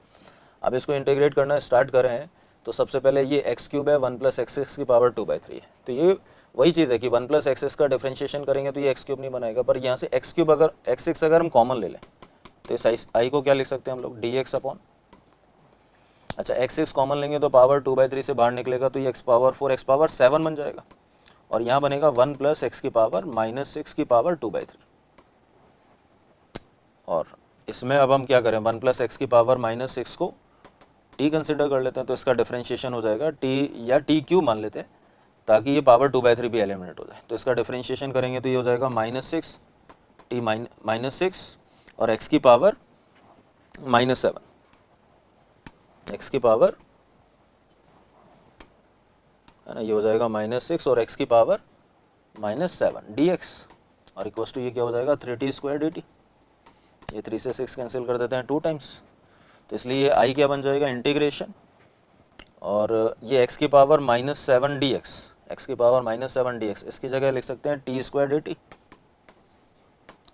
[SPEAKER 1] अब इसको इंटीग्रेट करना स्टार्ट करें हैं तो सबसे पहले ये एक्स क्यूब है 1 प्लस एक्स की पावर 2/3 है, तो ये वही चीज़ है कि 1 प्लस एक्स का डिफरेंशिएशन करेंगे तो ये एक्स क्यूब नहीं बनाएगा, पर यहाँ से एक्स क्यूब अगर x6 अगर हम कॉमन ले लें तो इस आई को क्या लिख सकते हैं हम लोग, dx अपॉन, अच्छा x6 कॉमन लेंगे तो पावर 2/3 से बाहर निकलेगा तो ये x पावर 4 x पावर 7 बन जाएगा और यहाँ बनेगा 1 प्लस एक्स की पावर -6 की पावर 2/3 और इसमें अब हम क्या करें, 1 प्लस एक्स की पावर -6 को t कंसिडर कर लेते हैं, तो इसका डिफरेंशिएशन हो जाएगा t या t क्यूब मान लेते हैं ताकि ये पावर 2/3 भी एलिमिनेट हो जाए, तो इसका डिफरेंशिएशन करेंगे तो ये हो जाएगा -6 t -6 और x की पावर -7, x की पावर, है ना, ये हो जाएगा -6 और x की पावर -7 dx और इक्वल्स टू ये क्या हो जाएगा 3t² dt, ये 3 से 6 कैंसिल कर देते हैं 2 टाइम्स, तो इसलिए ये i क्या बन जाएगा इंटीग्रेशन और ये x की पावर -7 dx, x की पावर -7 dx, इसकी जगह लिख सकते हैं t² dt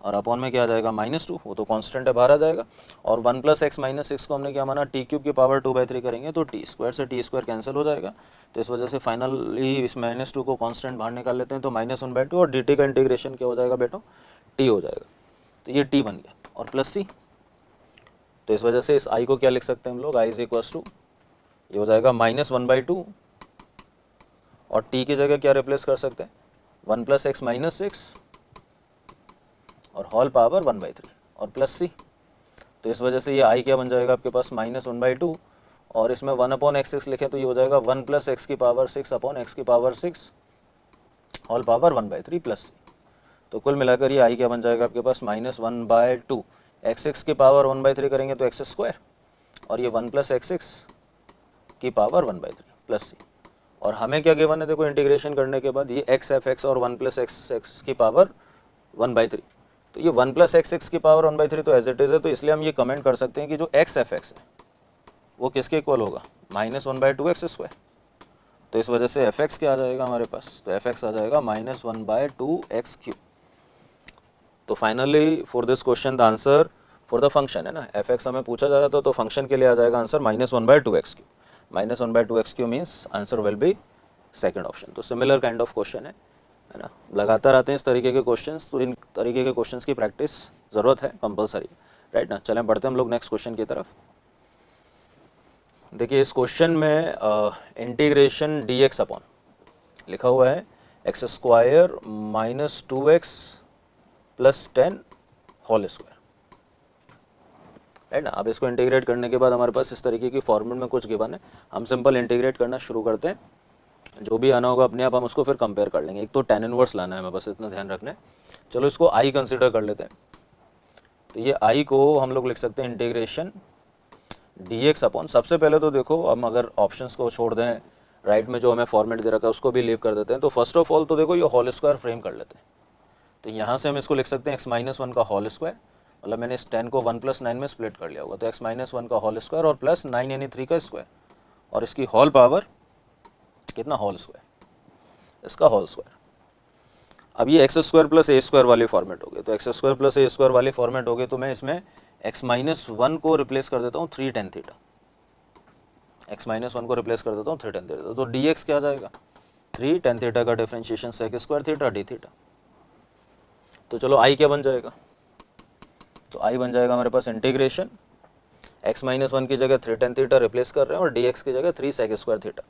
[SPEAKER 1] और अपॉन में क्या आ जाएगा -2, वो तो कांस्टेंट है बाहर आ जाएगा, और 1 प्लस एक्स -6 को हमने क्या माना t क्यूब की पावर 2/3 करेंगे तो t² से t² कैंसिल हो जाएगा, तो इस वजह से फाइनली इस -2 को कांस्टेंट बाहर निकाल लेते हैं तो -1/2 और dt का इंटीग्रेशन क्या हो जाएगा बेटो, t हो जाएगा, तो ये t बन गया और प्लस c, तो इस वजह से इस i को क्या लिख सकते हैं हम लोग, i इज इक्वल्स टू ये हो जाएगा -1/2 और t की जगह क्या रिप्लेस कर सकते हैं 1 प्लस एक्स -6 और होल पावर 1/3 और प्लस c, तो इस वजह से ये i क्या बन जाएगा आपके पास -1/2 और इसमें 1 अपॉन x6 लिखें तो ये हो जाएगा 1 प्लस एक्स की पावर 6 अपॉन एक्स की power 6 whole power 1/3 plus c, तो कुल मिलाकर ये i क्या बन जाएगा आपके पास -1/2, x6 की पावर 1/3 करेंगे तो x² और ये 1 प्लस x6 की पावर 1/3 प्लस c, और हमें क्या गिवन है देखो इंटीग्रेशन करने के बाद ये x fx और 1 प्लस x6 की पावर 1/3, तो ये 1 प्लस x6 की पावर 1/3 तो एज इट इज़ है, तो इसलिए हम ये कमेंट कर सकते हैं कि जो x fx है वो किसके इक्वल होगा, -1/2x²। तो इस वजह से fx क्या आ जाएगा हमारे पास, तो fx आ जाएगा -1/2x³। तो finally for this question the answer for the function है ना, fx हमें पूछा जा रहा था, तो फंक्शन के लिए आ जाएगा answer -1/2x³। -1/2x³ means answer will be second option. तो सिमिलर काइंड ऑफ क्वेश्चन है ना, लगातार आते हैं इस तरीके के क्वेश्चंस, तो इन तरीके के क्वेश्चंस की प्रैक्टिस ज़रूरत है, कंपलसरी, राइट ना। चलें बढ़ते हैं हम लोग नेक्स्ट क्वेश्चन की तरफ। देखिए इस क्वेश्चन में इंटीग्रेशन dx अपॉन लिखा हुआ है x² - 2x + 10 whole square, right ना। अब इसको इंटीग्रेट करने के बाद हमारे पास इस तरीके की फॉर्मेट में कुछ गिवन है, हम सिंपल इंटीग्रेट करना शुरू करते हैं, जो भी आना होगा अपने आप हम उसको फिर कंपेयर कर लेंगे। एक तो tan इनवर्स लाना है हमें, बस इतना ध्यान रखना है। चलो इसको i कंसिडर कर लेते हैं, तो ये i को हम लोग लिख सकते हैं इंटीग्रेशन dx अपॉन, सबसे पहले तो देखो हम अगर ऑप्शंस को छोड़ दें, राइट में जो हमें फॉर्मेट दे रखा है उसको भी लीव कर देते हैं, तो फर्स्ट ऑफ ऑल तो देखो ये होल स्क्वायर फ्रेम कर लेते हैं। तो यहाँ से हम इसको लिख सकते हैं x-1 का होल स्क्वायर, मतलब मैंने इस 10 को 1 + 9 में स्प्लिट कर लिया होगा, तो x-1 का होल स्क्वायर और प्लस 9 यानी 3 का स्क्वायर, और इसकी होल पावर कितना, होल स्क्वायर, इसका होल स्क्वायर। अब ये x² + a² वाली फॉर्मेट हो गई, तो x² + a² वाली फॉर्मेट हो गई, तो मैं इसमें x-1 को रिप्लेस कर देता हूँ 3 tan थीटा, x-1 को रिप्लेस कर देता हूँ 3 tan थीटा, तो dx क्या आ जाएगा, 3 tan थीटा का differentiation sec² theta d theta. तो चलो i क्या बन जाएगा, तो i बन जाएगा हमारे पास इंटीग्रेशन x-1 की जगह 3 tan थीटा रिप्लेस कर रहे हैं और dx की जगह 3 sec² थीटा,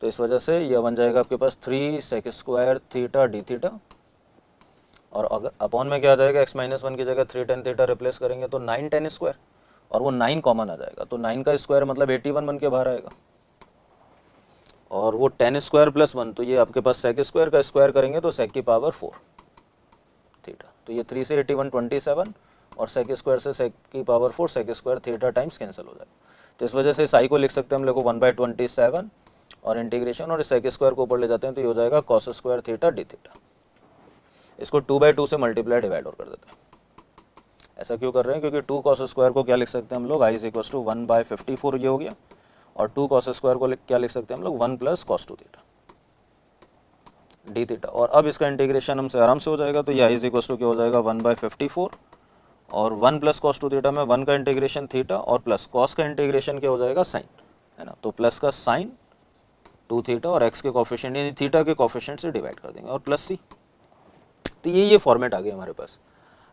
[SPEAKER 1] तो इस वजह से यह बन जाएगा आपके पास 3 sec² थीटा d थीटा, और अगर अपॉन में क्या आ जाएगा, x-1 की जगह 3 tan थीटा रिप्लेस करेंगे तो 9 tan², और वो 9 कॉमन आ जाएगा, तो 9 का स्क्वायर मतलब 81 बन के बाहर आएगा, और वो tan² + 1, तो ये आपके पास sec² का स्क्वायर करेंगे तो sec की पावर 4 थीटा, तो ये 3 से 81 27, और sec² से sec की power 4 sec² theta times cancel हो जाएगा, तो इस वजह से इस i को लिख सकते हैं हम लोग 1/27, और इंटीग्रेशन और sec² को ऊपर ले जाते हैं तो ये हो जाएगा cos² थीटा d थीटा। इसको 2/2 से मल्टीप्लाई डिवाइड और कर देते हैं। ऐसा क्यों कर रहे हैं, क्योंकि 2 cos² को क्या लिख सकते हैं हम लोग, i = 1/54 ये हो गया, और 2 cos² को क्या लिख सकते हैं हम लोग, 1 + cos2 थीटा d थीटा, और अब इसका इंटीग्रेशन हमसे आराम से हो जाएगा, तो ये i = क्या हो जाएगा 1/54, और 1 + cos2 थीटा में 1 का इंटीग्रेशन थीटा, और प्लस cos का इंटीग्रेशन क्या हो जाएगा साइन, है ना, तो प्लस का साइन 2 थीटा, और x के कोफिशिएंट यानी थीटा के कोफिशिएंट से डिवाइड कर देंगे, और प्लस c। तो ये फॉर्मेट आ गया हमारे पास।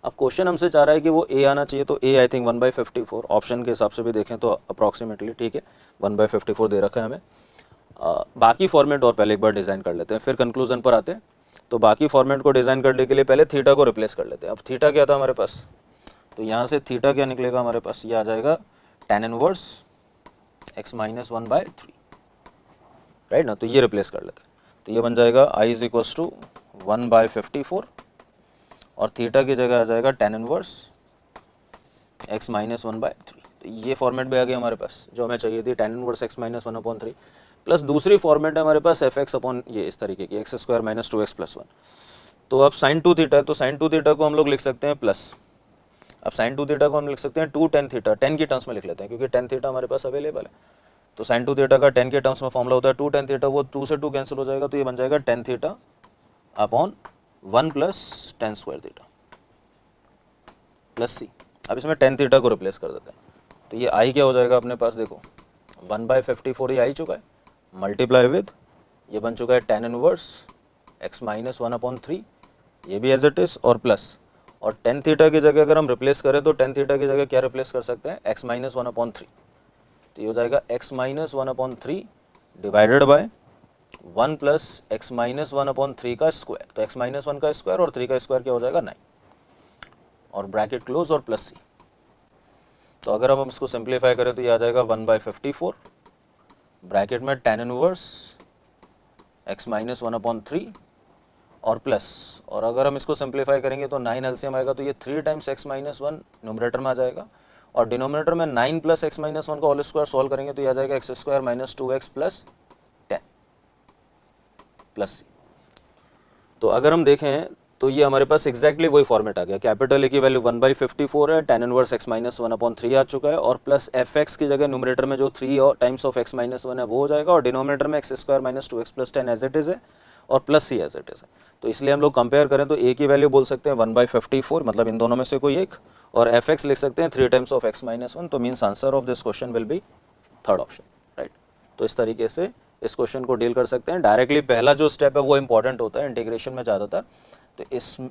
[SPEAKER 1] अब क्वेश्चन हमसे चाह रहा है कि वो a आना चाहिए, तो a आई थिंक 1/54, ऑप्शन के हिसाब से भी देखें तो अप्रॉक्सीमेटली ठीक है, 1/54 दे रखा है हमें। बाकी फॉर्मेट और पहले एक बार डिज़ाइन कर लेते हैं, फिर कंक्लूजन पर आते हैं। तो बाकी फॉर्मेट को डिज़ाइन करने के लिए पहले थीटा को रिप्लेस कर लेते हैं। अब थीटा क्या था हमारे पास, तो यहाँ से थीटा क्या निकलेगा हमारे पास, ये आ जाएगा tan इनवर्स x-1/3, राइट ना, तो ये रिप्लेस कर लेते हैं, तो ये बन जाएगा i = 1/54, और थीटा की जगह आ जाएगा tan इनवर्स x-1/3। तो ये फॉर्मेट भी आ गया हमारे पास जो हमें चाहिए थी, tan इनवर्स x-1/3, प्लस दूसरी फॉर्मेट है हमारे पास fx अपॉन ये इस तरीके की x² - 2x + 1। तो अब sin 2 थीटा है, तो sin 2 थीटा को हम लोग लिख सकते हैं प्लस, अब sin 2 थीटा को हम लिख सकते हैं 2 tan थीटा, 10 की टर्म्स में लिख लेते हैं क्योंकि tan थीटा हमारे पास अवेलेबल है। तो sin 2 थीटा का 10 के टर्म्स में फॉर्मूला होता है 2 tan थीटा, वो 2 से 2 कैंसिल हो जाएगा, तो ये बन जाएगा tan theta upon 1 + tan² theta plus c। अब इसमें tan थीटा को रिप्लेस कर देते हैं, तो ये i क्या हो जाएगा अपने पास, देखो 1/54 ये आ चुका है, मल्टीप्लाई विद ये बन चुका है tan इनवर्स x-1/3, ये भी एज इट इज़, और प्लस, और tan थीटा की जगह अगर हम रिप्लेस करें तो tan थीटा की जगह क्या रिप्लेस कर सकते हैं, x-1/3, तो ये हो जाएगा x-1/3 डिवाइडेड बाय 1 + x-1/3 का स्क्वायर, तो x-1 का स्क्वायर और 3 का स्क्वायर क्या हो जाएगा 9, और ब्रैकेट क्लोज और प्लस c। तो अगर हम इसको सिंप्लीफाई करें तो ये आ जाएगा 1/54 ब्रैकेट में tan इनवर्स x-1/3 और प्लस, और अगर हम इसको सिंप्लीफाई करेंगे तो 9 एलसीएम आएगा, तो ये 3 टाइम्स x-1 न्यूमरेटर में आ जाएगा, और डिनोमिनेटर में 9 + x-1 का होल स्क्वायर सॉल्व करेंगे तो ये आ जाएगा x² - 2x + 10 प्लस c। तो अगर हम देखें तो ये हमारे पास एग्जैक्टली वही फॉर्मेट आ गया, कैपिटल ए की वैल्यू 1/54 है, tan इनवर्स x माइनस 1/3 आ चुका है, और प्लस fx की जगह न्यूमरेटर में जो 3 और टाइम्स ऑफ x माइनस 1 है वो हो जाएगा, और डिनोमिनेटर में x² minus 2x plus 10 as it is है, और plus c as it is है। तो इसलिए हम लोग कंपेयर करें तो a की वैल्यू बोल सकते हैं 1/54, मतलब इन दोनों में से कोई एक, और fx लिख सकते हैं 3 टाइम्स ऑफ x माइनस 1, तो means answer of this question will be third option, right. तो इस तरीके से इस क्वेश्चन को डील कर सकते हैं। डायरेक्टली पहला जो स्टेप है वो इंपॉर्टेंट होता है इंटीग्रेशन में ज़्यादातर। तो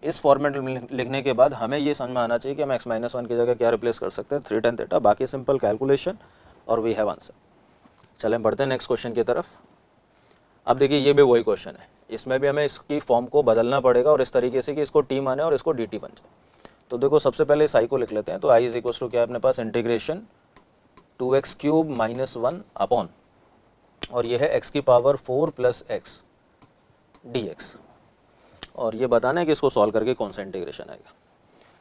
[SPEAKER 1] इस फॉर्मेट में लिखने के बाद हमें ये समझ में आना चाहिए कि हम x-1 की जगह क्या रिप्लेस कर सकते हैं, 3 tan थीटा, बाकी सिंपल कैलकुलेशन और वी हैव आंसर। चलें बढ़ते हैं नेक्स्ट क्वेश्चन की तरफ। अब देखिए ये भी वही क्वेश्चन है, इसमें भी हमें इसकी फॉर्म को बदलना पड़ेगा और इस तरीके से कि इसको टी माने और इसको डी टी बन जाए। तो देखो सबसे पहले इस आई को लिख लेते हैं। तो आई इज इक्वल टू क्या है अपने पास, इंटीग्रेशन 2x³ माइनस 1 अपॉन, और ये है x की पावर 4 प्लस एक्स dx, और ये बताना है कि इसको सॉल्व करके कौन सा इंटीग्रेशन आएगा।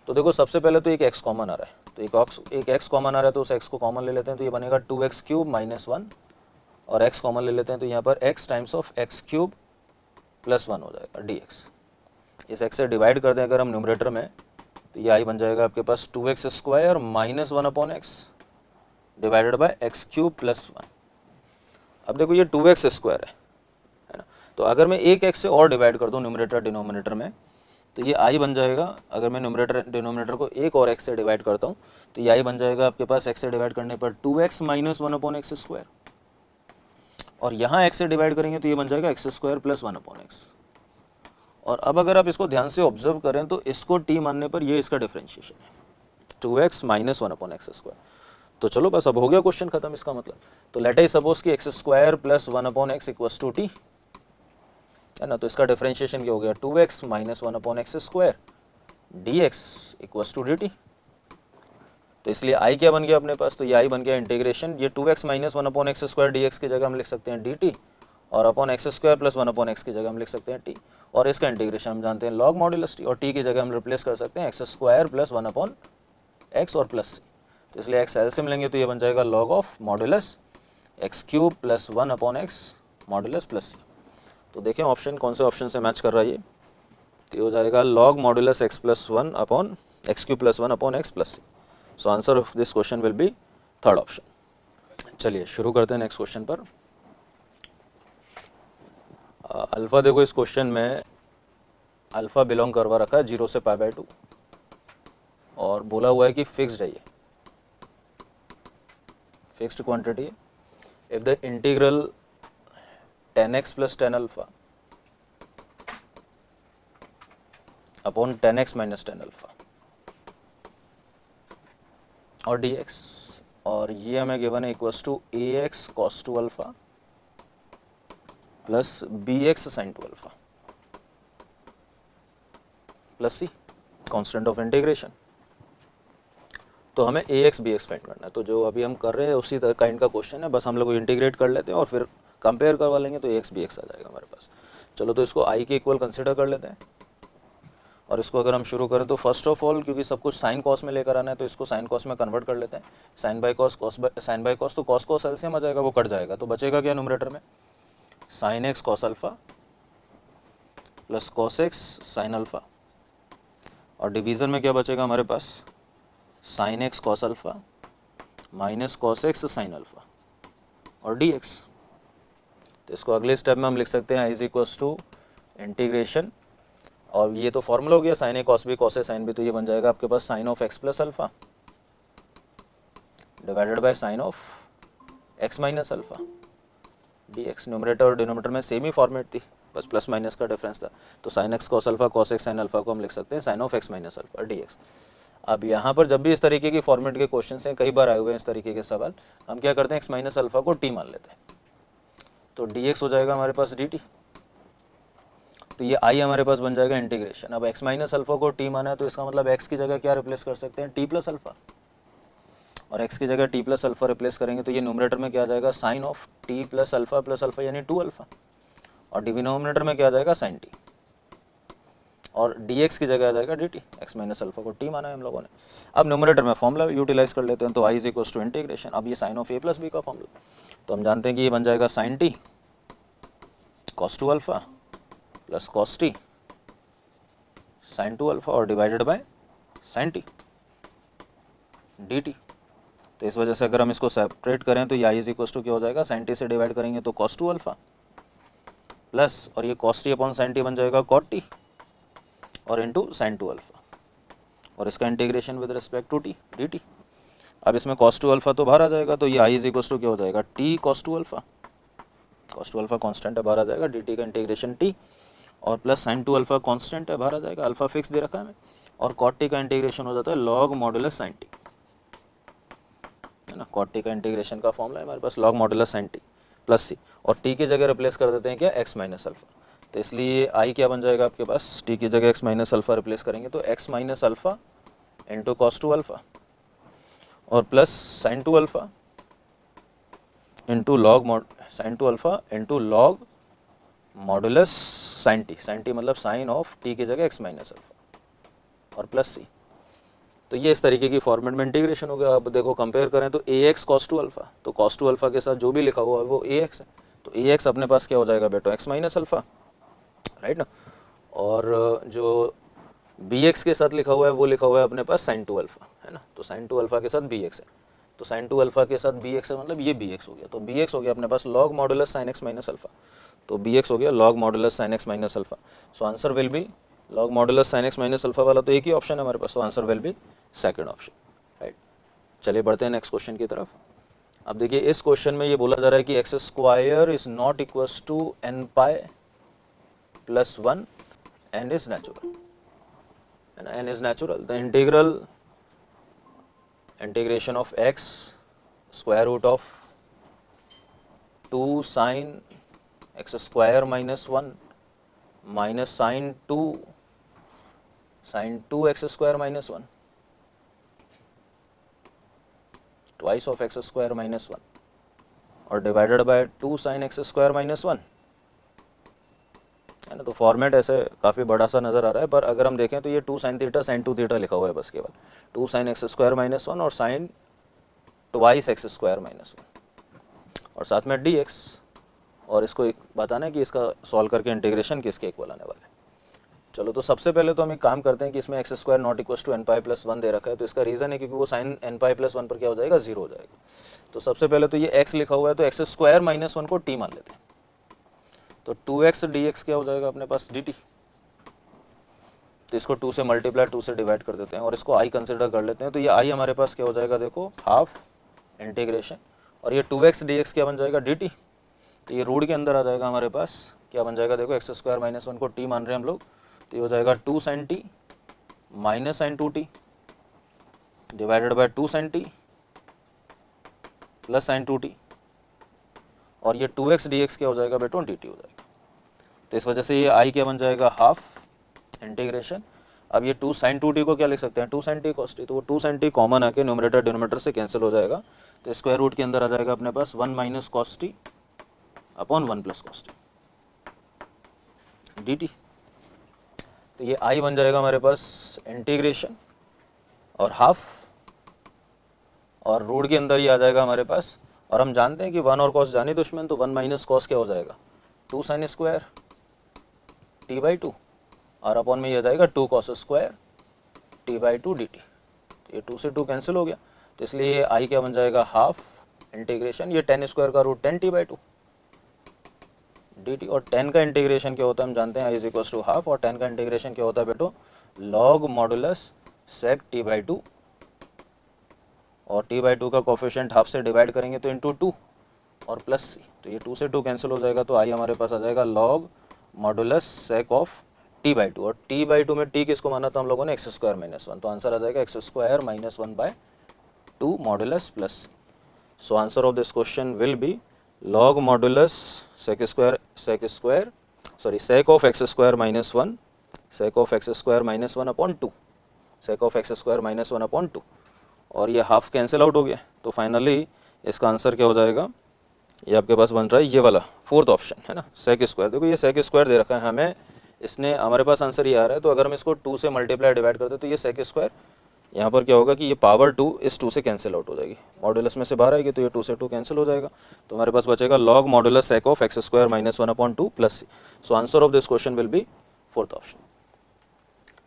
[SPEAKER 1] तो देखो सबसे पहले तो एक x कॉमन आ रहा है, तो एक x कॉमन आ रहा है, तो उस x को कॉमन ले लेते हैं, तो ये बनेगा 2x³ माइनस 1, और x कॉमन ले लेते हैं, तो यहाँ पर x times of x³ plus 1 हो जाएगा dx। इस x से डिवाइड कर दें अगर हम न्यूमरेटर में, तो ये आई बन जाएगा आपके पास 2x² minus 1 upon x divided bye x³ plus 1। अब देखो ये 2x² है ना, तो अगर मैं एक x से और डिवाइड कर दूं न्यूमरेटर डिनोमिनेटर में, तो ये आई बन जाएगा। अगर मैं न्यूमरेटर डिनोमिनेटर को एक और x से डिवाइड करता हूँ, तो ये आई बन जाएगा आपके पास x से डिवाइड करने पर 2x माइनस 1 अपॉन x², और यहाँ x से डिवाइड करेंगे तो ये बन जाएगा x² प्लस 1 अपॉन एक्स। और अब अगर आप इसको ध्यान से ऑब्जर्व करें तो इसको t मानने पर ये इसका डिफरेंशिएशन है, 2x माइनस 1 अपॉन x²। तो चलो बस अब हो गया क्वेश्चन खत्म इसका मतलब। तो लेट अस सपोज कि x² plus 1 upon x equals to t है ना, तो इसका डिफरेंशिएशन क्या हो गया, 2x minus 1 upon x² dx equals to dt। तो इसलिए i क्या बन गया अपने पास, तो ये i बन गया इंटीग्रेशन, ये 2x minus 1 upon x² dx की जगह हम लिख सकते हैं dt, और upon x² plus 1 upon x की जगह हम लिख सकते हैं t, और इसका इंटीग्रेशन हम जानते हैं log मॉड्यूलस t, और t की जगह हम रिप्लेस कर सकते हैं x² प्लस 1 अपॉन x और प्लस c। तो इसलिए x एलसीएम लेंगे तो ये बन जाएगा log of modulus x³ plus 1 upon x modulus plus c। तो देखें ऑप्शन कौन से ऑप्शन से मैच कर रहा है ये, तो ये हो जाएगा log modulus x plus 1 upon x³ plus 1 upon x plus c। So answer of this question will be third option. चलिए शुरू करते हैं नेक्स्ट क्वेश्चन पर। अल्फ़ा देखो इस क्वेश्चन में अल्फ़ा बिलोंग करवा रखा है 0 से π/2, और बोला हुआ है कि फिक्स्ड है, ये फिक्स्ड क्वांटिटी है। If the integral tan x plus tan alpha upon tan x minus tan alpha और dx, और ये हमें गिवन है equals to ax cos 2 alpha plus bx sin 2 alpha plus c constant of integration. तो हमें ax bx find करना है, तो जो अभी हम कर रहे हैं उसी तरह काइंड का क्वेश्चन है, बस हम लोग इंटीग्रेट कर लेते हैं और फिर कंपेयर करवा लेंगे, तो ax bx आ जाएगा हमारे पास। चलो तो इसको i के इक्वल कंसिडर कर लेते हैं, और इसको अगर हम शुरू करें तो फर्स्ट ऑफ ऑल क्योंकि सब कुछ साइन कॉस में लेकर आना है, तो इसको साइन कॉस में कन्वर्ट कर लेते हैं। Sine by cos, sine by cos, तो कॉस कॉस एलसीएम आ जाएगा, वो कट जाएगा, तो बचेगा क्या न्यूमरेटर में, sine x cos alpha plus cos x sine alpha, और डिवीज़न में क्या बचेगा हमारे पास, sine x cos alpha minus cos x sine alpha और dx। तो इसको अगले स्टेप में हम लिख सकते हैं i is equals to integration, और ये तो फॉर्मूला हो गया sine a cos b cos a sine b, तो ये बन जाएगा आपके पास sine of x plus alpha divided by sine of x minus alpha dx। Numerator और डिनोमिनेटर में सेम ही फॉर्मेट थी, बस प्लस माइनस का डिफरेंस था। तो sine x cos alpha cos x sine alpha को हम लिख सकते हैं sign of x minus alpha dx। अब यहाँ पर जब भी इस तरीके की फॉर्मेट के क्वेश्चन हैं, कई बार आए हुए हैं इस तरीके के सवाल, हम क्या करते हैं एक्स माइनस अल्फ़ा को टी मान लेते हैं, तो dx हो जाएगा हमारे पास dt, तो ये i हमारे पास बन जाएगा इंटीग्रेशन। अब x माइनस अल्फ़ा को t माना है, तो इसका मतलब x की जगह क्या रिप्लेस कर सकते हैं, t प्लस अल्फ़ा, और x की जगह t प्लस अल्फ़ा रिप्लेस करेंगे तो ये न्यूमरेटर में क्या आ जाएगा, sine of t plus alpha यानी 2 अल्फ़ा, और डिनोमिनेटर में क्या आ जाएगा साइन t, और dx की जगह आ जाएगा dt। x माइनस अल्फ़ा को t माना है हम लोगों ने। अब न्यूमरेटर में फॉर्मूला यूटिलाइज कर लेते हैं, तो i is equals to integration, अब ये sine of a plus B का फॉर्मूला, तो हम जानते हैं कि ये बन जाएगा sine t cos 2 alpha plus cos t sine 2 alpha और divided by sine T D T. तो इस वजह से अगर हम इसको सेपरेट करें तो ये आई इज इक्वल टू क्या हो जाएगा, साइन टी से डिवाइड करेंगे तो कॉस 2 अल्फा प्लस, और ये cos t upon sine t बन जाएगा कॉट टी और इंटू साइन 2 अल्फा, और इसका integration with respect to t D t. अब इसमें कॉस 2 अल्फा तो बाहर आ जाएगा, तो ये आई इज इक्वल टू क्या हो जाएगा, T cos 2 alpha, cos 2 alpha constant है बाहर आ जाएगा, डी टी का इंटीग्रेशन टी, और प्लस साइन 2 अल्फा कॉन्स्टेंट है बाहर आ जाएगा, अल्फा फिक्स दे रखा है हमें, और कॉट टी का इंटीग्रेशन हो जाता है लॉग मॉडुलस साइन टी, है ना। कॉट टी का इंटीग्रेशन का फॉर्मूला है हमारे पास log modulus sine T plus C, और टी की जगह रिप्लेस कर देते हैं क्या, एक्स माइनस अल्फा। तो इसलिए आई क्या बन जाएगा आपके पास, टी की जगह एक्स माइनस अल्फा रिप्लेस करेंगे तो X minus alpha into cos 2 alpha और plus sine 2 alpha into log sine 2 alpha into log modulus sine T मतलब साइन ऑफ टी की जगह एक्स माइनस अल्फा और प्लस सी। तो ये इस तरीके की फॉर्मेट में इंटीग्रेशन हो गया। अब देखो कंपेयर करें तो ए एक्स कॉस 2 अल्फा, तो कॉस 2 अल्फा के साथ जो भी लिखा हुआ है वो ए एक्स है, तो ए एक्स अपने पास क्या हो जाएगा बेटो, एक्स माइनस अल्फा, राइट ना। और जो बी एक्स के साथ लिखा हुआ है वो लिखा हुआ है अपने पास साइन 2 अल्फा, है ना। तो साइन 2 अल्फा के साथ बी एक्स है, तो साइन 2 अल्फा के साथ बी एक्स है, मतलब ये बी एक्स हो गया, तो बी एक्स हो गया अपने पास log modulus sine X minus alpha, तो बी एक्स हो गया log modulus sine X minus alpha. So answer will be log modulus sine X minus alpha वाला तो एक ही ऑप्शन है हमारे पास, तो answer will be second option, right. चलिए बढ़ते हैं नेक्स्ट क्वेश्चन की तरफ। अब देखिए इस क्वेश्चन में ये बोला जा रहा है कि x square is not equals to n pi plus 1 n is natural, है ना, n is natural. The integration of x square root of 2 sine x square minus 1 minus sine 2 x square minus 1 twice of x square minus 1 और divided by 2 sine x square minus 1, है ना। तो format ऐसे काफ़ी बड़ा सा नज़र आ रहा है, पर अगर हम देखें तो ये 2 साइन थीटा साइन 2 थीटा लिखा हुआ है बस, केवल 2 साइन एक्स स्क्वायर माइनस 1 और sine twice x square minus 1 और साथ में डी एक्स, और इसको एक बताना है कि इसका सॉल्व करके इंटीग्रेशन किसके इक्वल आने वाला है। चलो तो सबसे पहले तो हम एक काम करते हैं कि इसमें x square not equal to n pi plus 1 दे रखा है, तो इसका रीज़न है क्योंकि वो साइन एन पाई प्लस 1 पर क्या हो जाएगा, 0 हो जाएगा। तो सबसे पहले तो ये x लिखा हुआ है तो एक्स स्क्वायर माइनस 1 को t मान लेते हैं, तो 2x dx क्या हो जाएगा अपने पास dt, तो इसको 2 से मल्टीप्लाई 2 से डिवाइड कर देते हैं और इसको i कंसिडर कर लेते हैं, तो ये i हमारे पास क्या हो जाएगा, देखो हाफ इंटीग्रेशन, और ये 2x dx क्या बन जाएगा dt, तो ये रूट के अंदर आ जाएगा हमारे पास क्या बन जाएगा, देखो एक्स स्क्वायर माइनस 1 को t मान रहे हैं हम लोग, तो ये हो जाएगा 2 sine t minus sine 2t divided by 2 sine T plus sine 2t, और ये 2x dx क्या हो जाएगा बेटो dt हो जाएगा। तो इस वजह से ये i क्या बन जाएगा, हाफ इंटीग्रेशन। अब ये 2 साइन 2t को क्या लिख सकते हैं, 2 साइन t cos t, तो वो 2 साइन t कॉमन आके न्यूमरेटर डिनोमिनेटर से कैंसिल हो जाएगा, तो स्क्वायर रूट के अंदर आ जाएगा अपने पास 1 minus cos t upon 1 plus cos T dt। तो ये i बन जाएगा हमारे पास इंटीग्रेशन और हाफ, और रूट के अंदर ही आ जाएगा हमारे पास, और हम जानते हैं कि 1 और कॉस जाने दुश्मन, तो 1 माइनस कॉस क्या हो जाएगा, 2 साइन स्क्वायर t बाई 2 और अपॉन में ये आ जाएगा 2 cos square t by 2 dt। तो ये 2 से 2 कैंसिल हो गया, तो इसलिए ये i क्या बन जाएगा, हाफ इंटीग्रेशन, ये 10 स्क्वायर का रूट 10 t बाई 2 dt, और 10 का इंटीग्रेशन क्या होता है हम जानते हैं i is equals to half, और 10 का इंटीग्रेशन क्या होता है बेटो, log modulus sec t by 2, और t बाई 2 का कोफिशिएंट हाफ से डिवाइड करेंगे तो इंटू 2 और प्लस सी, तो ये 2 से 2 कैंसिल हो जाएगा, तो i हमारे पास आ जाएगा log modulus sec of t by 2, और t बाई 2 में t किसको माना था हम लोगों ने, एक्स स्क्वायर माइनस 1, तो आंसर आ जाएगा x square minus 1 by 2 modulus plus c. So answer of this question will be log modulus sec of x square minus 1 sec of x square minus 1 upon 2 sec of x square minus 1 upon 2, और ये half cancel out हो गया, तो finally इसका answer क्या हो जाएगा, ये आपके पास बन रहा है ये वाला फोर्थ ऑप्शन, है ना, सेक स्क्वायर। देखो ये सेक स्क्वायर दे रखा है हमें, इसने हमारे पास आंसर ये आ रहा है, तो अगर हम इसको 2 से मल्टीप्लाई डिवाइड करते तो ये सेक स्क्वायर यहाँ पर क्या होगा कि ये पावर 2 इस 2 से कैंसिल आउट हो जाएगी, मॉडुलस में से बाहर आएगी, तो ये 2 से 2 कैंसिल हो जाएगा, तो हमारे पास बचेगा log modulus sec of x square minus 1 upon 2 plus c. So answer of this question will be fourth option.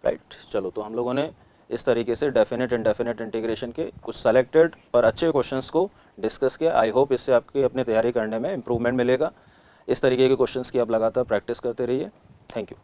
[SPEAKER 1] Right. चलो, तो हम लोगों ने इस तरीके से डेफिनेट इंडेफिनेट इंटीग्रेशन के कुछ सेलेक्टेड पर अच्छे क्वेश्चंस को डिस्कस किया। आई होप इससे आपकी अपनी तैयारी करने में इम्प्रूवमेंट मिलेगा। इस तरीके के क्वेश्चंस की आप लगातार प्रैक्टिस करते रहिए। Thank you.